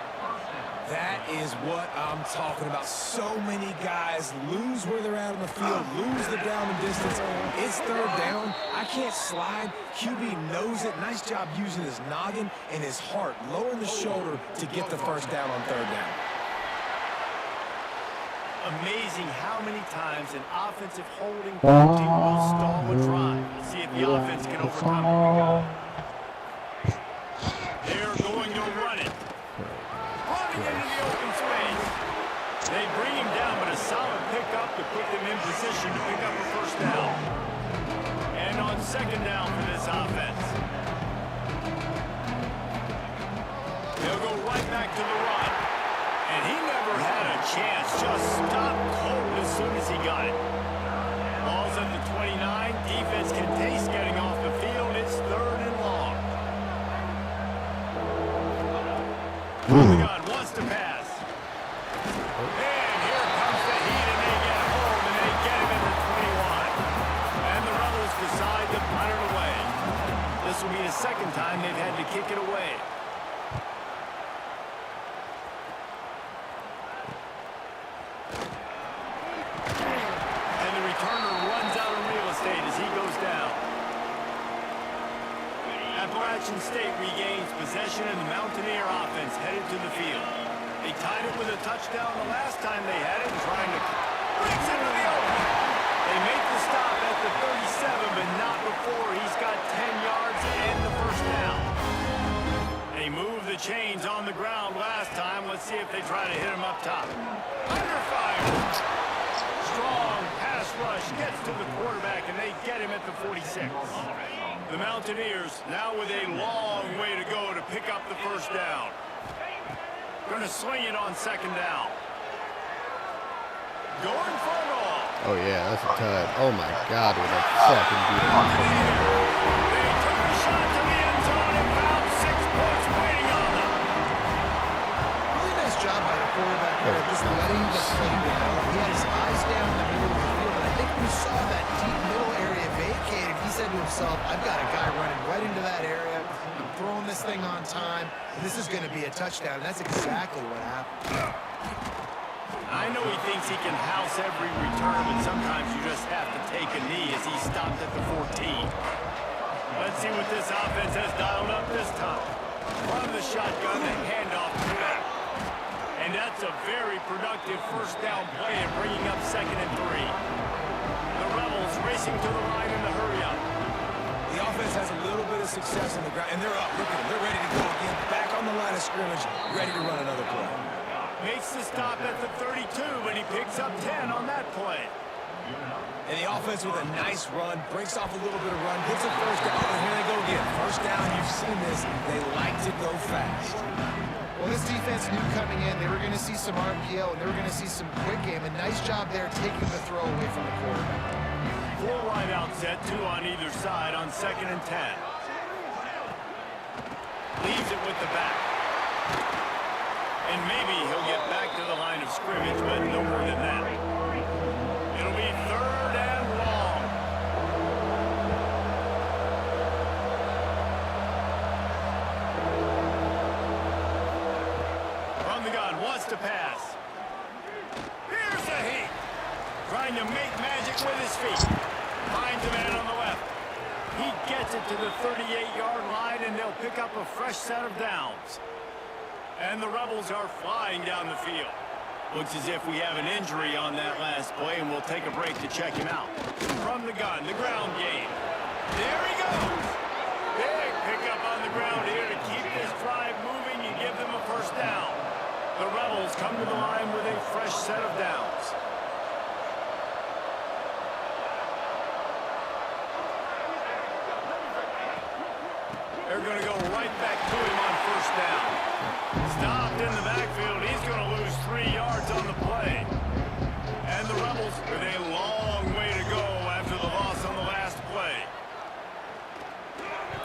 That is what I'm talking about. So many guys lose where they're at on the field, lose the down and distance. it's third down, I can't slide. QB knows it. Nice job using his noggin and his heart, lowering the shoulder to get the first down on third down. Amazing how many times an offensive holding penalty will stall a drive. We'll see if the offense can overcome it. They're going to run it. Running into the open space. They bring him down, but a solid pickup to put them in position to pick up a first down. And on second down for this offense. They'll go right back to the run. And he never had a chance. Just stopped cold as soon as he got it. Ball's at the 29. Defense can taste getting off the field. It's third and long. Oregon wants to pass. And here comes the heat, and they get home, and they get him at the 21. And the Rebels decide to punt it away. This will be the second time they've had to kick it away. And the returner runs out of real estate as he goes down. Appalachian State regains possession, and the Mountaineer offense headed to the field. They tied it with a touchdown the last time they had it, trying to breaks into the open. They make the stop at the 37, but not before he's got 10 yards and the first down. They move the chains on the ground last time. Let's see if they try to hit him up top. Under fire. Strong pass rush gets to the quarterback, and they get him at the 46. The Mountaineers now with a long way to go to pick up the first down. Going to swing it on second down. Going for it all. Oh yeah, that's a touch. Oh my God, what a fucking beautiful. They took a shot to the end zone and found 6 points waiting on them. Really nice job by the quarterback there, just letting the play develop. He had his eyes down in the middle of the field, and I think we saw that deep middle area vacated. He said to himself, I've got a guy running right into that area. I'm throwing this thing on time. This is going to be a touchdown. That's exactly what happened. I know he thinks he can house every return, but sometimes you just have to take a knee as he stopped at the 14. Let's see what this offense has dialed up this time. From the shotgun, the handoff to back. And that's a very productive first down play and bringing up 2nd and 3. The Rebels racing to the line in the hurry up. The offense has a little bit of success on the ground, and they're up. Look at them. They're ready to go again. Back on the line of scrimmage, ready to run another play. Makes the stop at the 32, but he picks up 10 on that play. And the offense with a nice run, breaks off a little bit of run, gets a first down, and here they go again. First down, you've seen this. They like to go fast. Well, this defense knew coming in they were going to see some RPO, and they were going to see some quick game. A nice job there taking the throw away from the quarterback. 4 wide out set, 2 on either side on 2nd and 10. Leaves it with the back. And maybe he'll get back to the line of scrimmage, but no more than that. It'll be 3rd and long. From the gun, wants to pass. Here's the heat. Trying to make magic with his feet. Finds a man on the left. He gets it to the 38-yard line, and they'll pick up a fresh set of downs. And the Rebels are flying down the field. Looks as if we have an injury on that last play, and we'll take a break to check him out. From the gun, the ground game. There he goes. Big pickup on the ground here to keep this drive moving and give them a first down. The Rebels come to the line with a fresh set of downs. They're going to go right back to him on first down. Stopped in the backfield. He's going to lose 3 yards on the play. And the Rebels with a long way to go after the loss on the last play.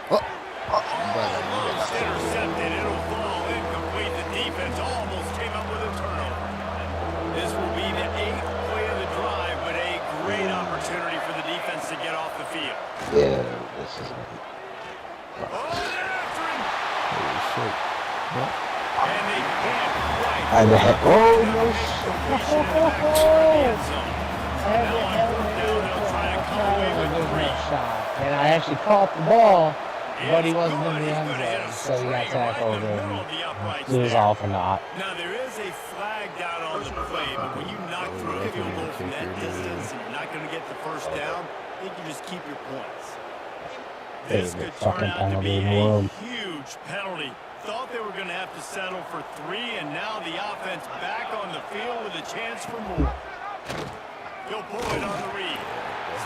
Almost intercepted. It'll fall incomplete. The defense almost came up with a turnover. This will be the 8th play of the drive, but a great opportunity for the defense to get off the field. Yeah, this is. Oh, they're after him. Holy shit. What? And they can't quite. I bet. Oh no! Now on 4th down, they'll try to come away with 3. I actually caught the ball, but he wasn't in the end zone, so he got tackled, and it was all for naught. Now there is a flag down on the play, but when you knock through a field goal from that distance and you're not going to get the first down, I think you just keep your points. This could turn out to be a huge penalty. Thought they were going to have to settle for 3, and now the offense back on the field with a chance for more. He'll pull it on the read.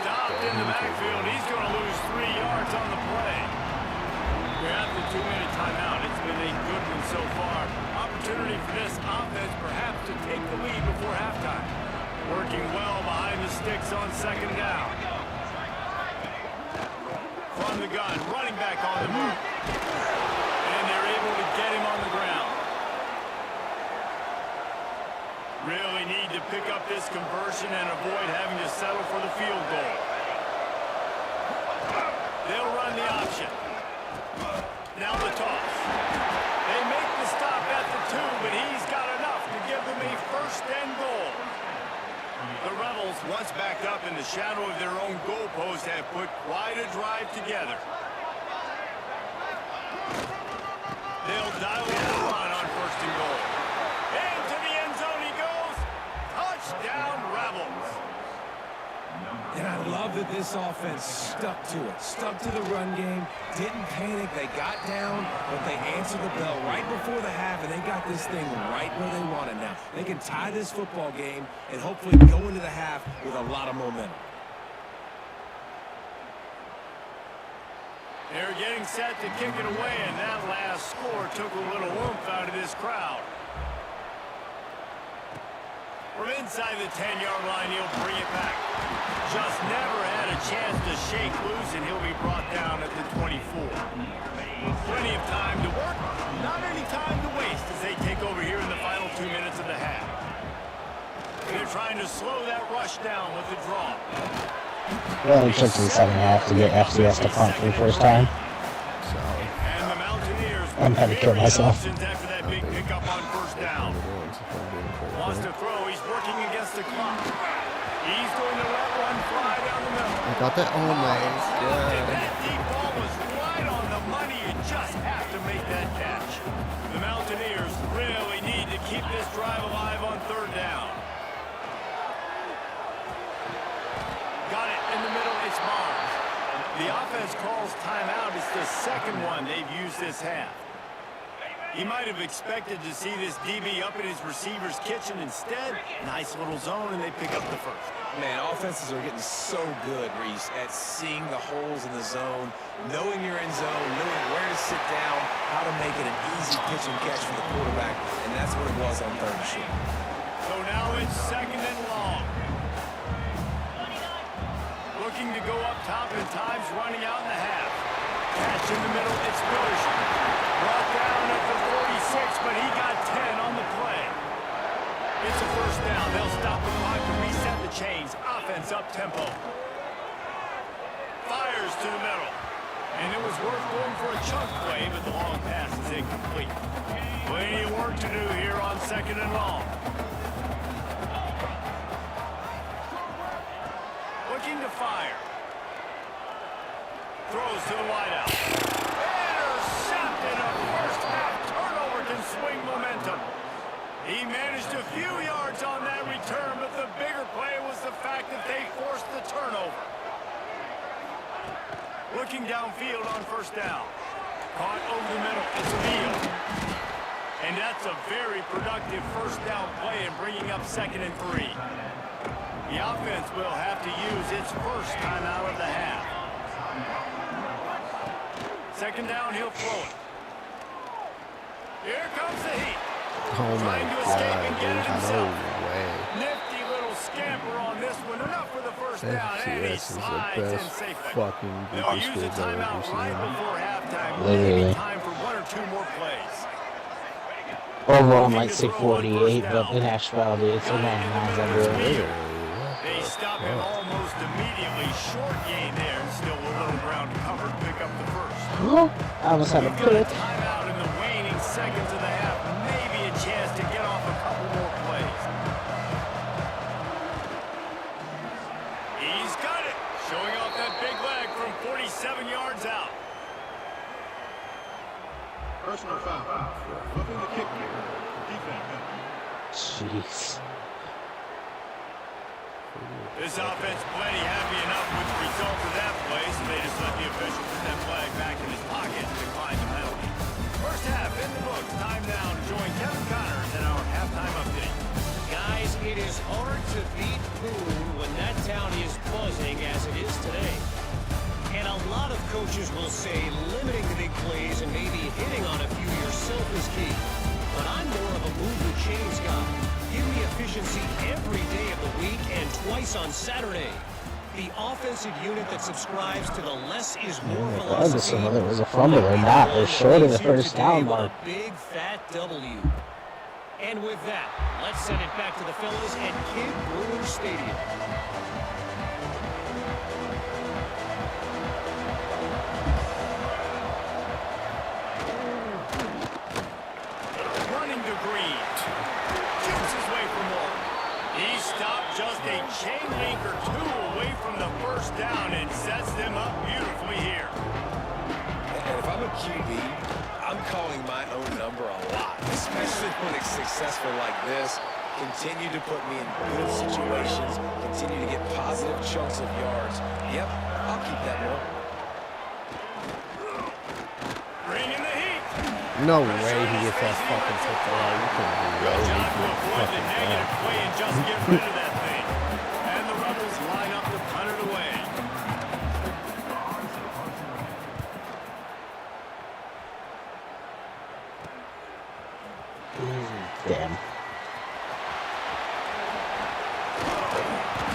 Stopped in the backfield. He's going to lose 3 yards on the play. We're at the 2-minute timeout. It's been a good one so far. Opportunity for this offense perhaps to take the lead before halftime. Working well behind the sticks on second down. From the gun, running back on the move. And they're able to get him on the ground. Really need to pick up this conversion and avoid having to settle for the field goal. They'll run the option. Now the toss. They make the stop at the 2, but he's got enough to give them a first and goal. The Rebels, once backed up in the shadow of their own goalpost, have put quite a drive together. They'll dial in the run on first and goal. Into the end zone he goes. Touchdown, Rebels. And I love that this offense stuck to it, stuck to the run game, didn't panic, they got down, but they answered the bell right before the half, and they got this thing right where they want it now. They can tie this football game and hopefully go into the half with a lot of momentum. They're getting set to kick it away, and that last score took a little oomph out of this crowd. From inside the 10-yard line, he'll bring it back. Just never had a chance to shake loose, and he'll be brought down at the 24. Plenty of time to work, not any time to waste as they take over here in the final 2 minutes of the half. They're trying to slow that rush down with the draw. Well, it took to the second half to get FCS to punt for the first time. And the Mountaineers I'm going to kill myself. after that big pickup on first down. Wants to throw. He's working against the clock. He's going to let one fly down the middle. I got that. Oh my god. That deep ball was right on the money. You just have to make that catch. The Mountaineers really need to keep this drive alive on third down. Got it in the middle. It's Barnes. The offense calls timeout. It's the second one they've used this half. He might have expected to see this DB up in his receiver's kitchen. Instead, nice little zone, and they pick up the first. Man, offenses are getting so good, Reese, at seeing the holes in the zone, knowing you're in zone, knowing where to sit down, how to make it an easy pitch and catch for the quarterback, and that's what it was on third and short. So now it's second and long. Looking to go up top, and time's running out in the half. Catch in the middle, it's Bush. Brought down at the 46, but he got 10 on the play. It's a first down. They'll stop the clock to reset the chains. Offense up tempo. Fires to the middle. And it was worth going for a chunk play, but the long pass is incomplete. Plenty of work to do here on second and long. Looking to fire. Throws to the wideout. Intercepted. A first half turnover can swing momentum. He managed a few yards on that return, but the bigger play was the fact that they forced the turnover. Looking downfield on first down. Caught over the middle. It's a deal. And that's a very productive first down play in bringing up second and 3. The offense will have to use its first time out of the half. Second down, he'll throw it. Here comes the heat. Oh my Trying to escape and get it god. himself. No way. Nifty little scamper on this one. Enough for the first down. And he FCS is the slides in best safely. fucking They'll goofy use a schools I've ever timeout right seen. before halftime. Literally. Maybe time for 1 or 2 more plays. Overall, might say 48, but in actuality, it's a 99 under it. They stop him almost immediately. Short gain there. Still a little ground covered. Pick up the first. I almost had a Got a pick. timeout in the waning seconds of the half. Maybe a chance to get off a couple more plays. He's got it. Showing off that big leg from 47 Personal foul. Roughing the kick. Defense. Jeez. This offense plenty happy enough with the result of that play, so they just let the official put that flag back in his pocket and decline the penalty. First half in the books. Time now to join Kevin Connors in our halftime update. Guys, it is hard to beat Boone when that town is buzzing as it is today. And a lot of coaches will say limiting the big plays and maybe hitting on a few yourself is key. But I'm more of a move the chains guy. Give me efficiency every day of the week and twice on Saturday. The offensive unit that subscribes to the less is more Regardless philosophy. of whether it was a fumble or not, they're short of the first down mark. A big fat W. And with that, let's send it back to the fellas at Kid Brewer Stadium. Running to Green. Shoots his way for more. He stopped just a chain link or two away from the first down and sets them up beautifully here. And if I'm a QB, I'm calling my own number a lot, especially when it's successful like this. Continue to put me in good situations, continue to get positive chunks of yards. Yep, I'll keep that more. Bringing the heat. No way he gets that fucking tipped out. You couldn't do Good that. job to avoid the negative play and just get rid of that thing. And the Rebels line up to punt it away. Damn.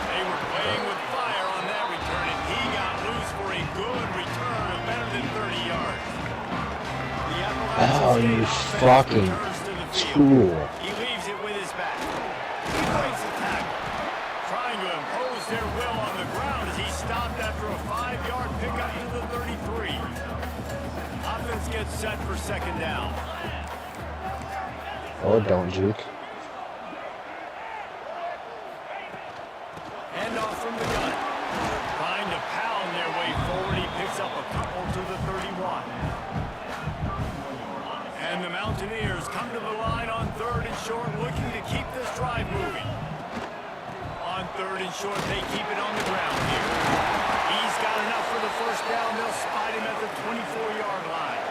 They were playing with fire on that return, and he got loose for a good return of better than 30 yards. The Oh, Appalachian you State fucking offense returns to the field. tool. He leaves it with his back. He breaks the tackle, trying to impose their will on the ground as he stopped after a 5-yard pickup to the 33. Offense gets set for second down. Or don't juke. Hand off from the gun. Trying to pound their way forward. He picks up a couple to the 31. And the Mountaineers come to the line on third and short, looking to keep this drive moving. On third and short, they keep it on the ground here. He's got enough for the first down. They'll spot him at the 24-yard line.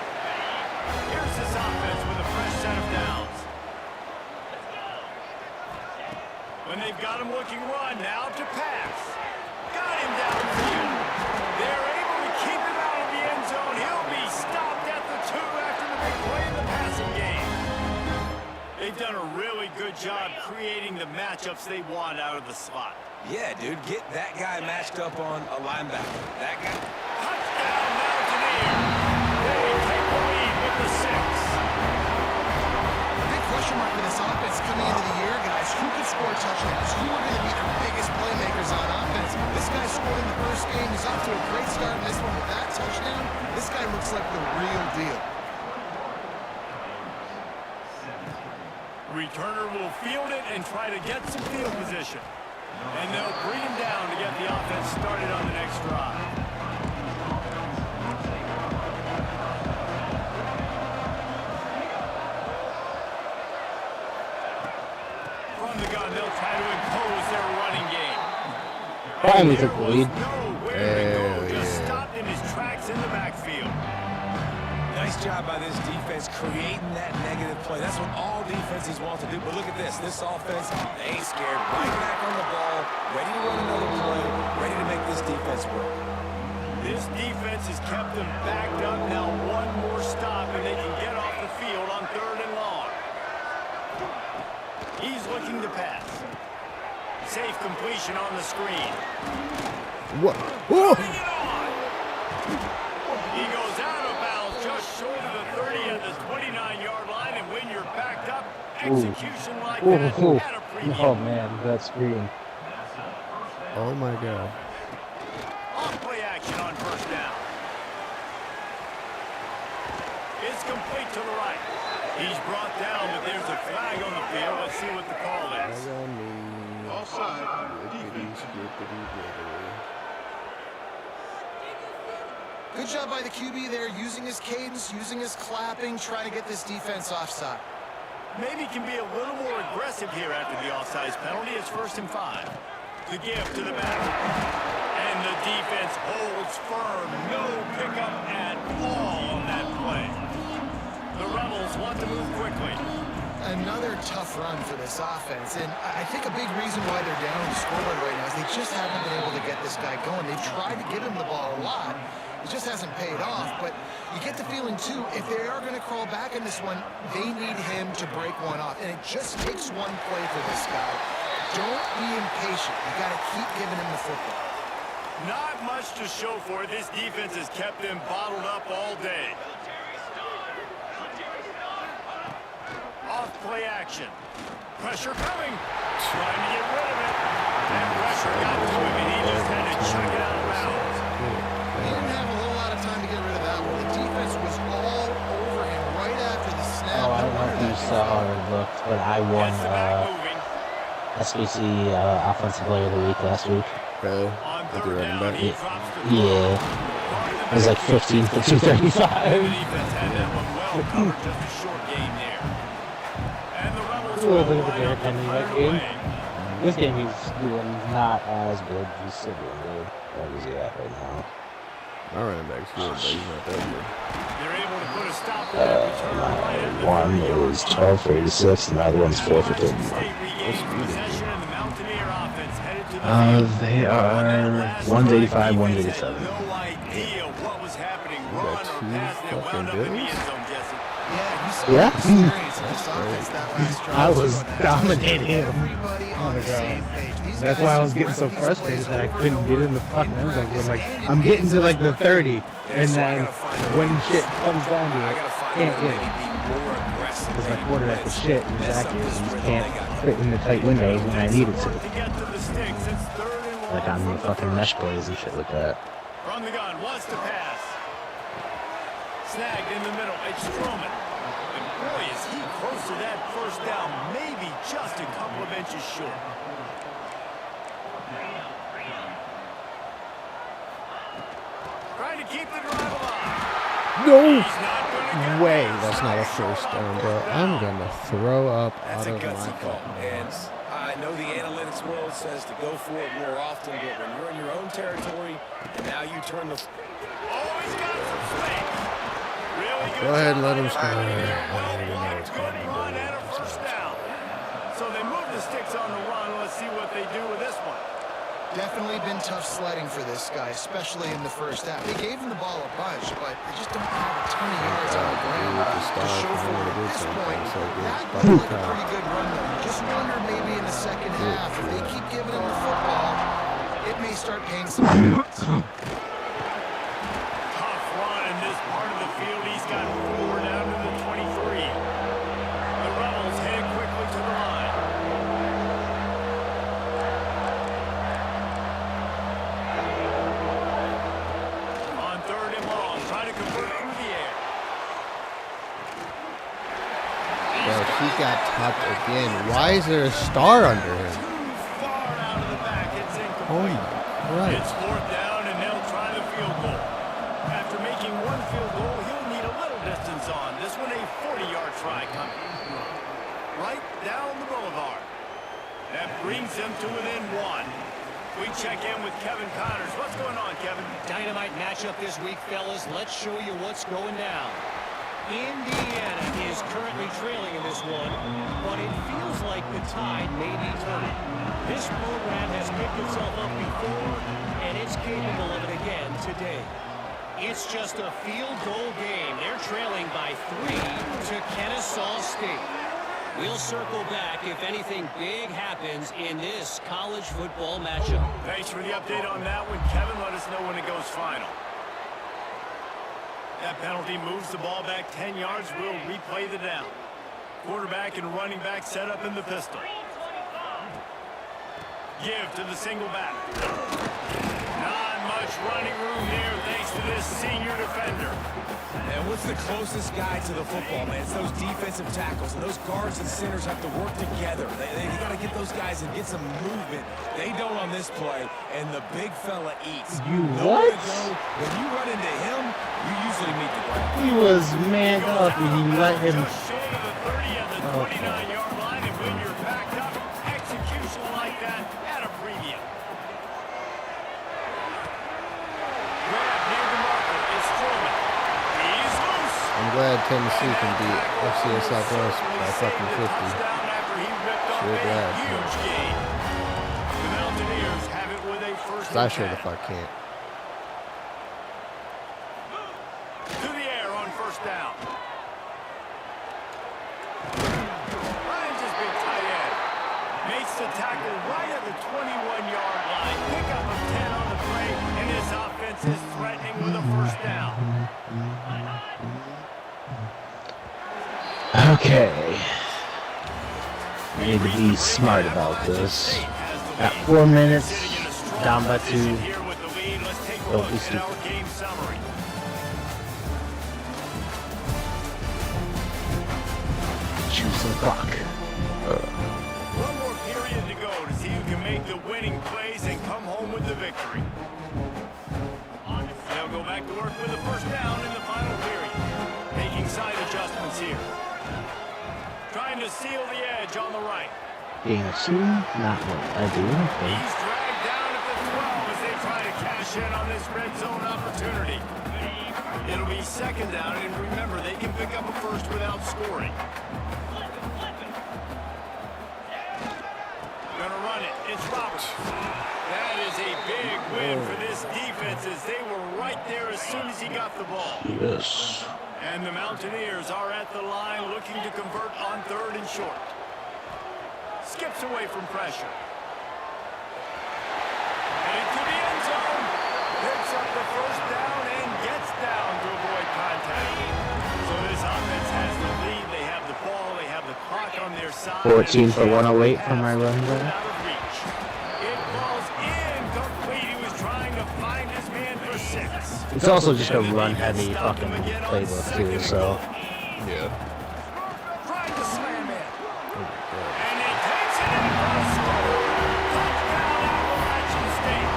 Here's this offense with a fresh set of downs. When they've got him looking run, now to pass. Got him downfield. They're able to keep him out of the end zone. He'll be stopped at the 2 after the big play in the passing game. They've done a really good job creating the matchups they want out of the slot. Yeah, dude, get that guy matched up on a linebacker. That guy. Touchdown, Mountaineer. They take the lead with the 6. Big question mark for this offense coming into the year, guys. Who can score touchdowns? Who are going to be their biggest playmakers on offense? This guy scored in the first game. He's off to a great start in this one with that touchdown. This guy looks like the real deal. Returner will field it and try to get some field position. And they'll bring him down to get the offense started on the next drive. From the gun, they'll try to impose their running game. Finally took the lead. Nowhere to go, just stopped in his tracks in the backfield. Nice job by this defense creating that negative play. That's what all defenses want to do. But look at this. This offense, they ain't scared. Right back on the ball, ready to run another play, ready to make this defense work. This defense has kept them backed up. Now one more stop and they can get off the field on third and long. He's looking to pass. Safe completion on the screen. What? Oh! Bring it on! He goes out of bounds just short of the 30 at the 29-yard line, and when you're backed up, execution like that at a premium. Oh man, that screen. Oh my God. Off-play action on first down. It's complete to the right. He's brought down, but there's a flag on the field. Let's see what the call is. Flag on me. Offside. Skippity, skippity, skippity. Good job by the QB there, using his cadence, using his clapping, trying to get this defense offside. Maybe can be a little more aggressive here after the offsides penalty. It's 1st and 5. The give to the back. And the defense holds firm. No pickup at all on that play. The Rebels want to move quickly. Another tough run for this offense, and I think a big reason why they're down the scoreboard right now is they just haven't been able to get this guy going. They've tried to give him the ball a lot. It just hasn't paid off, but you get the feeling, too, if they are going to crawl back in this one, they need him to break one off, and it just takes one play for this guy. Don't be impatient. You got to keep giving him the football. Not much to show for it. This defense has kept them bottled up all day. Off play action. Pressure coming. Trying to get rid of it. And pressure got to him, and he just had to chuck it out of bounds. He didn't have a whole lot of time to get rid of that one. The defense was all over him right after the snap. Oh, I don't know if you saw or looked, but I won SBC Offensive Player of the Week last week. Really? With your running back? Yeah. It was like 15 for 235. The defense had that one well covered, just a short game there. And the Rebels Look at the Derrick Henry that game. This game he's doing not as good. He's still doing good. What is he at right now? My running back's good, but he's not that good. They're able to put a stop to that return right at the One is 12 for 86, and the other one's 4 for 31. They are 185, 187. No idea what was happening. Run or pass that wound up in the end zone, Jesse. Yeah. Experience in this offense that last drive. I was dominating him Everybody on the same page. These That's guys why I are was getting so working frustrated plays that I over couldn't get in the fucking end zone. I'm like, I'm getting to like the 30, and then when shit comes down to it, can't get it. Because my quarterback is shit, and Zach is, and he can't fit in the tight windows when I need it to. Like on the fucking mesh plays and shit like that. From the gun, wants to pass. Snagged in the middle, it's Stroman. And boy, is he close to that first down, maybe just a couple of inches short. Trying to keep the drive alive. No way. That's not a first down, bro. I'm gonna throw up That's out a of my gutsy call. fucking And mind. I know the analytics world says to go for it more often, but when you're in your own territory, and now you turn the... Oh, he's got some space. Really good. Go ahead and let him score. Good run and a first down. So they move the sticks on the run. Let's see what they do with this one. Definitely been tough sledding for this guy, especially in the first half. They gave him the ball a bunch, but they just don't have a ton of yards on the ground to show for it at this point. That looked like a pretty good run, though. You just wonder maybe in the second half, if they keep giving him the football, it may start paying some dividends. Tough run in this part of the field. He's got 4 down to the 23. The Rebels head quickly to the line. On 3rd and long, trying to convert through the air. Bro, he got topped again. Why is there a star under him? Far out of the back, it's Oh incomplete. my It's Christ. 4th down, and they'll try the field goal. After making 1 field goal, he'll need a little distance on. This one, a 40-yard try coming. Right down the boulevard. That brings him to within 1. We check in with Kevin Connors. What's going on, Kevin? Dynamite matchup this week, fellas. Let's show you what's going down. Indiana is currently trailing in this one, but it feels like the tide may be turning. This program has picked itself up before, and it's capable of it again today. It's just a field goal game. They're trailing by 3 to Kennesaw State. We'll circle back if anything big happens in this college football matchup. Thanks for the update on that one, Kevin. Let us know when it goes final. That penalty moves the ball back 10 yards. We'll replay the down. Quarterback and running back set up in the pistol. Give to the single back. Not much running room here thanks to this senior defender. And what's the closest guy to the football, man? It's those defensive tackles. And those guards and centers have to work together. They got to get those guys and get some movement. They don't on this play, and the big fella eats. You Nowhere what? to go. When you run into him, He was manned up and he let him. Just short of the 30 at the 29-yard line, and when you're backed up, execution like that at a premium. Grab near the marker is Strowman. He's loose. I'm glad Tennessee can beat FCS Southwest by fucking 50. Sure glad. Huge gain. The Mountaineers have it with a first 'Cause I and sure the 10. fuck can't. To the air on first down. Ryan's just been tight end. Makes the tackle right at the 21-yard line. Pickup of 10 on the play, and this offense is threatening with a first down. Okay. I need to be smart about this. At 4 minutes, down by 2. Don't be stupid. Choose the clock. One more period to go to see who can make the winning plays and come home with the victory. They'll go back to work with a first down in the final period. Making side adjustments here. Trying to seal the edge on the right. Being a two, not what I do. Okay. He's dragged down at the 12 as they try to cash in on this red zone opportunity. It'll be second down, and remember, they can pick up a first without scoring. Gonna run it. It's Roberts. That is a big win for this defense as they were right there as soon as he got the ball. Yes. And the Mountaineers are at the line looking to convert on third and short. Skips away from pressure. Headed to the end zone. Picks up the first down and gets down to avoid contact. So this offense has the lead. They have the ball. They have the clock on their side. 14 for 108 for my run there. Out of reach. It falls incomplete. He was trying to find his man for 6. It's also just a run-heavy fucking playbook too, so. Yeah. Trying to slam it. And he takes it in for a score. Touchdown, Appalachian State.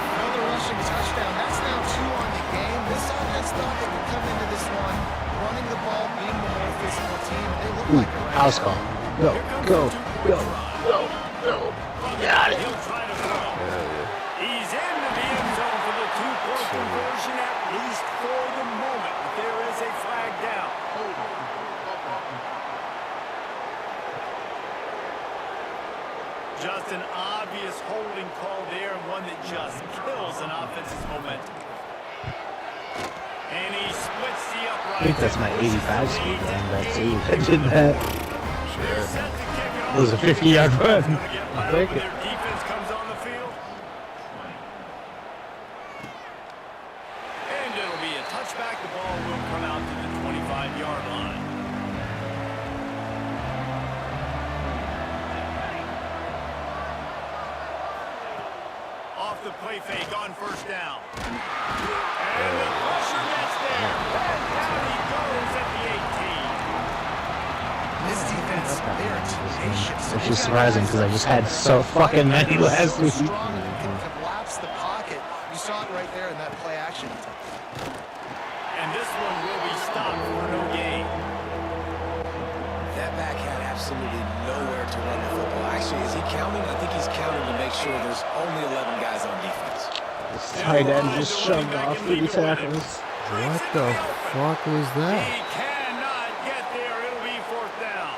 Another rushing touchdown. That's now 2 on the game. This offense thought they could come into this one running the ball, being the more physical team. They look like a House call. Go, go, go, go, go. Got it. He'll try to throw. He's into the end zone for the 2-point conversion, at least for the moment. But there is a flag down. Just an obvious holding call there, and one that just kills an offense's momentum. And he splits the upright. I think that's my 85 speed running back too. I did that. It was a 50-yard run. I'll take it. Their defense comes on the field. And it'll be a touchback. The ball will come out to the 25-yard line. Off the play fake on first down. And the pressure gets there. And down he goes at the 18. This defense, they are tenacious. Which is surprising because I just had so fucking many last week. Strong and can collapse the pocket. You saw it right there in that play action. And this one will be stopped for no gain. That back had absolutely nowhere to run the football. Actually, is he counting? I think he's counting to make sure there's only 11 guys on defense. This tight end just shoved off 3 tackles. What the fuck was that? He cannot get there. It'll be fourth down.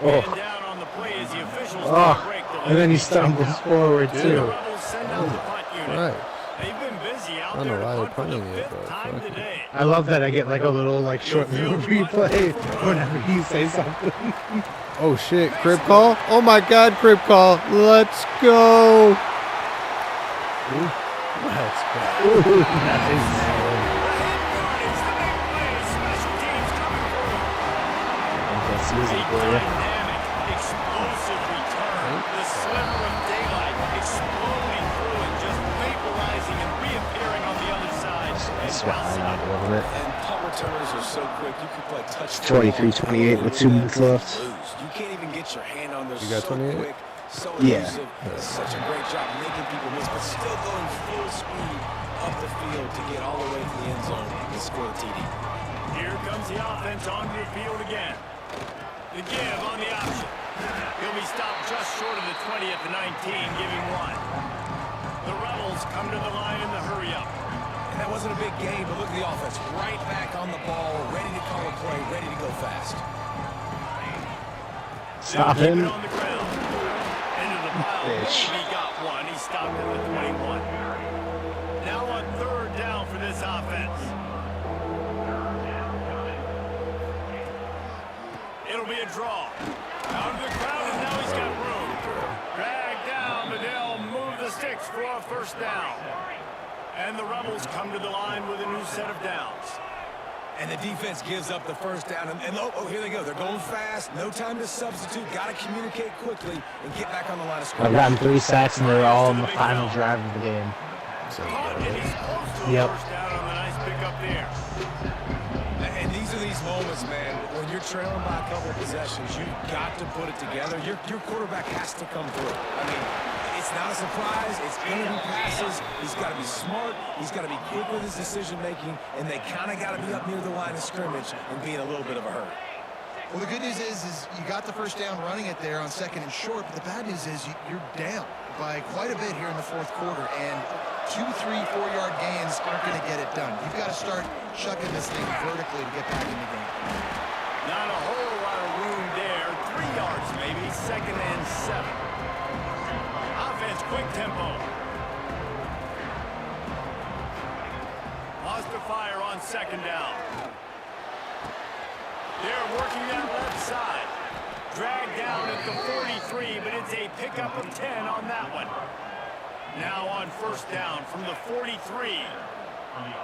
Oh. And down on the play as the officials Oh. break the And then he stumbles forward The too. Rebels send out the punt unit. Right. They've been busy out I don't there know why to they're punt for the punting it, 5th but time fuck it. today. I love that I get like a little like short little replay whenever you say something. Oh shit, crib call? Oh my god, crib call. Let's go. Let's go. Ooh, nice. It's the big play. Special teams coming through. That's easy for you. Dynamic, explosive return. The sliver of daylight exploding through and just vaporizing and reappearing on the other side. Swatting out a little bit. And punt returners are so quick, you could play touchdown. 23-28 with 2 minutes left. You can't even get your hand on those. You got so 28? quick, so Yeah. elusive. Such a great job making people miss, but still going full speed up the field to get all the way to the end zone and score the TD. Here comes the offense onto the field again. The give on the option. He'll be stopped just short of the 20 at the 19, giving 1. The Rebels come to the line in the hurry-up. And that wasn't a big game, but look at the offense. Right back on the ball, ready to call a play, ready to go fast. Stop They'll keep him. it on the ground. Into the pile. Bitch. He got 1. He stopped at the 21. Now on 3rd down for this offense. It'll be a draw. Out of the crowd, and now he's got room. Dragged down, but they'll move the sticks for a 1st down. And the Rebels come to the line with a new set of downs. And the defense gives up the 1st down. And oh, here they go. They're going fast. No time to substitute. Got to communicate quickly and get back on the line of scrimmage. I've gotten 3 sacks and they're all in the final drive of the game. Caught, and he's close to a Yep. 1st down on the nice pickup there. And these are these moments, man, when you're trailing by a couple of possessions, you've got to put it together. Your quarterback has to come through. I mean, it's not a surprise. It's going to be passes. He's got to be smart. He's got to be quick with his decision-making, and they kind of got to be up near the line of scrimmage and be in a little bit of a hurry. Well, the good news is you got the 1st down running it there on 2nd and short, but the bad news is you're down by quite a bit here in the 4th quarter, and 2, 3, 4-yard gains aren't going to get it done. You've got to start chucking this thing vertically to get back in the game. Not a whole lot of room there. 3 yards maybe. 2nd and 7. Offense, quick tempo. Lost to fire on 2nd down. They're working that left side. Dragged down at the 43, but it's a pickup of 10 on that one. Now on 1st down from the 43.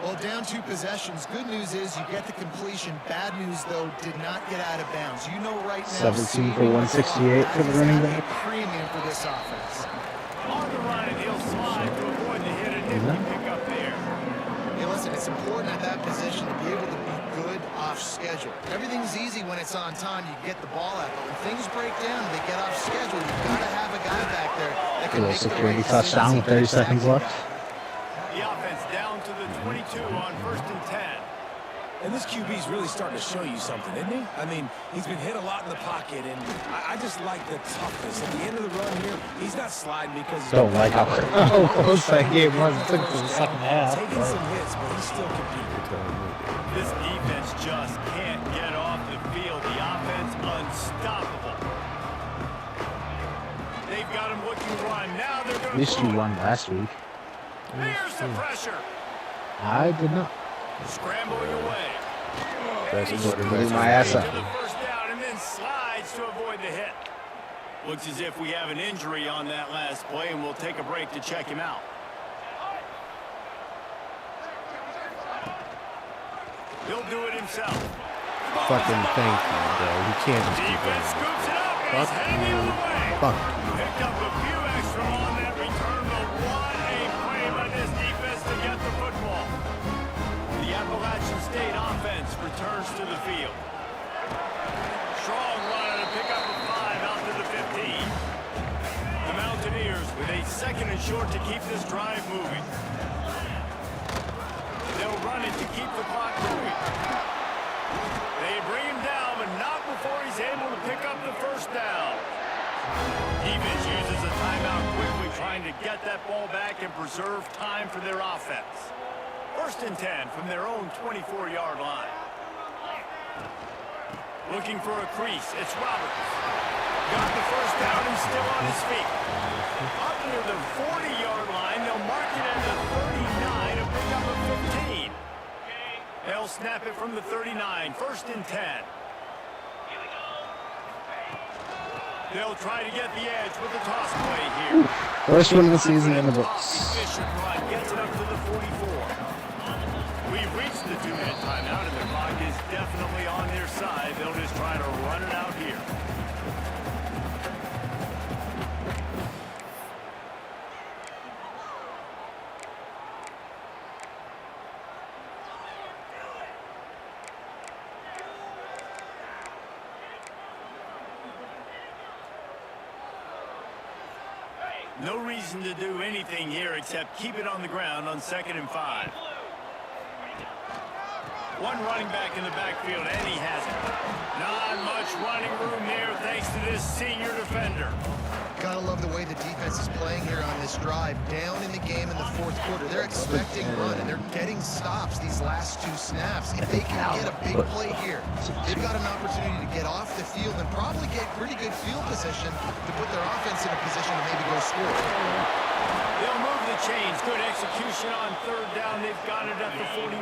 Well, down 2 possessions. Good news is you get the completion. Bad news, though, did not get out of bounds. You know right now, 17 for 168 for the running back. Premium for this offense. On the run, and he'll slide to avoid the hit and nifty pickup there. Hey, listen, it's important at that position to be able to be good off schedule. Everything's easy when it's on time. You get the ball out. But when things break down and they get off schedule, you've got to have a guy back there that can Little make the security right touchdown with 30 seconds left. The offense down to the 22 on 1st and 10. And this QB's really starting to show you something, isn't he? I mean, he's been hit a lot in the pocket, and I just like the toughness. At the end of the run here, he's not sliding because he's Don't like how close that game was. It took to the 2nd half. taking some hits, but he's still competing. This defense just can't get off the field. The offense unstoppable. They've got him looking to run. Now they're going to At least you won last week. Here's the pressure. I did not. Scrambling away. Best He quarterback. screws My ass to up. the 1st down and then slides to avoid the hit. Looks as if we have an injury on that last play, and we'll take a break to check him out. He'll do it himself. Fucking thank you, bro. We can't just keep Defense running. scoops it up, and Fuck he's heading the you. other way. Fuck you. Picked up a few extra on that return, but what a play by this defense to get the football. The Appalachian State offense returns to the field. Strong run and a pickup of 5 out to the 15. The Mountaineers with a 2nd and short to keep this drive moving. They'll run it to keep the clock moving. They bring him down, but not before he's able to pick up the 1st down. Defense uses a timeout quickly, trying to get that ball back and preserve time for their offense. 1st and 10 from their own 24-yard line. Looking for a crease, it's Roberts. Got the 1st down and still on his feet. Up near the 40-yard line, they'll mark it at the 39, a pickup of 15. They'll snap it from the 39, 1st and 10. They'll try to get the edge with the toss play here. First one of the season in the books. Efficient run gets it up to the 44. We've reached the 2-minute timeout, and the clock is definitely on their side. They'll just try to run it out here. No reason to do anything here except keep it on the ground on 2nd and 5. One running back in the backfield, and he has it. Not much running room there thanks to this senior defender. Gotta love the way the defense is playing here on this drive. Down in the game in the 4th quarter. They're expecting run, and they're getting stops these last 2 snaps. If they can get a big play here, they've got an opportunity to get off the field and probably get pretty good field position to put their offense in a position to maybe go score. They'll move the chains. Good execution on 3rd down. They've got it at the 41.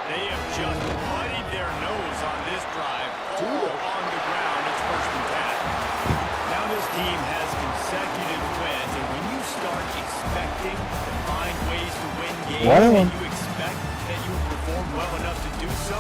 They have just bloodied their nose on this drive. All on the ground. It's 1st and 10. Now this team has consecutive wins, and when you start expecting to find ways to win games and you expect that you will perform well enough to do so,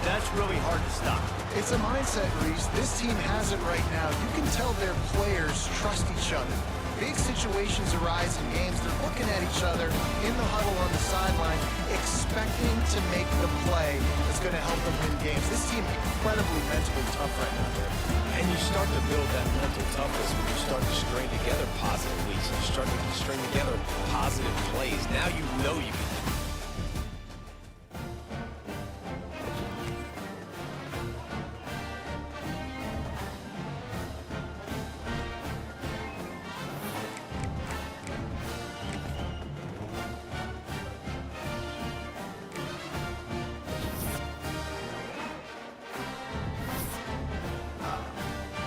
that's really hard to stop. It's a mindset, Reese. This team has it right now. You can tell their players trust each other. Big situations arise in games. They're looking at each other in the huddle on the sideline, expecting to make the play that's going to help them win games. This team incredibly mentally tough right now, man. And you start to build that mental toughness when you start to string together positive weeks. You start to string together positive plays. Now you know you can.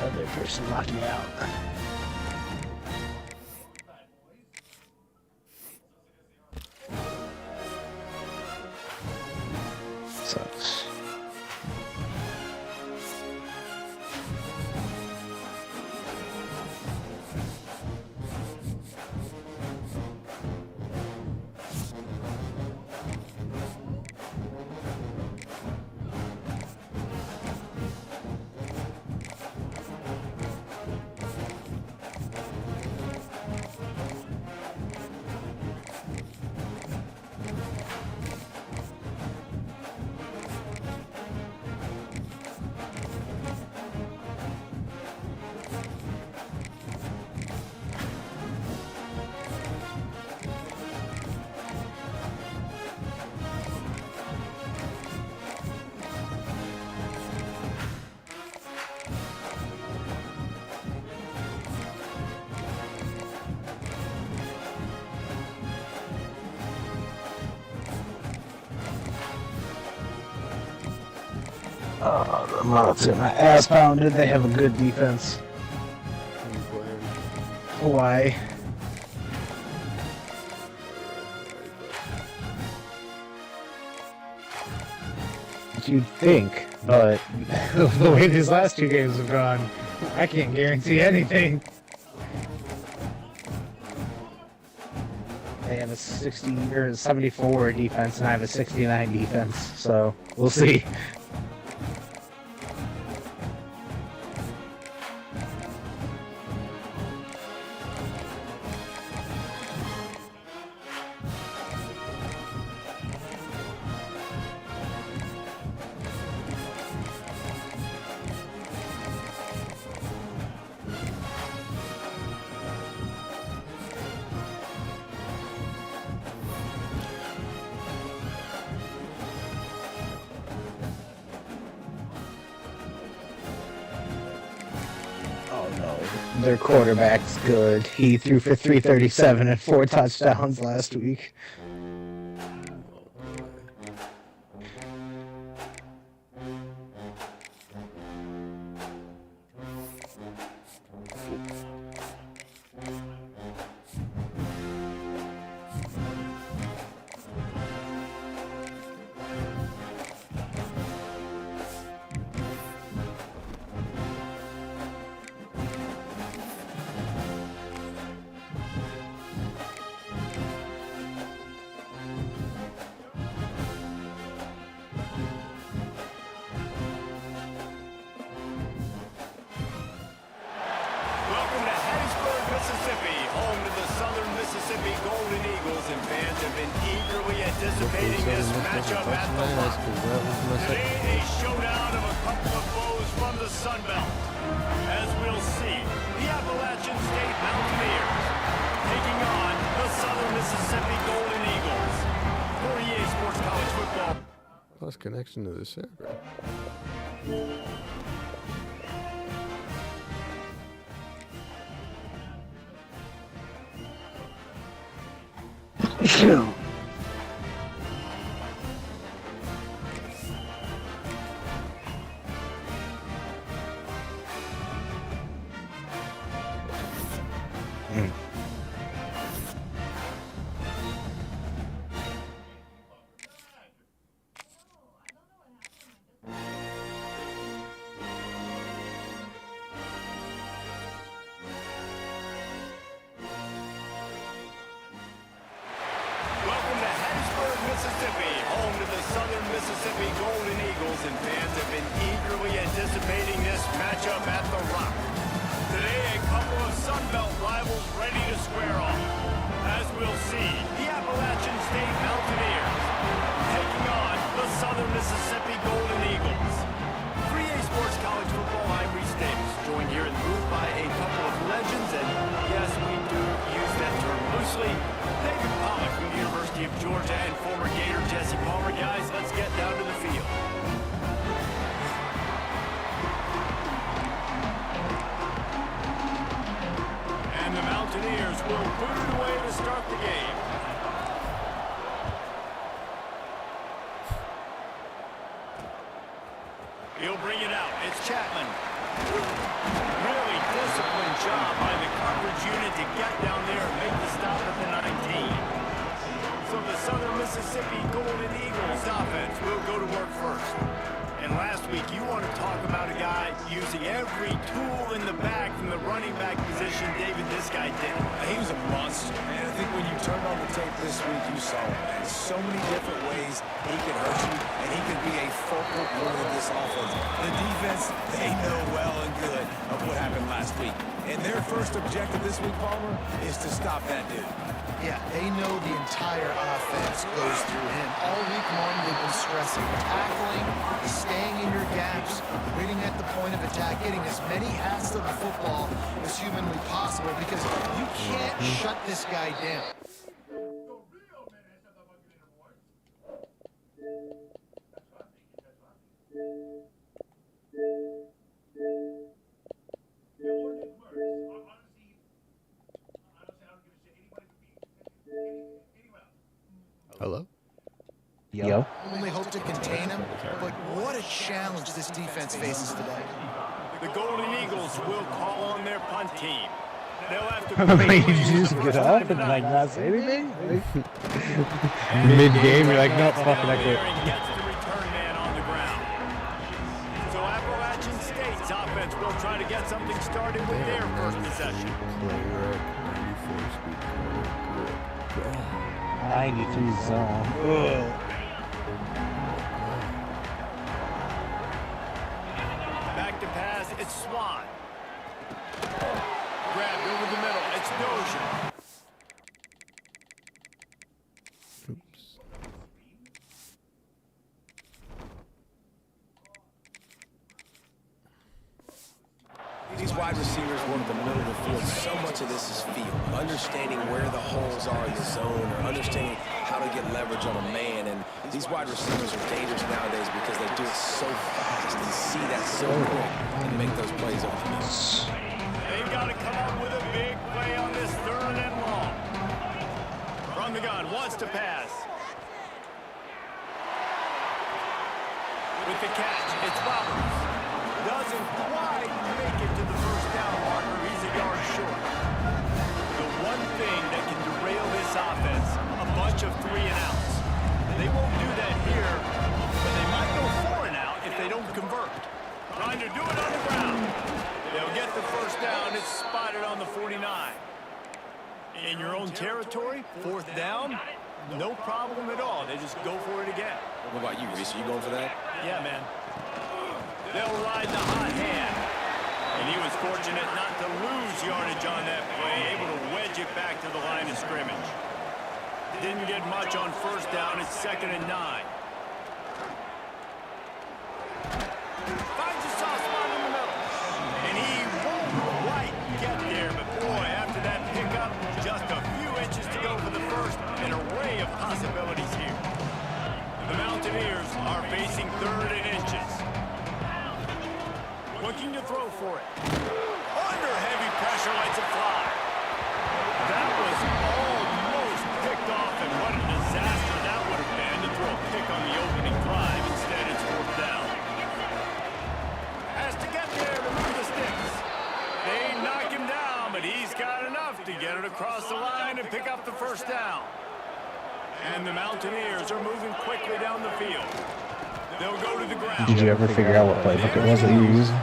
Other person locked me out. Sucks. The Mott's got my ass pounded. They have a good defense. Hawaii. You'd think, but the way these last 2 games have gone, I can't guarantee anything. They have a 60 or 74 defense, and I have a 69 defense, so we'll see. Their quarterback's good. He threw for 337 and 4 touchdowns last week. Anticipating this matchup at the front. Today, a showdown of a couple of foes from the Sun Belt. As we'll see, the Appalachian State Mountaineers taking on the Southern Mississippi Golden Eagles. For EA Sports College Football. Lost connection to the server. Welcome to Hattiesburg, Mississippi, home to the Southern Mississippi Golden Eagles, and fans have been eagerly anticipating this matchup at the Rock. Today, a couple of Sun Belt rivals ready to square off. As we'll see, the Appalachian State Mountaineers taking on the Southern Mississippi Golden Eagles. For EA Sports College Football, I'm Reese Davis, joined here in the booth by a couple of legends, and yes, we do use that term loosely. David Pollock from the University of Georgia and former Gator Jesse Palmer. Guys, let's get down to the field. And the Mountaineers will boot it away to start the game. He'll bring it out. It's Chapman. Really disciplined job by the coverage unit to get down there and make the stop at the 19. So the Southern Mississippi Golden Eagles offense will go to work first. And last week, you want to talk about a guy using every tool in the bag from the running back position. David, this guy did it. He was a monster, man. I think when you turned on the tape this week, you saw it, man. So many different ways he could hurt you, and he could be a focal point of this offense. The defense, they know well and good of what happened last week. And their first objective this week, Palmer, is to stop that dude. Yeah, they know the entire offense goes through him. All week long, they've been stressing tackling, staying in your gaps, waiting at the point of attack, getting as many hats to the football as humanly possible because you can't shut this guy down. Hello? Yo. Only hope to contain him, but what a challenge this defense faces today. The Golden Eagles will call on their punt team. They'll have to I mean, you just get up and like not say anything? Mid-game, you're like, no, fuck it, I quit. Gets the return man on the ground. So Appalachian State's offense will try to get something started with their first possession. 92 zone. Ugh. Back to pass, it's Swan. Grabbed over the middle, it's Dozier. Oops. These wide receivers work the middle of the field. So much of this is feel. Understanding where the holes are in the zone or understanding how to get leverage on a man. And these wide receivers are dangerous nowadays because they do it so fast and see that so quick and make those plays over the middle. They've got to come up with a big play on this 3rd and long. From the gun, wants to pass. With the catch, it's Roberts. Doesn't quite make it to the first down marker. He's a yard short. The one thing that can derail this offense, a bunch of 3 and outs. They won't do that here, but they might go 4 and out if they don't convert. Trying to do it on the ground. They'll get the first down. It's spotted on the 49. In your own territory, 4th down, no problem at all. They just go for it again. What about you, Reese? Are you going for that? Yeah, man. They'll ride the hot hand. And he was fortunate not to lose yardage on that play, able to wedge it back to the line of scrimmage. Didn't get much on first down. It's 2nd and 9. Finds a soft spot facing third and inches. Looking to throw for it. Under heavy pressure, lets it fly. That was almost picked off, and what a disaster that would have been to throw a pick on the opening drive. Instead, it's fourth down. Has to get there to move the sticks. They knock him down, but he's got enough to get it across the line and pick up the first down. And the Mountaineers are moving quickly down the field. They'll go to the ground. Did you ever figure out what playbook it was that you were using?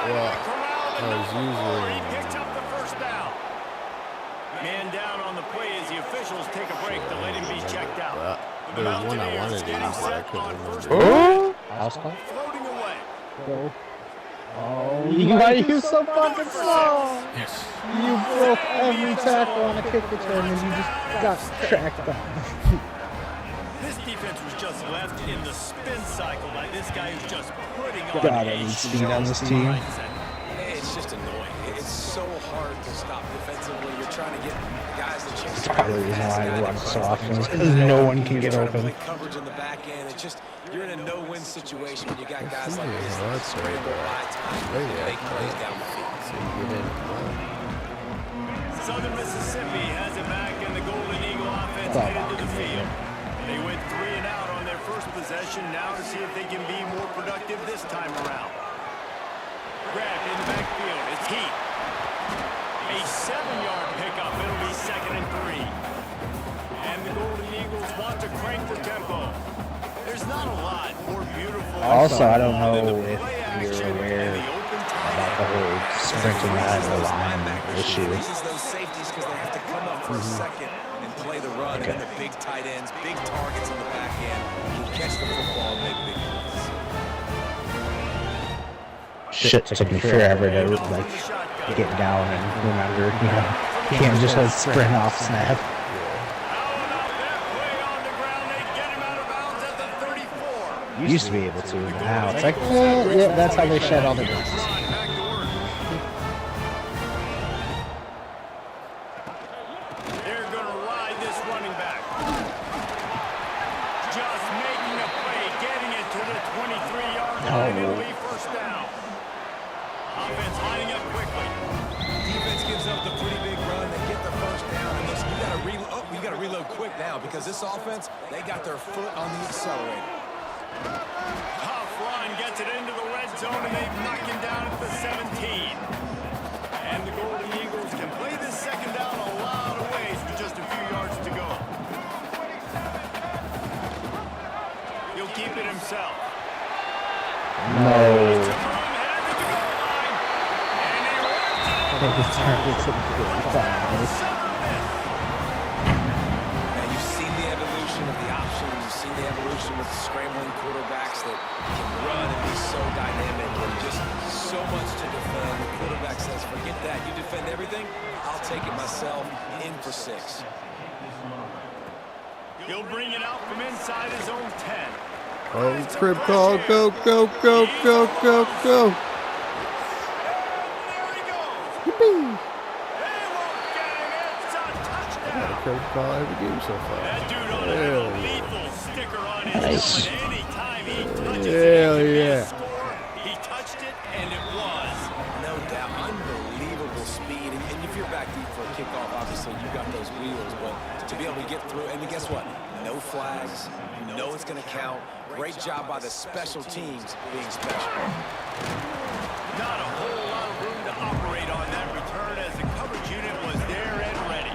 Well, I was He using... picks up the first down. Man down on the play as the officials take a break to let him be checked out. There was one I wanted to use, but I couldn't remember. Oh! House call? Floating away. Go. Oh, you so fucking slow! Yes. You broke every tackle on a kick return and you just got tracked down. This defense was just left in the spin cycle by this guy who's just putting on God, I need speed on this team. It's just annoying. It's so hard to stop defensively. You're trying to get guys to chase. That's probably the reason why I run so often, because no one can get open. Coverage in the back end. It's just, you're in a no-win situation when you got guys like Yeah, this. that's Scramble right. by time and make plays down the field. Southern Mississippi has it back, and the Golden Eagle offense headed to the field. They went 3 and out on their first possession, now to see if they can be more productive this time around. Grabbed in the backfield, it's Heat. A 7-yard pickup, it'll be 2nd and 3. And the Golden Eagles want to crank the tempo. There's not a lot more beautiful. Also, I don't know if you're aware about the whole sprinting out of the line issue. Raises those safeties because they have to come up for a second and play the run. Okay. And the big tight ends, big targets in the back end, can catch the football and make big plays. Shit took me forever to like get down and remember, you know, you can't just like sprint off snap. Used to be able to, but now it's like, yeah, that's how they shed all the blocks. They're going to ride this running back. Just making a play, getting it to the 23-yard line. It'll be first down. Offense lining up quickly. Defense gives up the pretty big run. They get the first down. And listen, you got to reload quick now because this offense, they got their foot on the accelerator. Tough run gets it into the red zone, and they've knocked him down at the 17. And the Golden Eagles can play this second down a lot of ways with just a few yards to go. He'll keep it himself. No. And you've seen the evolution of the options. You've seen the evolution with scrambling quarterbacks that can run and be so dynamic and just so much to defend. The quarterback says, forget that. You defend everything, I'll take it myself. In for 6. He'll bring it out from inside his own 10. Oh, crib call. Go, go, go, go, go, go. There he goes. Yippee. They won't get him. It's a touchdown. Crib call every game so far. That dude ought to have a lethal sticker on his Nice. helmet. Anytime he touches Hell it, yeah. score. He touched it, and it was. No doubt, unbelievable speed. And if you're back deep for a kickoff, obviously you got those wheels, but to be able to get through, and guess what? No flags. You know it's going to count. Great job by the special teams being special. Not a whole lot of room to operate on that return as the coverage unit was there and ready.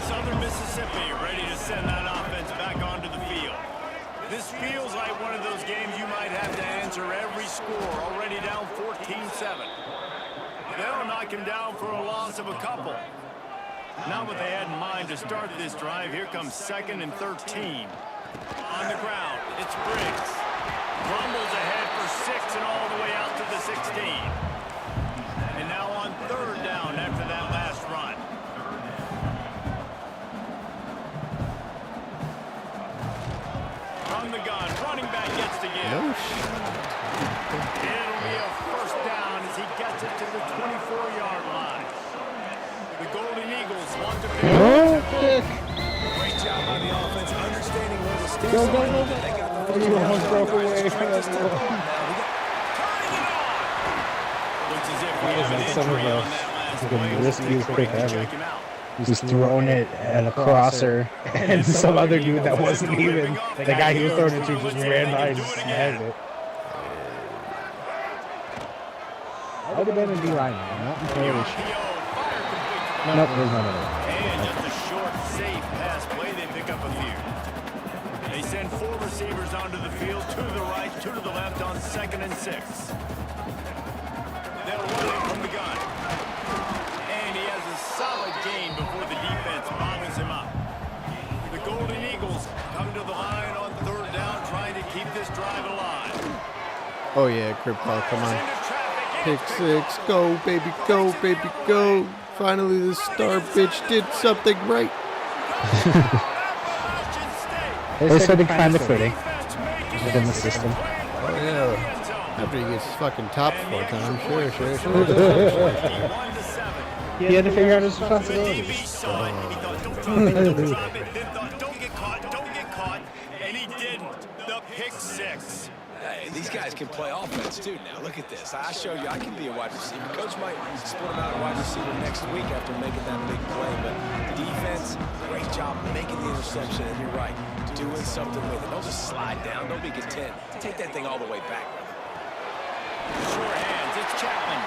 Southern Mississippi ready to send that offense back onto the field. This feels like one of those games you might have to answer every score, already down 14-7. They'll knock him down for a loss of a couple. Not what they had in mind to start this drive. Here comes 2nd and 13. On the ground, it's Briggs. Rumbles ahead for 6 and all the way out to the 16. And now on 3rd down after that last run. From the gun, running back gets to give. No shit. It'll be a first down as he gets it to the 24-yard line. The Golden Eagles want to pick. Oh, kick. Great job by the offense, understanding where the stakes Go, are. go, go, go. They got the Oh, first you down. almost broke away. Practice tempo now. Looks as if we That was have an like some of injury the on that last fucking play. riskiest pick Check ever. him out. He's throwing it at a crosser, and some other dude that wasn't even the guy he was throwing it to just ran by and snagged it. That would have been a D line, not entirely sure. Nope, there's none of it. And just a short, safe pass play. They pick up a few. They send 4 receivers onto the field, 2 to the right, 2 to the left on 2nd and 6. They'll run it from the gun. And he has a solid gain before the defense bobbles him up. The Golden Eagles come to the line on 3rd down, trying to keep this drive alive. Oh yeah, Crip Call, come on. Pick 6, go baby, go baby, go. Finally this star bitch did something right. They said they find the footing within the system. Oh yeah. After he gets fucking topped 4 times, sure. He had to figure out his responsibilities. Don't get caught, and he didn't. The pick 6. Hey, these guys can play offense too now. Look at this. I showed you I can be a wide receiver. Coach might split him out a wide receiver next week after making that big play. But defense, great job making the interception. And you're right, doing something with it. Don't just slide down. Don't be content. Take that thing all the way back. Sure hands. It's Chapman.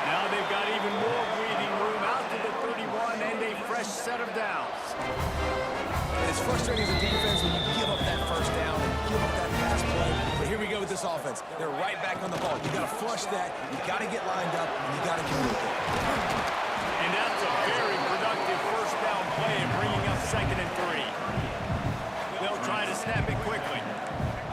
Now they've got even more breathing room out to the 31 and a fresh set of downs. And it's frustrating as a defense when you give up that first down and give up that pass play. But here we go with this offense. They're right back on the ball. You got to flush that. You got to get lined up. And you got to communicate. And that's a very productive first down play and bringing up 2nd and 3. They'll try to snap it quickly.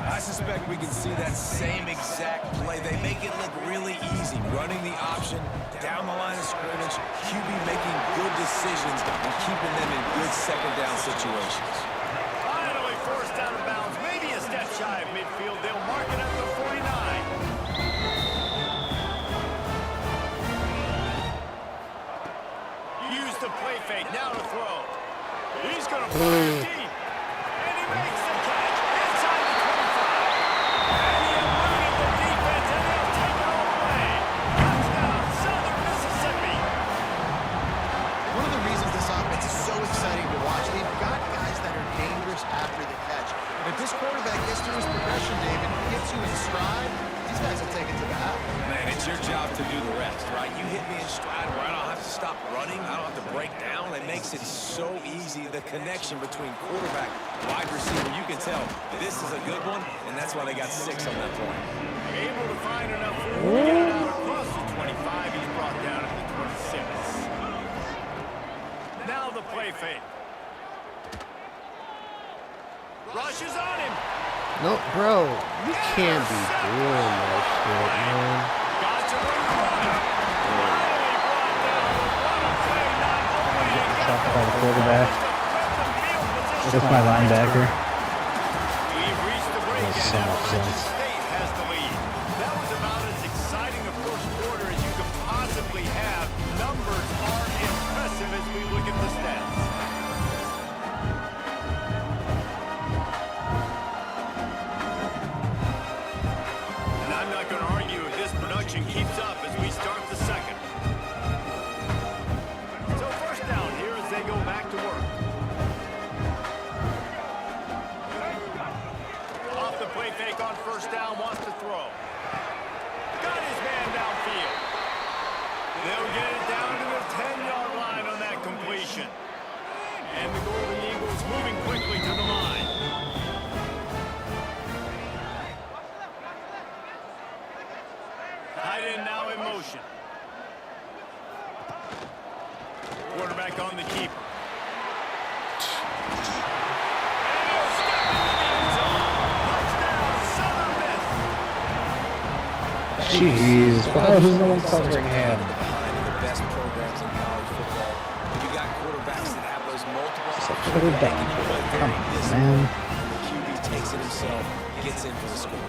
I suspect we can see that same exact play. They make it look really easy, running the option down the line of scrimmage, QB making good decisions and keeping them in good 2nd down situations. Finally forced out of bounds, maybe a step shy of midfield. They'll mark it at the 49. Use the play fake, now to throw. He's going to fire deep, and he makes the catch inside the 25. And he eluded the defense, and they'll take it all away. Touchdown, Southern Mississippi. One of the reasons this offense is so exciting to watch, they've got guys that are dangerous after the catch. And if this quarterback gets through his progression, David, gets you in stride, these guys will take it to the house. Man, it's your job to do the rest, right? You hit me in stride where I don't have to stop running. I don't have to break down. It makes it so easy, the connection between quarterback, wide receiver. You can tell this is a good one, and that's why they got 6 on that point. Able to find enough room to get it out across the 25. He's brought down at the 26. Now the play fake. Rushes on him. No, bro, you can't be doing that shit, man. Got to win the run. Finally brought down. What a play, not only to get Shot the by the quarterback. field position. Just my linebacker. We've reached the break, Makes and so now much Appalachian sense. State has the lead. That was about as exciting a first quarter as you could possibly have. Numbers are impressive as we look at the stats. And I'm not going to argue if this production keeps up as we start the 2nd. So first down here as they go back to work. Off the play fake on first down, wants to throw. Got his man downfield. They'll get it down to the 10-yard line on that completion. And the Golden Eagles moving quickly to the line. Tight end now in motion. Quarterback on the keeper. And he'll step into the end zone. Touchdown, Southern Miss. Jeez, why was no one covering him? Behind the best programs in college football. You got quarterbacks that have those multiple options. quarterback. Making you play Come very on, disciplined. man. The QB takes it himself, gets in for the score.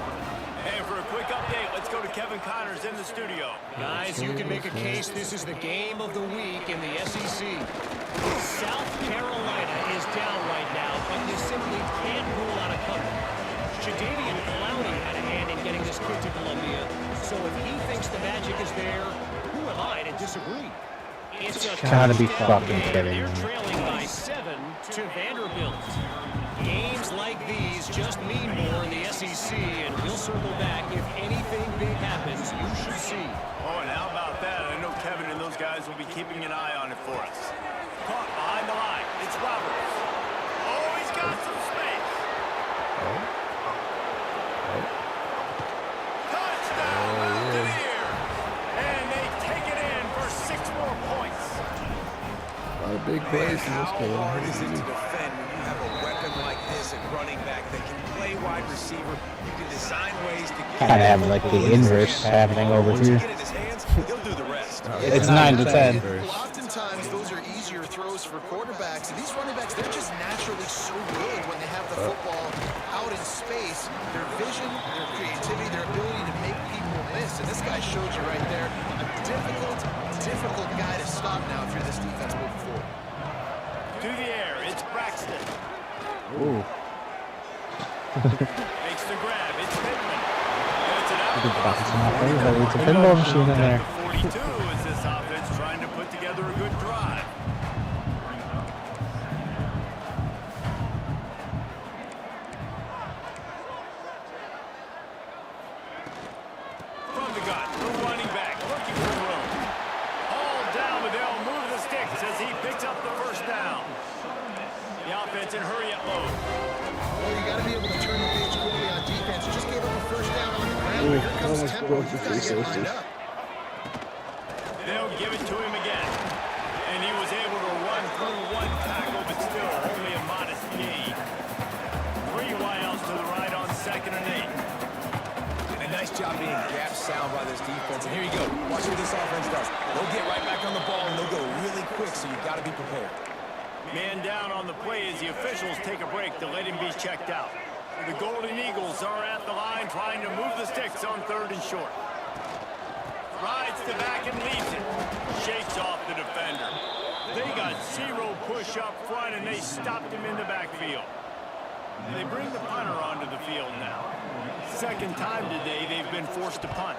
And for a quick update, let's go to Kevin Connors in the studio. Guys, you can make a case this is the game of the week in the SEC. South Carolina is down right now, Gotta be fucking kidding They're me. trailing by 7 to Vanderbilt. Games like these just mean more in the SEC, and we'll circle back if anything big happens. You should see. Oh, and how about that? I know Kevin and those guys will be keeping an eye on it for us. Caught behind the line. It's Roberts. Oh, he's got some space. Touchdown, Mountaineers! And they take it in for 6 more points. A lot of big plays in this game. How hard is it to defend when you have a weapon like this at running back that can play wide receiver? You can design ways to get Kind of have like the inverse happening over Once you here. get in his hands, he'll do the rest. It's 9 to 10. Well, oftentimes those are easier throws for quarterbacks. And these running backs, they're just naturally so good when they have the football out in space. Their vision, their creativity, their ability to make people miss. And this guy showed you right there, a difficult guy to stop now if you're this defense moving forward. To the air, it's Braxton. Ooh. Makes the grab, it's Pittman. Gets it out. It's a pinball machine in there. 42 is this offense trying to put together a good drive. From the gun, the running back, looking for room. All down, but they'll move the sticks as he picks up the first down. The offense in hurry up mode. Well, you got to be able to turn the page quickly on defense. You just gave up a first down on the ground. Here comes tempo. You've got to get lined up. They'll give it to him again. And he was able to run through one tackle, but still only a modest gain. 3 wideouts to the right on 2nd and 8. And a nice job being gap sound by this defense. And here you go. Watch what this offense does. They'll get right back on the ball, and they'll go really quick, so you've got to be prepared. Man down on the play as the officials take a break to let him be checked out. The Golden Eagles are at the line trying to move the sticks on 3rd and short. Rides to back and leads it. Shakes off the defender. They got 0 push up front and they stopped him in the backfield. And they bring the punter onto the field now. 2nd time today they've been forced to punt.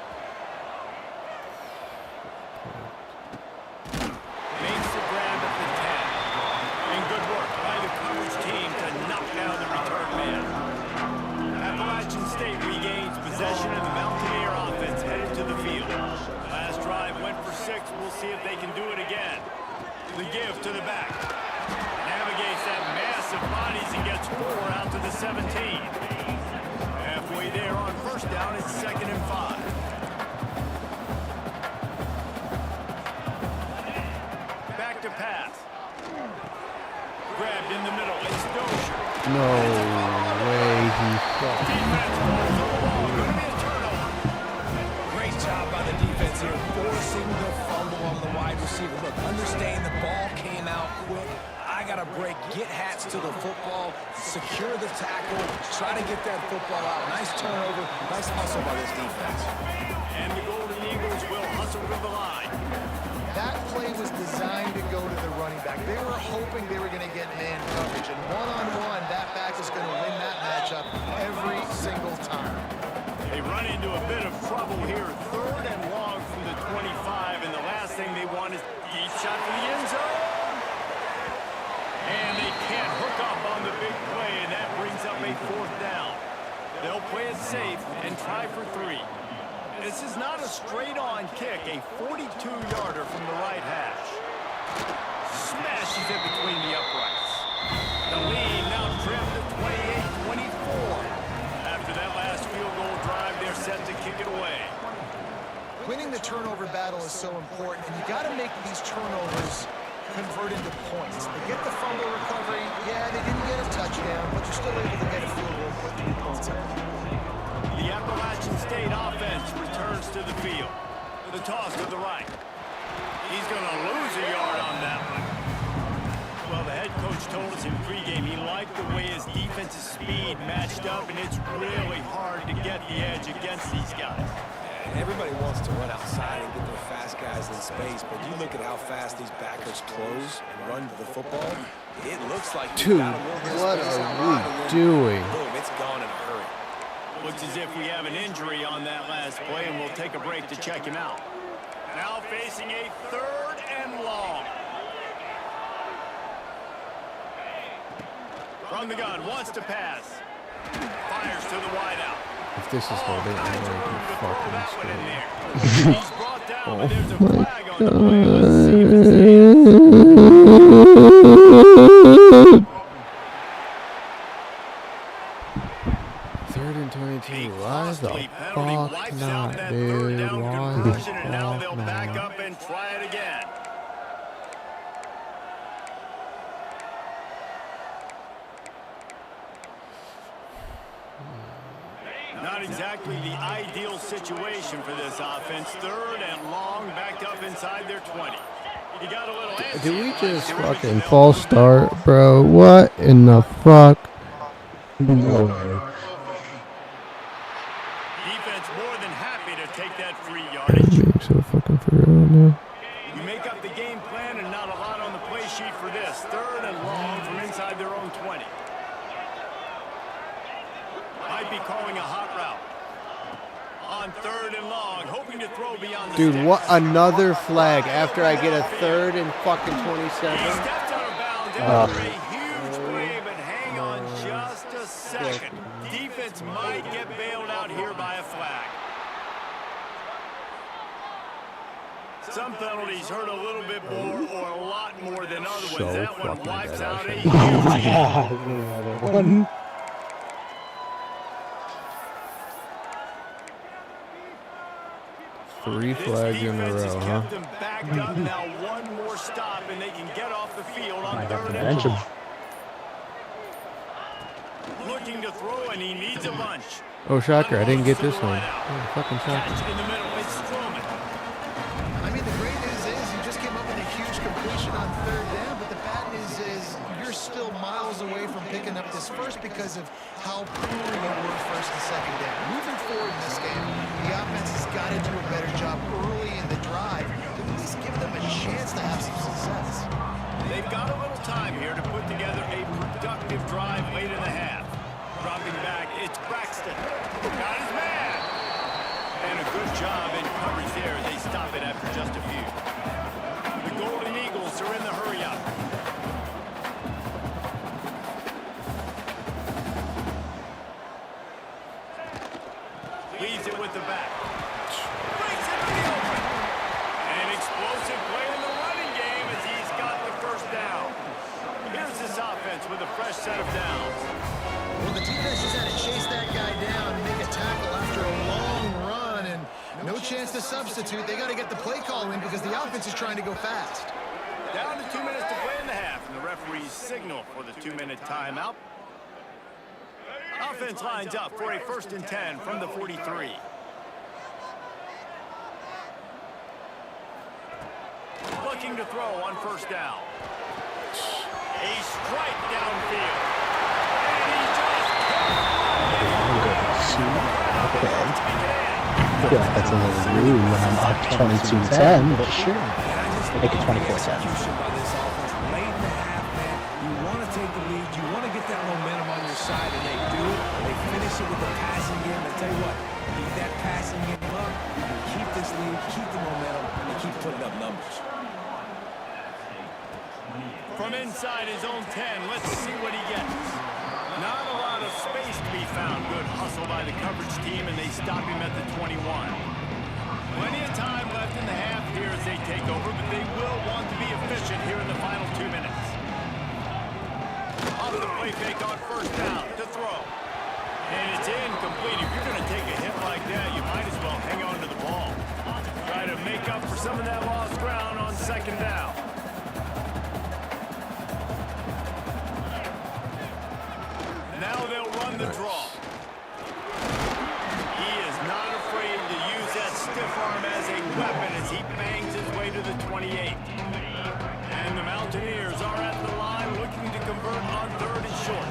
Makes the grab at the 10. And good work by the coverage team to knock down the return man. Appalachian State regains possession of the Mountaineer offense headed to the field. The last drive went for 6. We'll see if they can do it again. The give to the back. Navigates that massive bodies and gets 4 out to the 17. Halfway there on 1st down, it's 2nd and 5. Back to pass. Grabbed in the middle. It's Dozier. No way he fell. Defense rolls the ball. Going to be a turnover. Great job by the defense here, forcing the fumble on the wide receiver. Look, understand the ball came out quick. I got to break, get Hats to the football, secure the tackle, try to get that football out. Nice turnover, nice hustle by this defense. And the Golden Eagles will hustle to the line. That play was designed to go to the running back. They were hoping they were going to get man coverage. And one-on-one, that back is going to win that matchup every single time. They run into a bit of trouble here. 3rd and long from the 25. And the last thing they want is deep shot to the end zone. And they can't hook up on the big play. And that brings up a 4th down. They'll play it safe and try for 3. This is not a straight-on kick, a 42-yarder from the right hash. Smashes it between the uprights. The lead now trimmed to 28-24. After that last field goal drive, they're set to kick it away. Winning the turnover battle is so important, and you got to make these turnovers convert into points. They get the fumble recovery. Yeah, they didn't get a touchdown, but you're still able to get a field goal, put 3 points up. The Appalachian State offense returns to the field. The toss to the right. He's going to lose a yard on that one. Well, the head coach told us in pregame he liked the way his defensive speed matched up, and it's really hard to get the edge against these guys. Everybody wants to run outside and get their fast guys in space, but you look at how fast these backers close and run to the football, it looks like Dude, what are we doing? Boom, it's gone in a hurry. Looks as if we have an injury on that last play, and we'll take a break to check him out. Now facing a 3rd and long. From the gun, wants to pass. Fires to the wideout. If this is holding, I'm going to fucking scream. He's brought down, but there's a flag on the play. Let's see if it's Third and 22. Why the costly penalty fuck wipes not, out that dude? 3rd down Why the conversion, and now fuck they'll back not? up and try it again. Not exactly the ideal situation for this offense. 3rd and long, backed up inside their 20. You got a little antsy. Did we just fucking false start, bro? What in the fuck? No. Defense more than happy to take that free I'm yardage. being so fucking for real right now. You make up the game plan and not a lot on the play sheet for this. 3rd and long from inside their own 20. Might be calling a hot route. On 3rd and long, hoping to throw beyond the Dude, sticks. what another flag after I get a 3rd and fucking He 27? stepped out of bounds after a huge play, but hang on just a second. Defense might get bailed out here by a flag. Some penalties hurt a little bit more or a lot more than other ones. So That one fucking wipes bad, out a actually. Oh my huge god. One. Three flags in a row, huh? kept them backed up. Now one more stop and they can get off the field on Might have to 3rd bench and him. long. Looking to throw and he needs a bunch. Oh, shocker, I didn't get this one. Oh, fucking Catch shocker. in the middle. It's Stroman. I mean, the great news is you just came up with a huge completion on 3rd down, but the bad news is you're still miles away from picking up this first because of how poor you were 1st and 2nd down. Moving forward in this game, the offense has got to do a better job early in the drive to at least give them a chance to have some success. They've got a little time here to put together a productive drive late in the half. Dropping back, it's Braxton. Got his man. And a good job in coverage there. They stop it after just a few. The Golden Eagles are in the hurry-up. Leads it with the back. Breaks it to the open. An explosive play in the running game as he's got the 1st down. Here's this offense with a fresh set of downs. Well, the defense just had to chase that guy down and make a tackle after a long run, and no chance to substitute. They got to get the play call in because the offense is trying to go fast. Down to 2 minutes to play in the half, and the referees signal for the 2-minute timeout. Offense lines up for a 1st and 10 from the 43. Looking to throw on 1st down. A strike downfield. And he just I feel like that's a little rude when I'm up 22-10, but sure. Make it 24-10. Execution by this offense late in the half, man. You want to take the lead. You want to get that momentum on your side, and they do it. They finish it with the passing game. I tell you what, keep that passing game up. You keep this lead, keep the momentum, and keep putting up numbers. from inside his own 10. Let's see what he gets. Not a lot of space to be found. Good hustle by the coverage team, and they stop him at the 21. Plenty of time left in the half here as they take over, but they will want to be efficient here in the final 2 minutes. Off the play fake on 1st down to throw. And it's incomplete. If you're going to take a hit like that, you might as well hang on to the ball. Try to make up for some of that lost ground on 2nd down. Now they'll run the draw. He is not afraid to use that stiff arm as a weapon as he bangs his way to the 28. And the Mountaineers are at the line looking to convert on 3rd and short.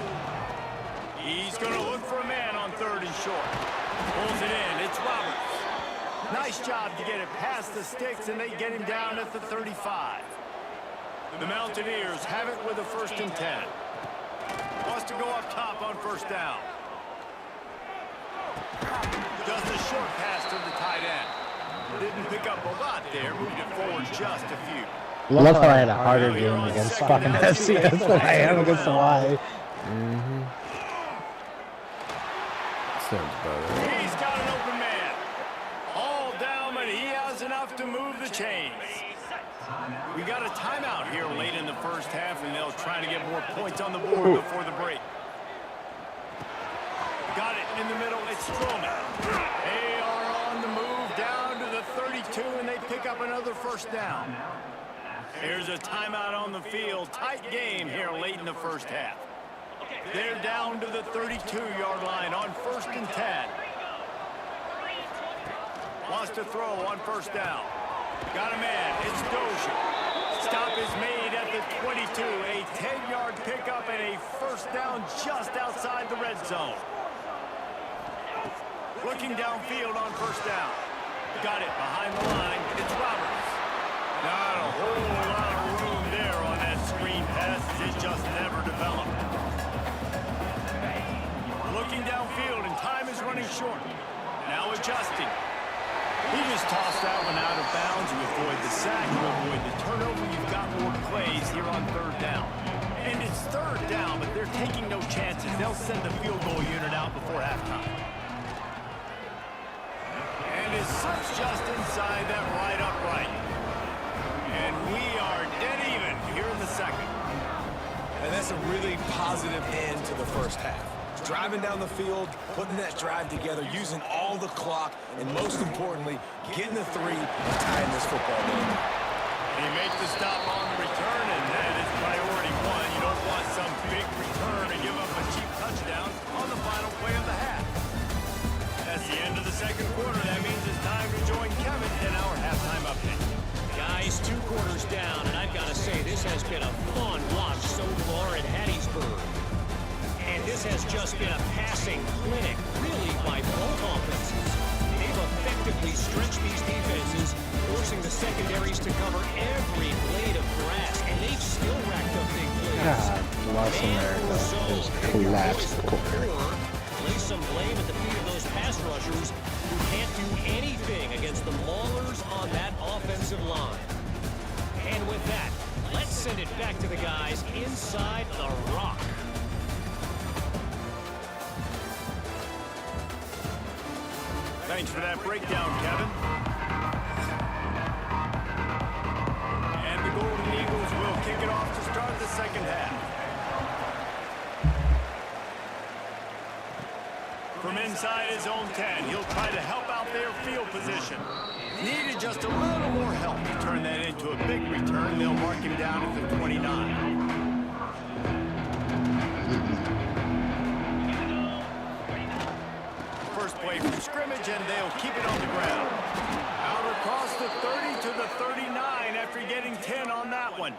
He's going to look for a man on 3rd and short. Pulls it in. It's Roberts. Nice job to get it past the sticks, and they get him down at the 35. The Mountaineers have it with a 1st and 10. Wants to go up top on 1st down. Does the short pass to the tight end. Didn't pick up a lot there, moved it forward just a few. Love how I had a harder game against fucking FCS than I am against the Y. Sounds better. He's got an open man. All down, but he has enough to move the chains. We got a timeout here late in the first half, and they'll try to get more points on the board before the break. Got it in the middle. It's Strowman. They are on the move down to the 32, and they pick up another first down. Here's a timeout on the field. Tight game here late in the first half. They're down to the 32-yard line on 1st and 10. Wants to throw on first down. Got a man. It's Dozier. Stop is made at the 22. A 10-yard pickup and a first down just outside the red zone. Looking downfield on first down. Got it behind the line. It's Roberts. Not a whole lot of room there on that screen pass. It just never developed. Looking downfield, and time is running short. Now adjusting. He just tossed that one out of bounds. You avoid the sack, you avoid the turnover. You've got more plays here on 3rd down. And it's 3rd down, but they're taking no chances. They'll send the field goal unit out before halftime. And it slips just inside that right upright. And we are dead even here in the second. And that's a really positive end to the first half. Driving down the field, putting that drive together, using all the clock, and most importantly, getting the 3 and tying this football game. He makes the stop on the return, and that is priority 1. You don't want some big return and give up a cheap touchdown on the final play of the half. That's the end of the second quarter. That means it's time to join Kevin in our halftime update. Guys, 2 quarters down, and I've got to say, this has been a fun watch so far at Hattiesburg. And this has just been a passing clinic, really, by both offenses. They've effectively stretched these defenses, forcing the secondaries to cover every blade of grass, and they've still racked up big plays. God, lost America. Just collapsed the quarter. Lay some blame at the feet of those pass rushers who can't do anything against the maulers on that offensive line. And with that, let's send it back to the guys inside the Rock. Thanks for that breakdown, Kevin. And the Golden Eagles will kick it off to start the second half. From inside his own 10, he'll try to help out their field position. Needed just a little more help to turn that into a big return. They'll mark him down at the 29. First play from scrimmage, and they'll keep it on the ground. Out across the 30 to the 39 after getting 10 on that one.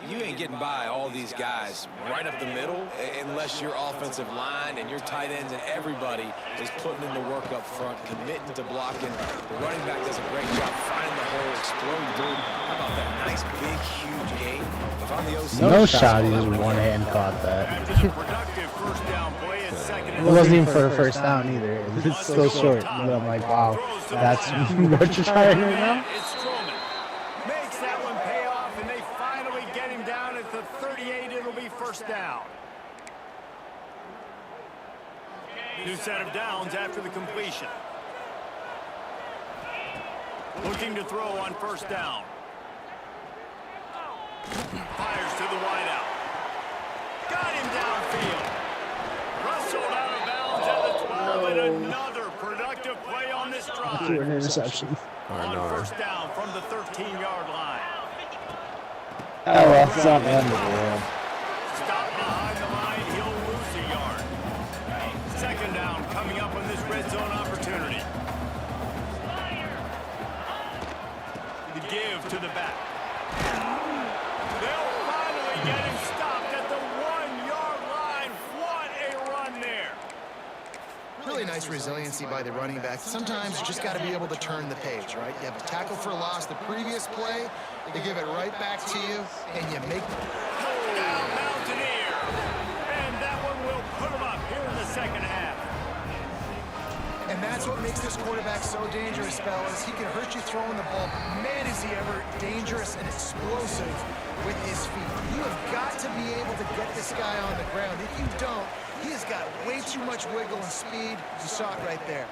You ain't getting by all these guys right up the middle unless your offensive line and your tight ends and everybody is putting in the work up front, committing to blocking. The running back does a great job finding the hole, exploding through. How about that nice, big, huge game? If I'm the OC, No shot, he just one hand caught that. After the productive first down play, it's second and It wasn't even for the first down either. It's so short. But I'm like, wow, that's what you're trying right now? It's Strowman. Makes that one pay off, and they finally get him down at the 38. It'll be first down. New set of downs after the completion. Looking to throw on first down. Fires to the wideout. Got him downfield. Rustled out of bounds at the 12, and another productive play on this drive. Threw an interception. On first down from the 13-yard line. Oh, well, it's not the end of the world. Stop behind the line, he'll lose a yard. Second down coming up on this red zone opportunity. The give to the back. They'll finally get him stopped at the 1-yard line. What a run there. Really nice resiliency by the running back. Sometimes you just got to be able to turn the page, right? You have a tackle for a loss the previous play, they give it right back to you, and you make... Touchdown Mountaineer. And that one will put him up here in the second half. And that's That's what makes this quarterback so dangerous, fellas. He can hurt you throwing the ball. Man, is he ever dangerous and explosive with his feet. You have got to be able to get this guy on the ground. If you don't, he has got way too much wiggle and speed. You saw it right there.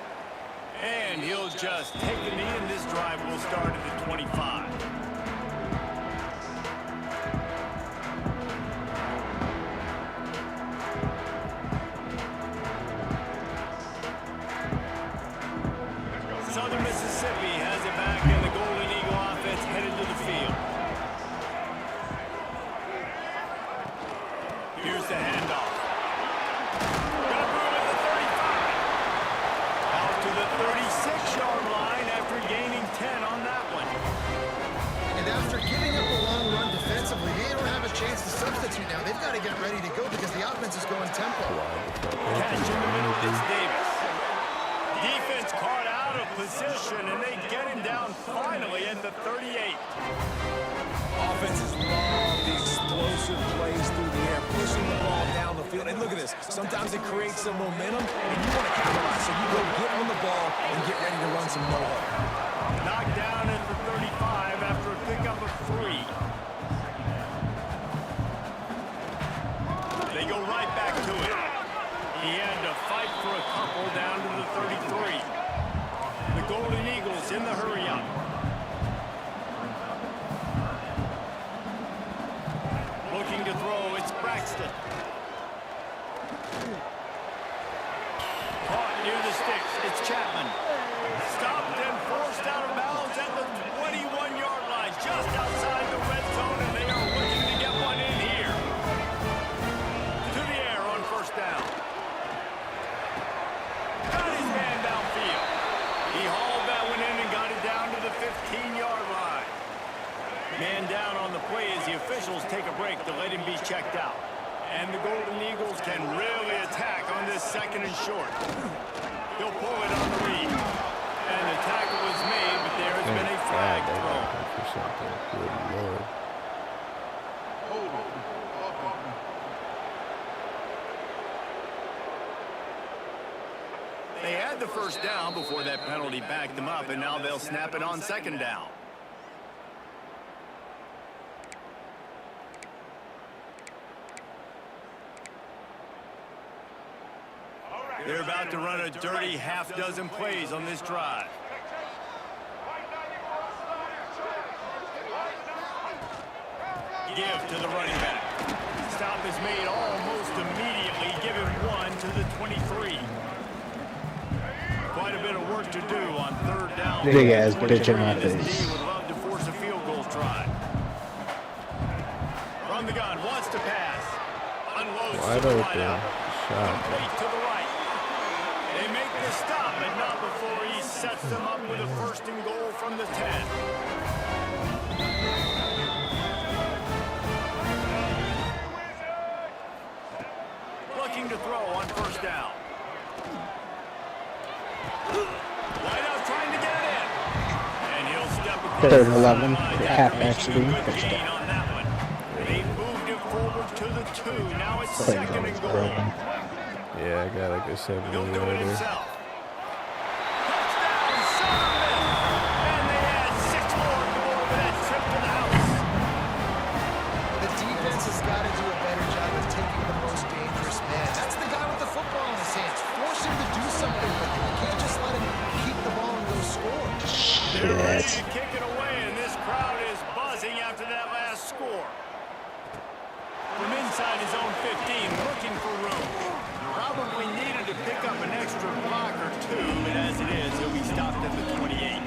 And he'll just take a knee, and this drive will start at the 25. Southern Mississippi has it back, and the Golden Eagle offense headed to the field. Here's the handoff. Got room at the 35. Out to the 36-yard line after gaining 10 on that one. And after giving up a long run defensively, they don't have a chance to substitute now. They've got to get ready to go because the offense is going tempo. Catch in the middle, it's Davis. Defense caught out of position, and they get him down finally at the 38. Offenses love the explosive plays through the air, pushing the ball down the field. And look at this. Sometimes it creates some momentum, and you want to capitalize. So you go get on the ball and get ready to run some more. Knocked down at the 35 after a pickup of 3. They go right back to it. He had to fight for a couple down to the 33. The Golden Eagles in the hurry-up. Looking to throw, it's Braxton. Caught near the sticks, it's Chapman. Stopped and forced out of bounds at the 21-yard line, just outside the red zone, and they are looking to get one in here. To the air on first down. Got his man downfield. He hauled that one in and got it down to the 15-yard line. Man down on the play as the officials take a break to let him be checked out. And the Golden Eagles can really attack on this second and short. He'll pull it on the read. And the tackle was made, but there has been a flag thrown. Good Lord. They had the first down before that penalty backed them up, and now they'll snap it on second down. They're about to run a dirty half-dozen plays on this drive. Give to the running back. Stop is made almost immediately. Give him 1 to the 23. Quite a bit of work to do on third down. Big ass bitch in my face. Would love to force a field goal try. From the gun, wants to pass. Unloads Wide to the open. wideout. Shot. Complete to the right. They make the stop, but not before he sets them up with a first and goal from the 10. Looking to throw on first down. Wideout trying to get it in. And he'll step across. Third and 11, halfback screen, On touchdown. that one. They moved it forward to the 2. Now it's Play second and zone's goal. broken. Yeah, I got like a He'll 70 do it yarder. himself. Touchdown, Solomon! And they add 6 more to go over that trip to the house. The defense has got to do a better job of taking the most dangerous man. That's the guy with the football in his hands. Force him to do something with it. You can't just let him keep the ball and go score. They're ready Shit. to kick it away, and this crowd is buzzing after that last score. From inside his own 15, looking for room. Probably needed to pick up an extra block or 2, but as it is, he'll be stopped at the 28.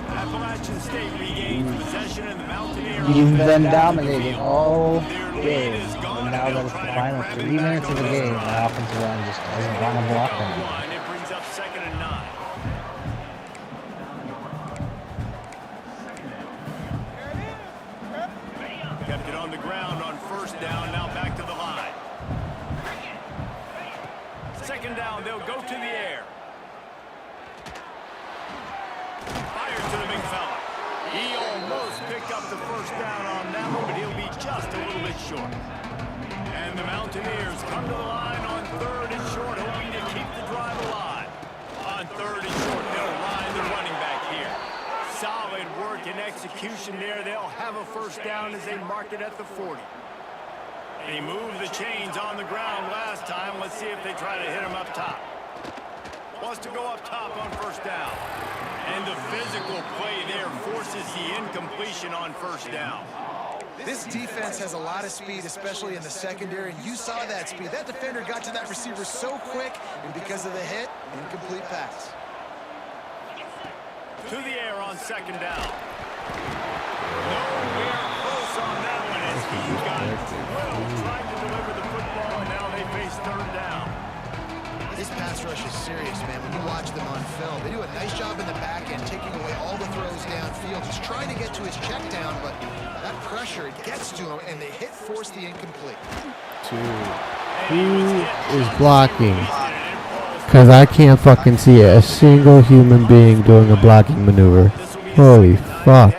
Appalachian State regains possession in the Mountaineer. You've offense. been dominating all Their lead game, is gone, and now and that they'll it's the try to final grab 3 it back minutes of the on game, their the own. offensive line just doesn't want to block anymore. It brings up second and 9. Kept it on the ground on first down, now back to the line. Second down, they'll go to the air. Fires to the big fella. He almost picked up the first down on that one, but he'll be just a little bit short. And the Mountaineers come to the line on third and short, hoping to keep the drive alive. On third execution there, they'll have a first down as they mark it at the 40. They moved the chains on the ground last time. Let's see if they try to hit him up top. Wants to go up top on first down. And the physical play there forces the incompletion on first down. This defense has a lot of speed, especially in the secondary, and you saw that speed. That defender got to that receiver so quick, and because of the hit, incomplete pass. To the air on second down. Nowhere close on that one as he got trying to deliver the football, and now they face third down. This pass rush is serious, man. When you watch them on film, they do a nice job in the back end, taking away all the throws downfield, just trying to get to his check down, but that pressure, it gets to him, and the hit forced the incomplete. Who is blocking? Because I can't fucking see a single human being doing a blocking maneuver. Holy fuck.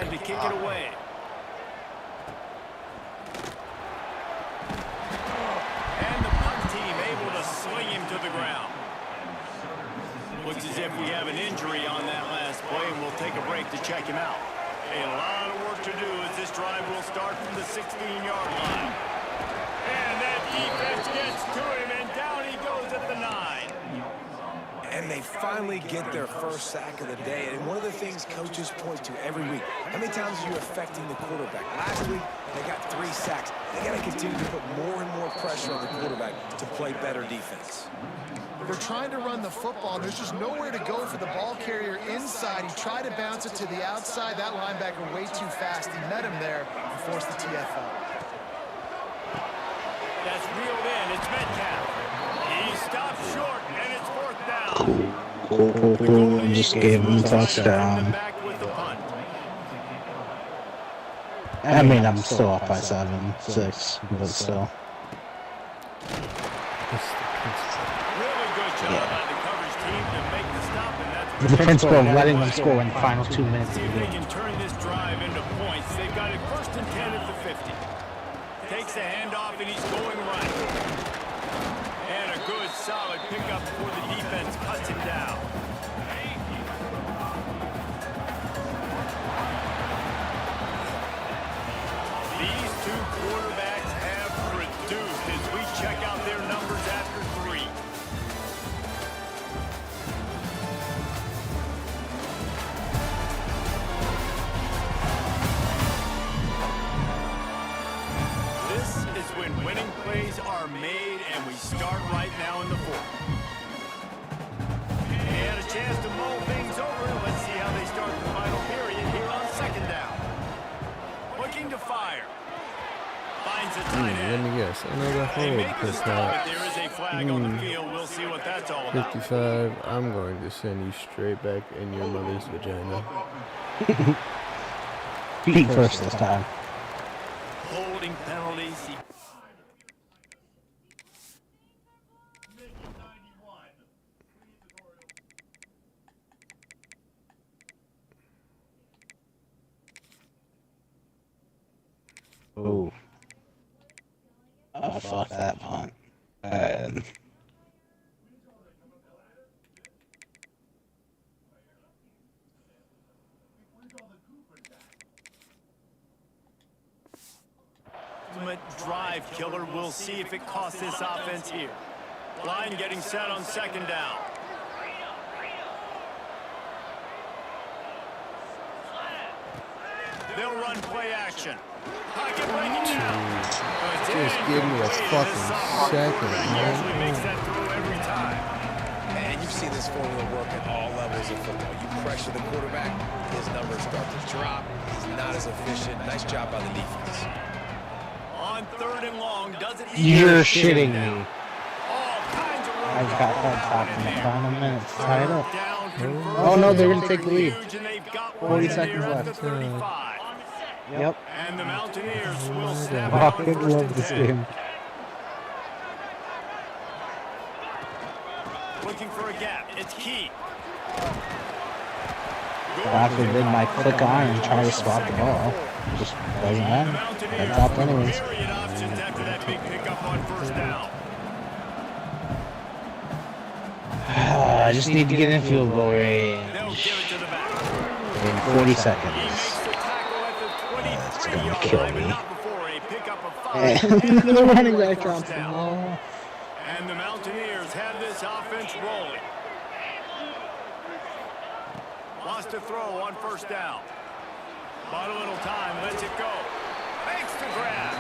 Looks as if we have an injury on that last play, and we'll take a break to check him out. A lot of work to do as this drive will start from the 16-yard line. And that defense gets to him, and down he goes at the 9. And they finally get their first sack of the day. And one of the things coaches point to every week, how many times are you affecting the quarterback? Last week, they got 3 sacks. They got to continue to put more and more pressure on the quarterback to play better defense. They're trying to run the football. There's just nowhere to go for the ball carrier inside. He tried to bounce it to the outside. That linebacker way too fast. He met him there and forced the TFL. That's reeled in. It's Metcalf. He stops short, and it's fourth down. Cool. Just gave him a touchdown. I mean, I'm still up by 7-6, but still. The principle of letting them score in the final 2 minutes. See if they can turn this drive into points. They've got it 1st and 10 at the 50. Takes the handoff and he's going right. And a good solid pickup before the defense cuts him down. These two quarterbacks have produced as we check out their numbers after 3. When winning plays are made, and we start right now in the 4th. They had a chance to mull things over. Let's see how they start the final period here on 2nd down. Looking to fire. Finds a tight end. Let me guess. Another hold. But there is a flag on the field. We'll see what that's all about. 55. I'm going to send you straight back in your mother's vagina. Feet first this time. Holding penalties. Ooh. Oh, fuck that punt. Ultimate drive killer. We'll see if it costs this offense here. Line getting set on 2nd down. They'll run play action. Pocket right now. Just give me a fucking second, Usually makes that throw every time. And you've seen this formula work at all levels of football. You pressure the quarterback, his numbers start to drop. He's not as efficient. Nice job by the defense. On 3rd and long, doesn't You're shitting me. All kinds of I got that top in the final minutes. Tied up. Oh no, they're gonna take the lead. 40 seconds left. Yep. And the Mountaineers will snap Oh, out I on 1st love and this 10. game. Looking for a gap. It's Key. I actually did my click on and try to swap the ball. It just doesn't matter. Head top anyways. Myriad options after that big pickup on 1st down. I just need to get in field goal range. They'll give it to the back. In 40 seconds. He makes the tackle at It's gonna kill me. Not before a pickup of And 5 and the a running back first drops the down. ball. And the Mountaineers have this offense rolling. Wants to throw on first down. Bought a little time, lets it go. Makes the grab.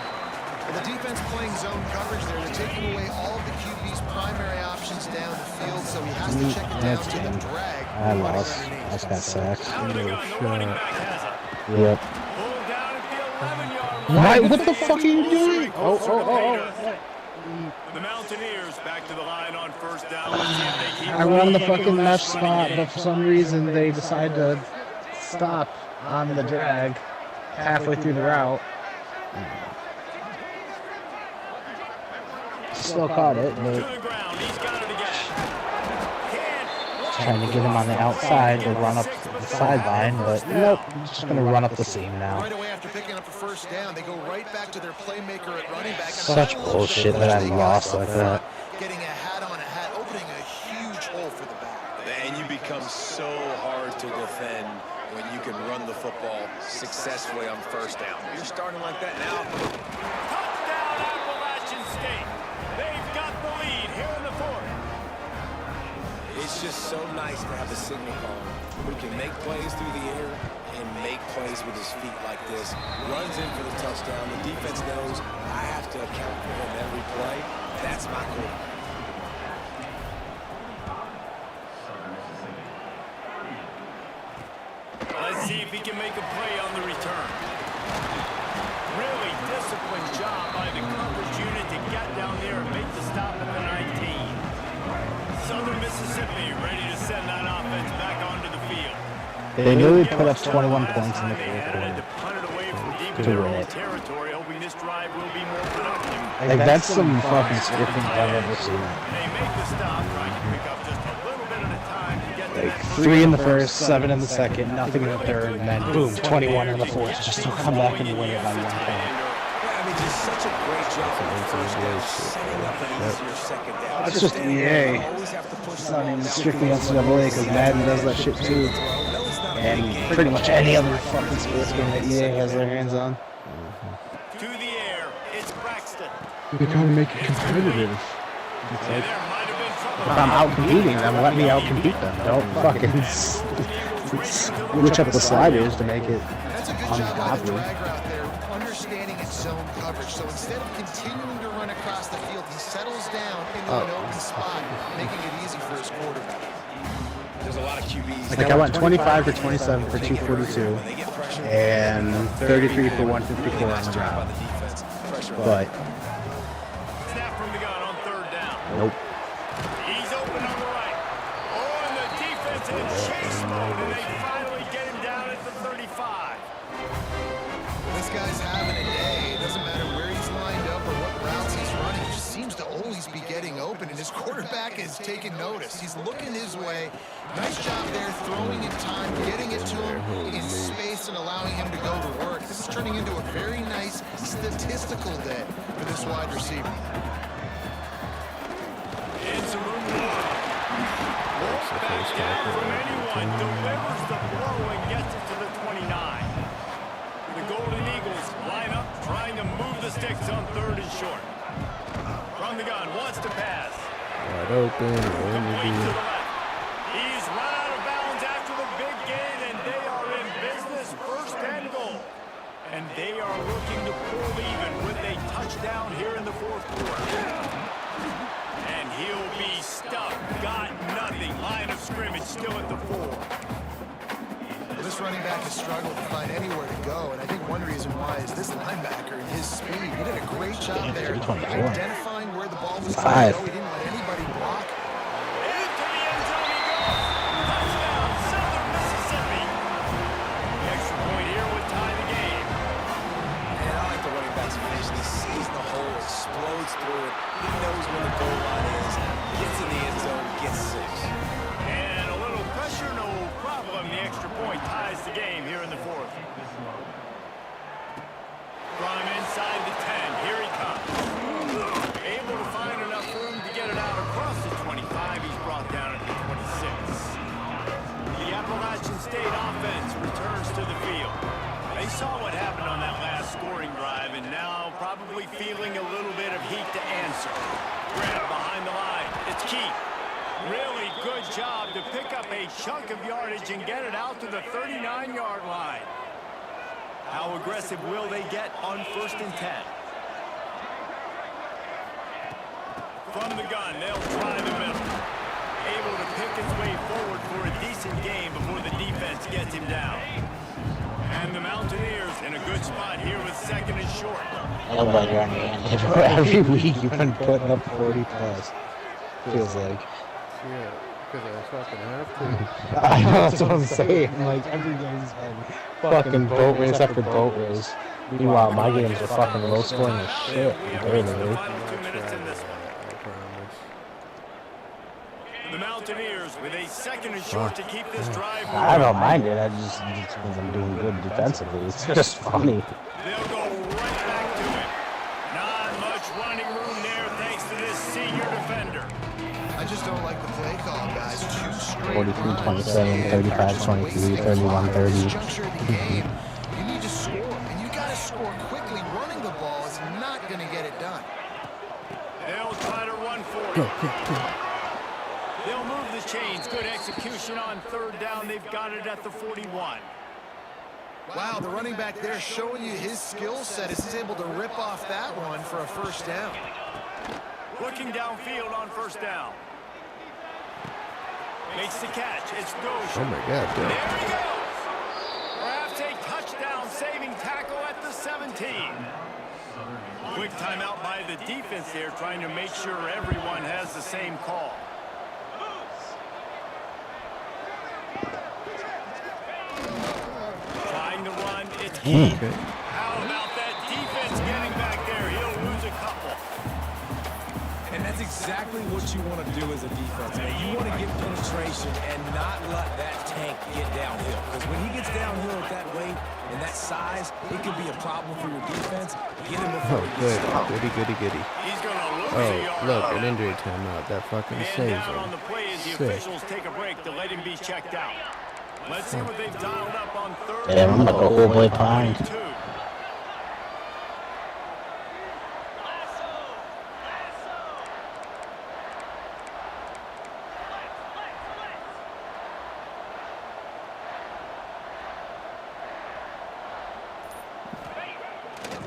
The defense playing zone coverage there. They're taking away all of the QB's primary options down the field, so he has to check it down That's to the him. drag. I lost. I just got sacked. Out of the gun, the running back has it. Yep. Pulled down at the 11-yard line. Why? What the fuck are you doing? Oh. The Mountaineers back to the line on first down. Let's see if they keep I run the leading fucking this mesh running spot, game. but for some reason they decide to stop on the drag halfway through the route. Still caught it, To but the ground, he's got it again. trying to get him on the outside to run up the sideline, but nope, I'm just gonna run up the seam now. Right away after picking up the first down, they go right back to their playmaker at running back. Such bullshit that I lost like that. Getting a hat on a hat, opening a huge hole for the back. And you become so hard to defend when you can run the football successfully on first down. You're starting like that now. Touchdown, Appalachian State. They've got the lead here in the fourth. It's just so nice to have a signal caller who can make plays through the air and make plays with his feet like this. Runs in for the touchdown. The defense knows I have to account for him every play. That's my quarterback. Let's see if he can make a play on the return. Really disciplined job by the coverage unit to get down there and make the stop at the 19. Southern Mississippi ready to send that offense back onto the field. They nearly put up 21 points in the They fourth had quarter. to punt it away from deep in To their win own it. territory, hoping this drive will be more productive. Like, that's some fucking scripting I've ever seen. They make the stop, trying to pick up just a little bit at a time to get Like, that 3 in the first, 7 in the second, nothing in the third, and then boom, 21 in the fourth, just to come back and win it by 1 point. Yeah, I mean, just such a great job on first down, setting up an easier second down. That's just EA. Always have to push It's not even strictly NCAA, because Madden does that shit too. And pretty much any other fucking sports game that EA has their hands on. to the air. It's Braxton. They gotta make it competitive. There might have been trouble. If I'm out competing them, let me out compete them. Don't fucking switch up the sliders to make it That's a good job by the ungodly. drag route there, understanding its zone coverage. So instead of continuing to run across the field, he settles down into an open spot, making it easy for his quarterback. There's a lot of QBs. Like I went 25 for 27 for 242 When they get pressure, and 33 for 154 on the ground. But Snap from the gun on third down. nope. He's open on the right. Oh, and the defense in chase mode, and they finally get him down at the 35. This guy's having a day. It doesn't matter where he's lined up or what routes he's running. He just seems to always be getting open, and his quarterback is taking notice. He's looking his way. Nice job there, throwing in time, getting it to him in space, and allowing him to go to work. This is turning into a very nice statistical day for this wide receiver. It's a room won't back down from anyone. Delivers the blow and gets it to the 29. The Golden Eagles line up, trying to move the sticks on third and short. From the gun, wants to pass. Wide open, Complete to only the left. He's run out of bounds after the big gain, and they are in business, first and goal. And they are looking to pull even with a touchdown here in the fourth quarter. And he'll be stuck. Got nothing. Line of scrimmage still at the 4. This running back has struggled to find anywhere to go, and I think one reason why is this linebacker and his speed. He did a great job there 324. identifying where the ball was Five. going to go. He didn't let anybody block. Into the end zone he goes. Touchdown, Southern Mississippi. The extra point here would tie the game. and I like the running back's finish. He sees the hole, explodes through it. He knows where the goal line is. Gets in the end zone, gets 6. And a little pressure, no problem. The extra point ties the game here in the fourth. From inside the 10, here he comes. Able to find enough room to get it out across the 25. He's brought down at the 26. The Appalachian State offense returns to the field. They saw what happened on that last sir. Grab behind the line. It's key. Really good job to pick up a chunk of yardage and get it out to the 39-yard line. How aggressive will they get on 1st and 10? From the gun, they'll try the middle. Able to pick his way forward for a decent gain before the defense gets him down. And the Mountaineers in a good spot here with 2nd and short. Nobody on your hand. Every week you've been putting up 40 plus. Feels like. Yeah, because I fucking have to. I know, that's what I'm saying. Like, every day's been fucking boat race after boat race. Meanwhile, my games are fucking low scoring as shit. Comparatively. The Mountaineers with a 2nd and short to keep this drive moving. I don't mind it. I just means I'm doing good defensively. It's just funny. They'll go right back to it. Not much running room there thanks to this senior defender. I just don't like the play call, guys. 2 straight 43-27, 35-23, 31-30. Juncture of the game, you need to score, and you got to score quickly. Running the ball is not going to get it done. They'll try to run for it. They'll move the chains. Good execution on 3rd down. They've got it at the 41. Wow, the running back there showing you his skill set as he's able to rip off that one for a 1st down. Looking downfield on 1st down. Makes the catch. It's Dozier. Oh my God, dude. There he goes. Perhaps a touchdown saving tackle at the 17. Quick timeout by the defense there, trying to make sure everyone has the same call. Trying to run, it's key. How about that defense getting back there? He'll lose a couple. And that's exactly what you want to do as a defense, man. You want to get penetration and not let that tank get downhill. Because when he gets downhill at that weight and that size, it could be a problem for your defense. Get him before he Good. gets started. Goody. He's going to lose a Oh, yard. look, an injury timeout. That fucking Man saves down on him. the play as the Sick. officials take a break to let him be checked out. Let's see what they've dialed up on 3rd. Yeah, I'm gonna go whole play behind. 42.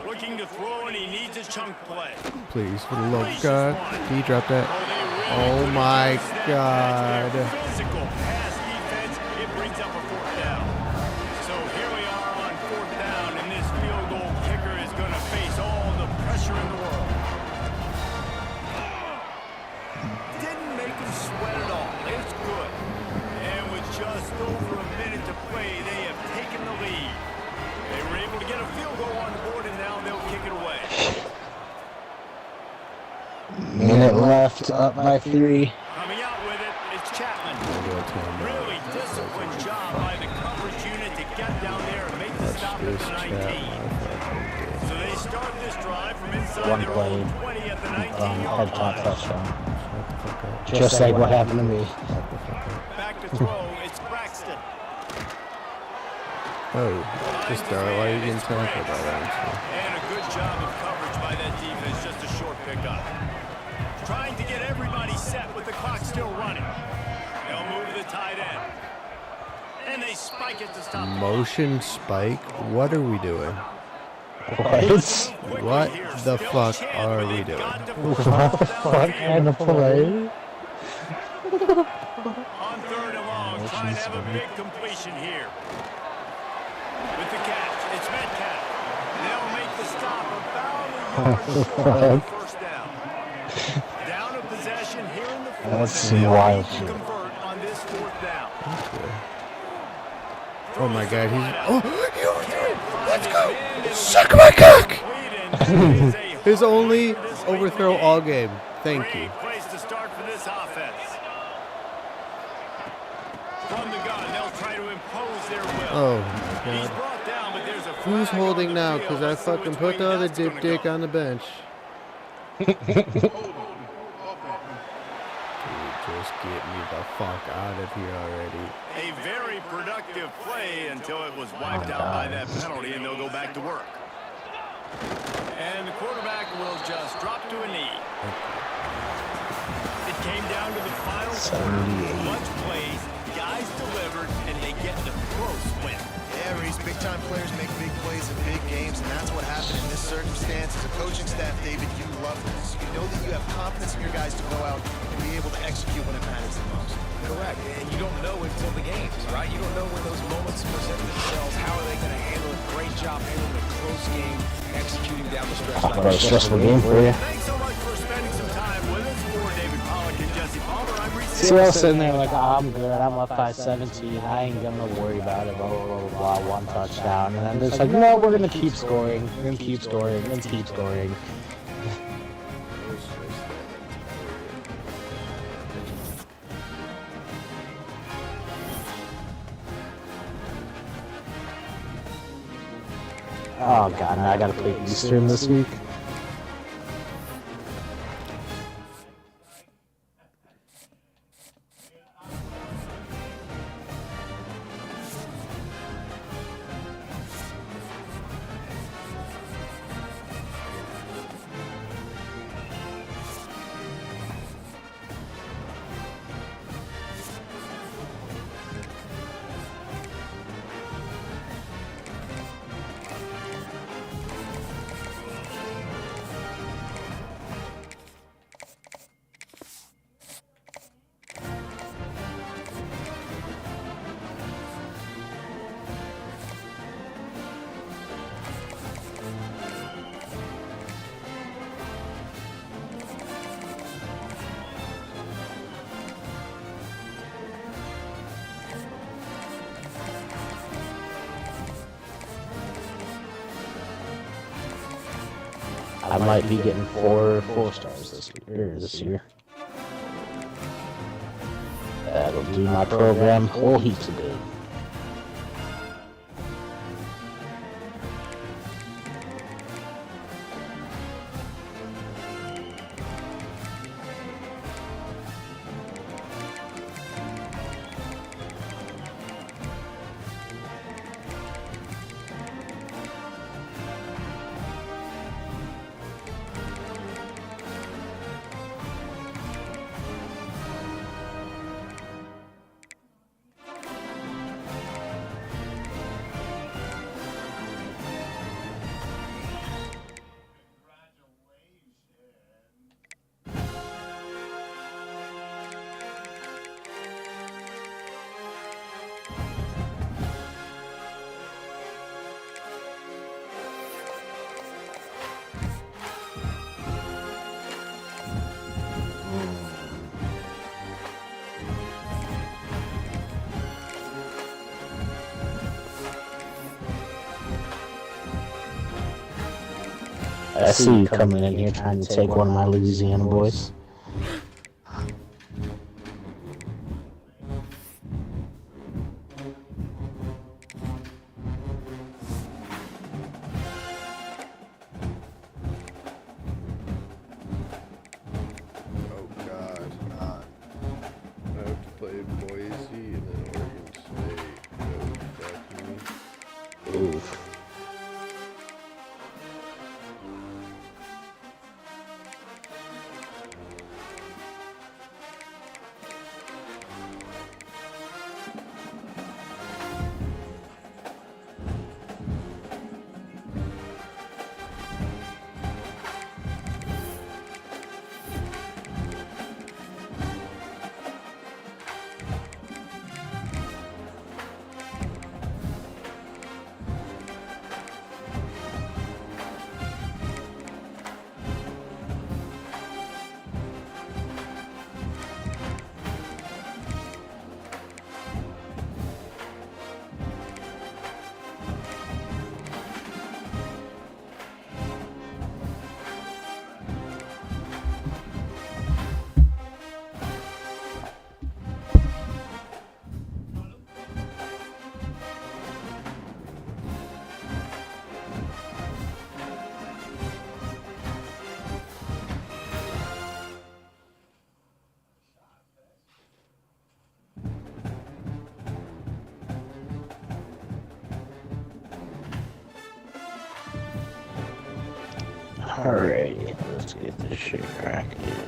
Looking to throw, and he needs a chunk play. Please, for the love of God. He dropped that. Oh my God. Physical pass defense, it brings up a 4th down. So here we are on 4th down, and this field goal kicker is going to face all the pressure in the world. Didn't make him sweat at all. It's good. And with just over a minute to play, they have taken the lead. They were able to get a field goal on the board, and now they'll kick it away. Minute left, up by 3. Coming out with it, it's Chapman. Really disciplined job by the coverage unit to get down there and make the stop at the 19. So they start this drive from inside One their play, own 20 at the 19-yard head top line. touchdown. Just like what happened to me. Back to throw, it's Braxton. Oh, just throw it. Why are you getting tackled by that? And a good job of coverage by that defense, just a short pickup. Trying to get everybody set with the clock still running. They'll move the tight end. And they spike it to stop. Motion spike? What are we doing? What? What the fuck are we doing? What the fuck kind of play? On 3rd and long, trying to have a big completion here. With the catch, it's Metcalf. They'll make the stop about a yard short of the 1st down. Down a possession here in the 4th. That's some wild They'll shit. convert on this 4th down. Oh my God, he's... Oh, let's go! Suck my cock! His only overthrow all game. Thank you. Great place to start for this offense. From the gun, they'll try to impose their will. Oh my He's God. brought down, but there's a Who's flag holding on the now? field. Because I Let's see fucking which put way the other that's gonna dick go. on the bench. Just get me the fuck out of here already. A very productive play until it was wiped out by that penalty, and they'll go back to work. And the quarterback will just drop to a knee. It came down to the final quarter. Much plays, guys delivered, and they get the close win. Yeah, Reese, big-time players make big plays in big games, and that's what happened in this circumstance. As a coaching staff, David, you love this. You know that you have confidence in your guys to go out and be able to execute when it matters the most. Correct, and you don't know until the games, right? You don't know when those moments present themselves. How are they going to handle it? Great job handling a close game, executing down the stretch. What a stressful game for you. Thanks so much for spending some time with us. For David Pollock and Jesse Palmer, I'm Reese. See, I was sitting there like, oh, I'm good. I'm up by 17. I ain't gonna worry about it. Blah, blah, blah, blah, blah. One touchdown. And then it's like, no, we're gonna keep scoring. We're gonna keep scoring. We're gonna keep scoring. Oh, God. Now I gotta play Eastern this week. I might be getting four stars this year. That'll do my program whole heaps of good. I see you coming in here trying to take one of my Louisiana boys. Oh God. I have to play Boise and then Oregon State. Oh, fuck me. Oof. Alrighty, let's get this shit cracking.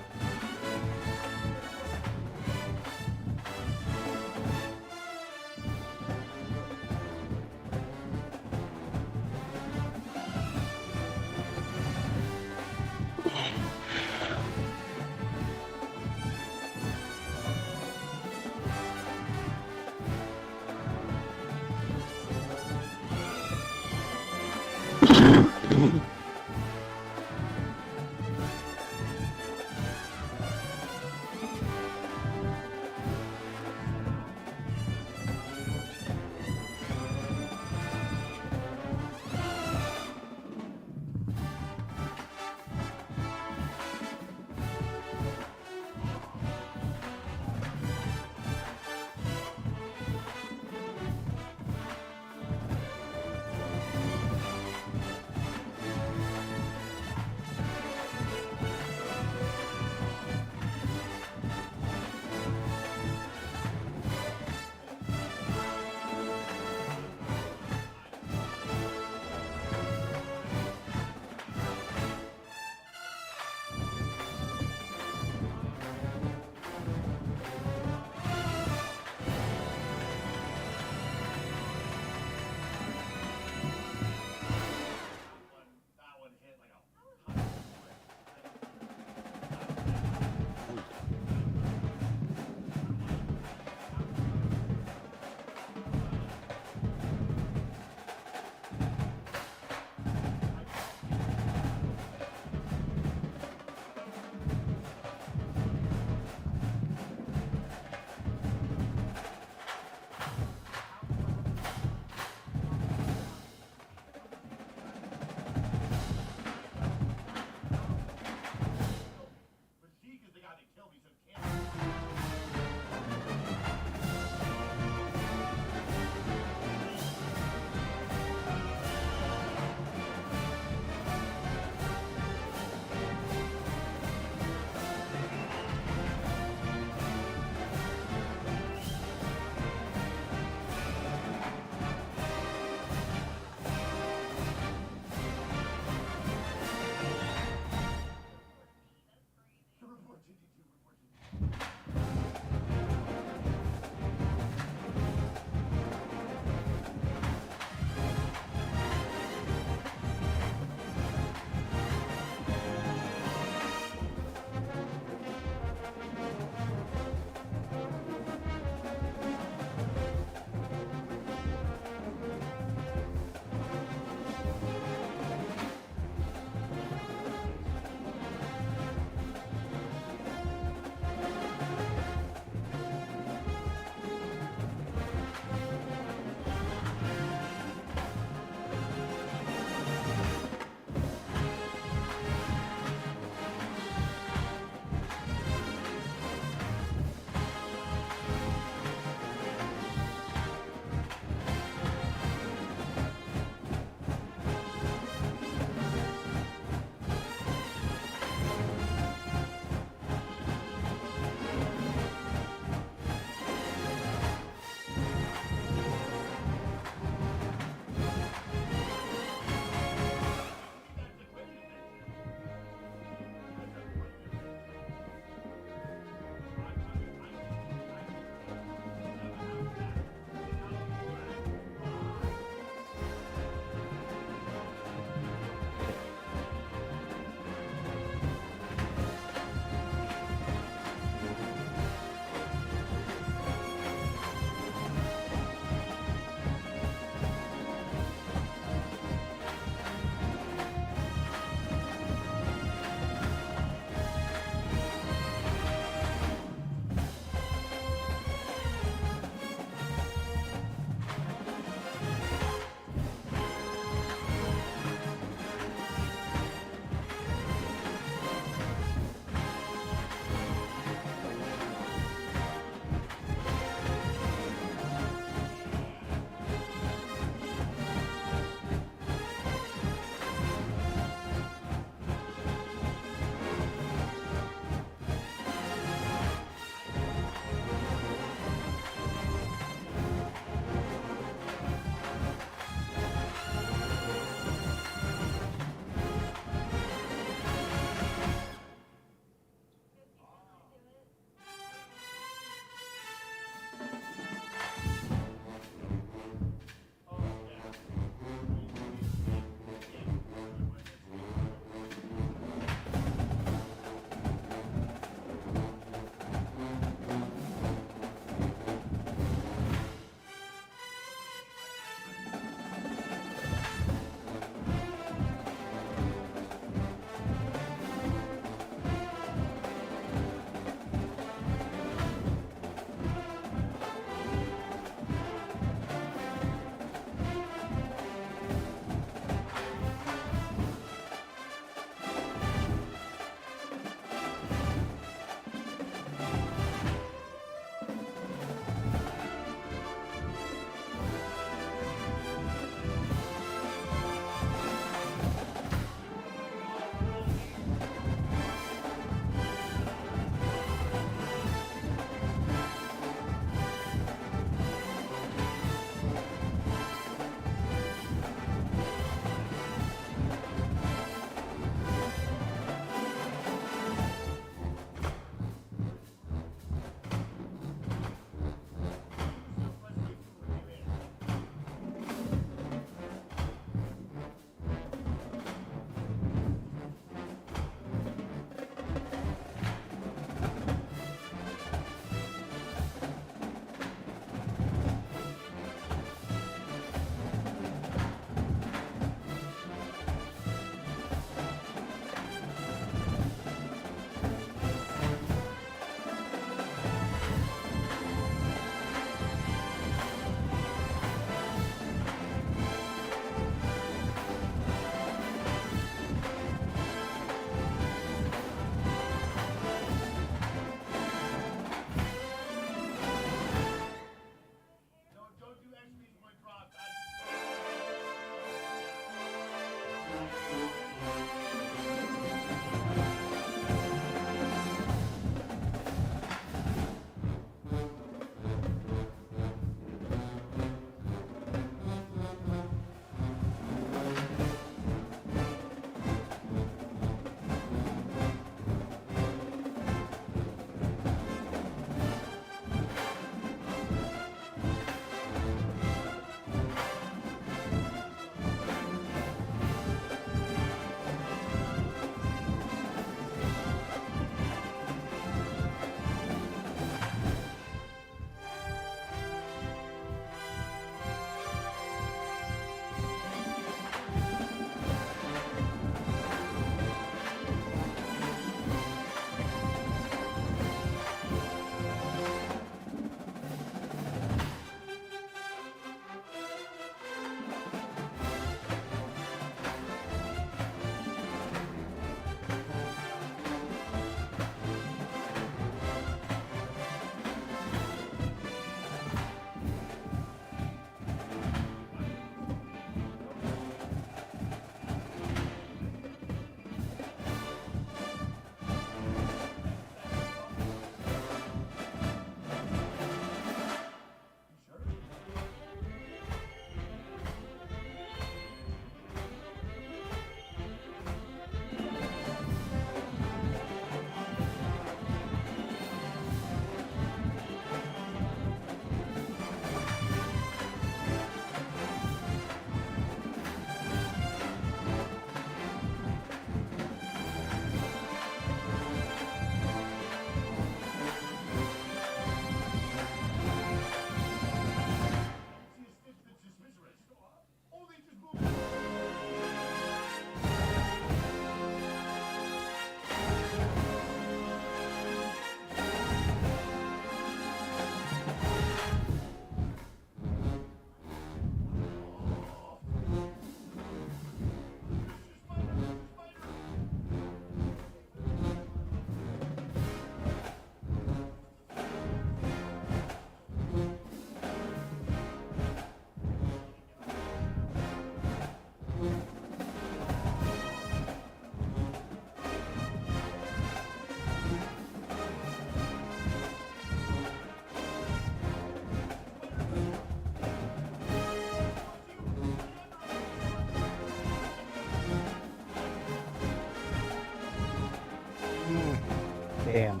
Damn.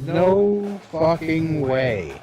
No fucking way.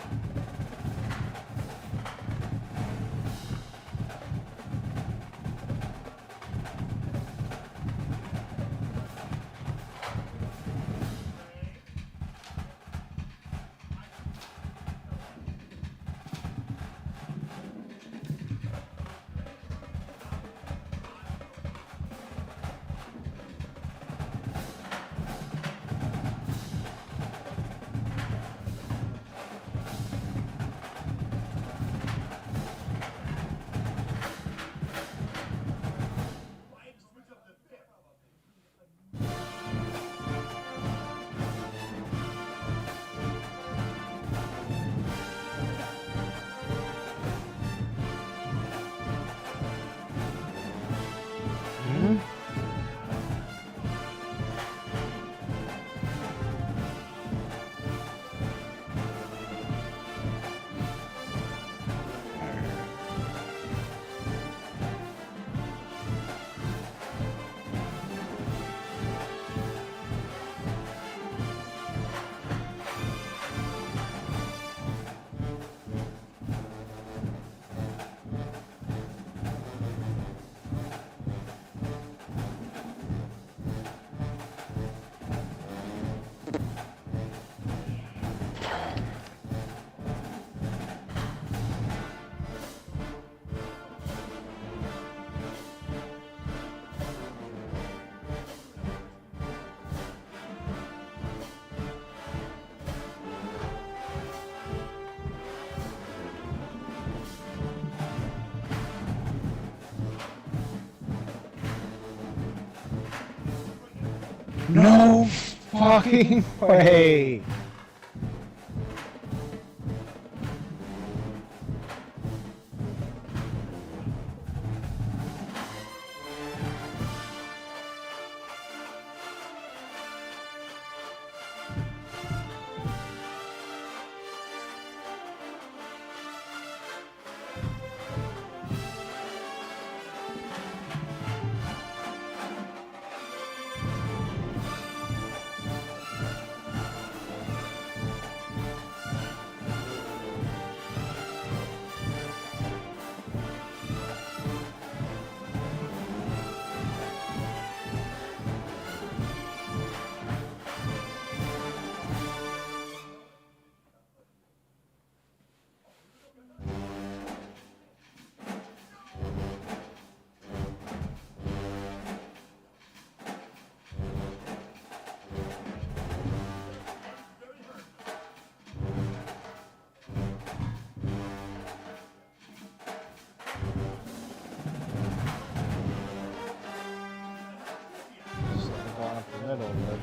No fucking way.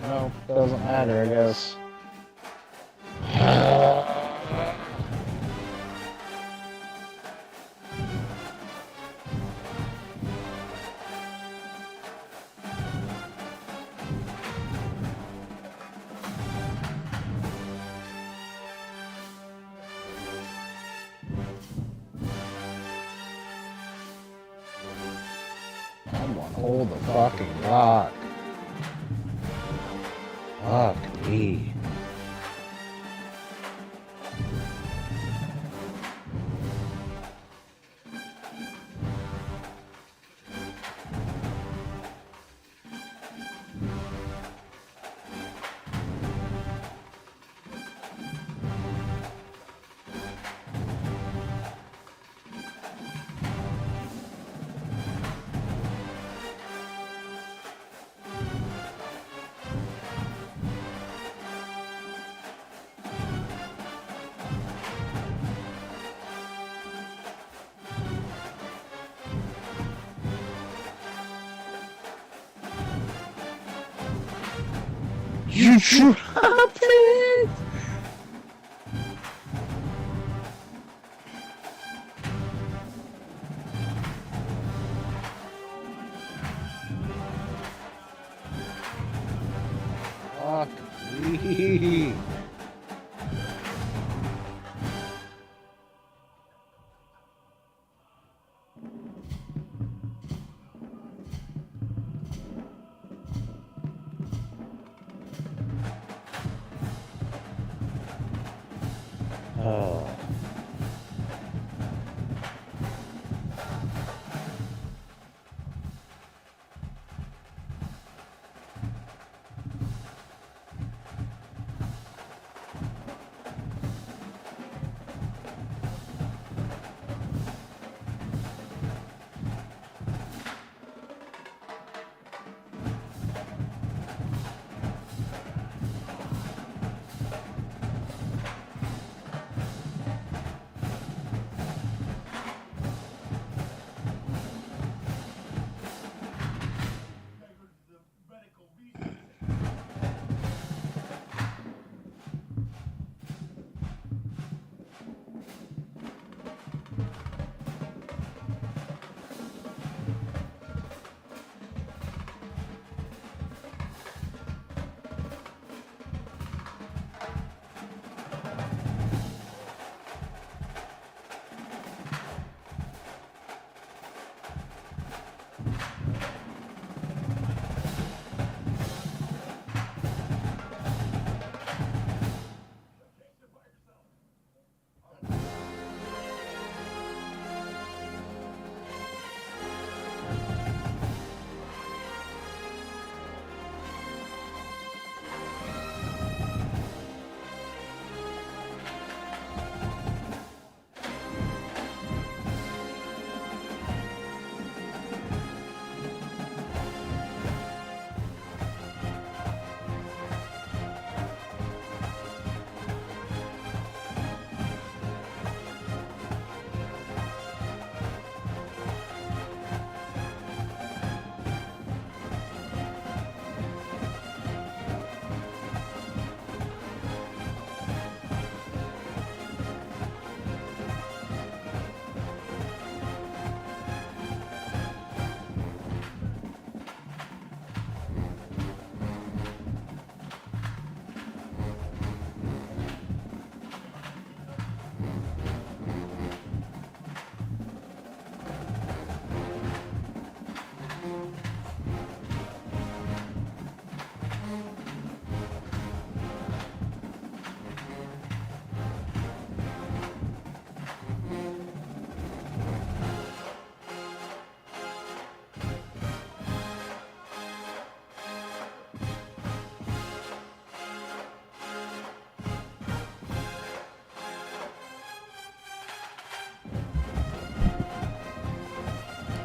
No, doesn't matter, I guess. Hold the fucking rock. Fuck me. You dropped it! Fuck me. Oh.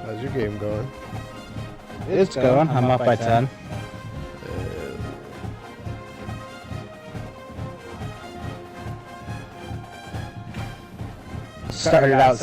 How's your game going? It's going. I'm up by 10. Started out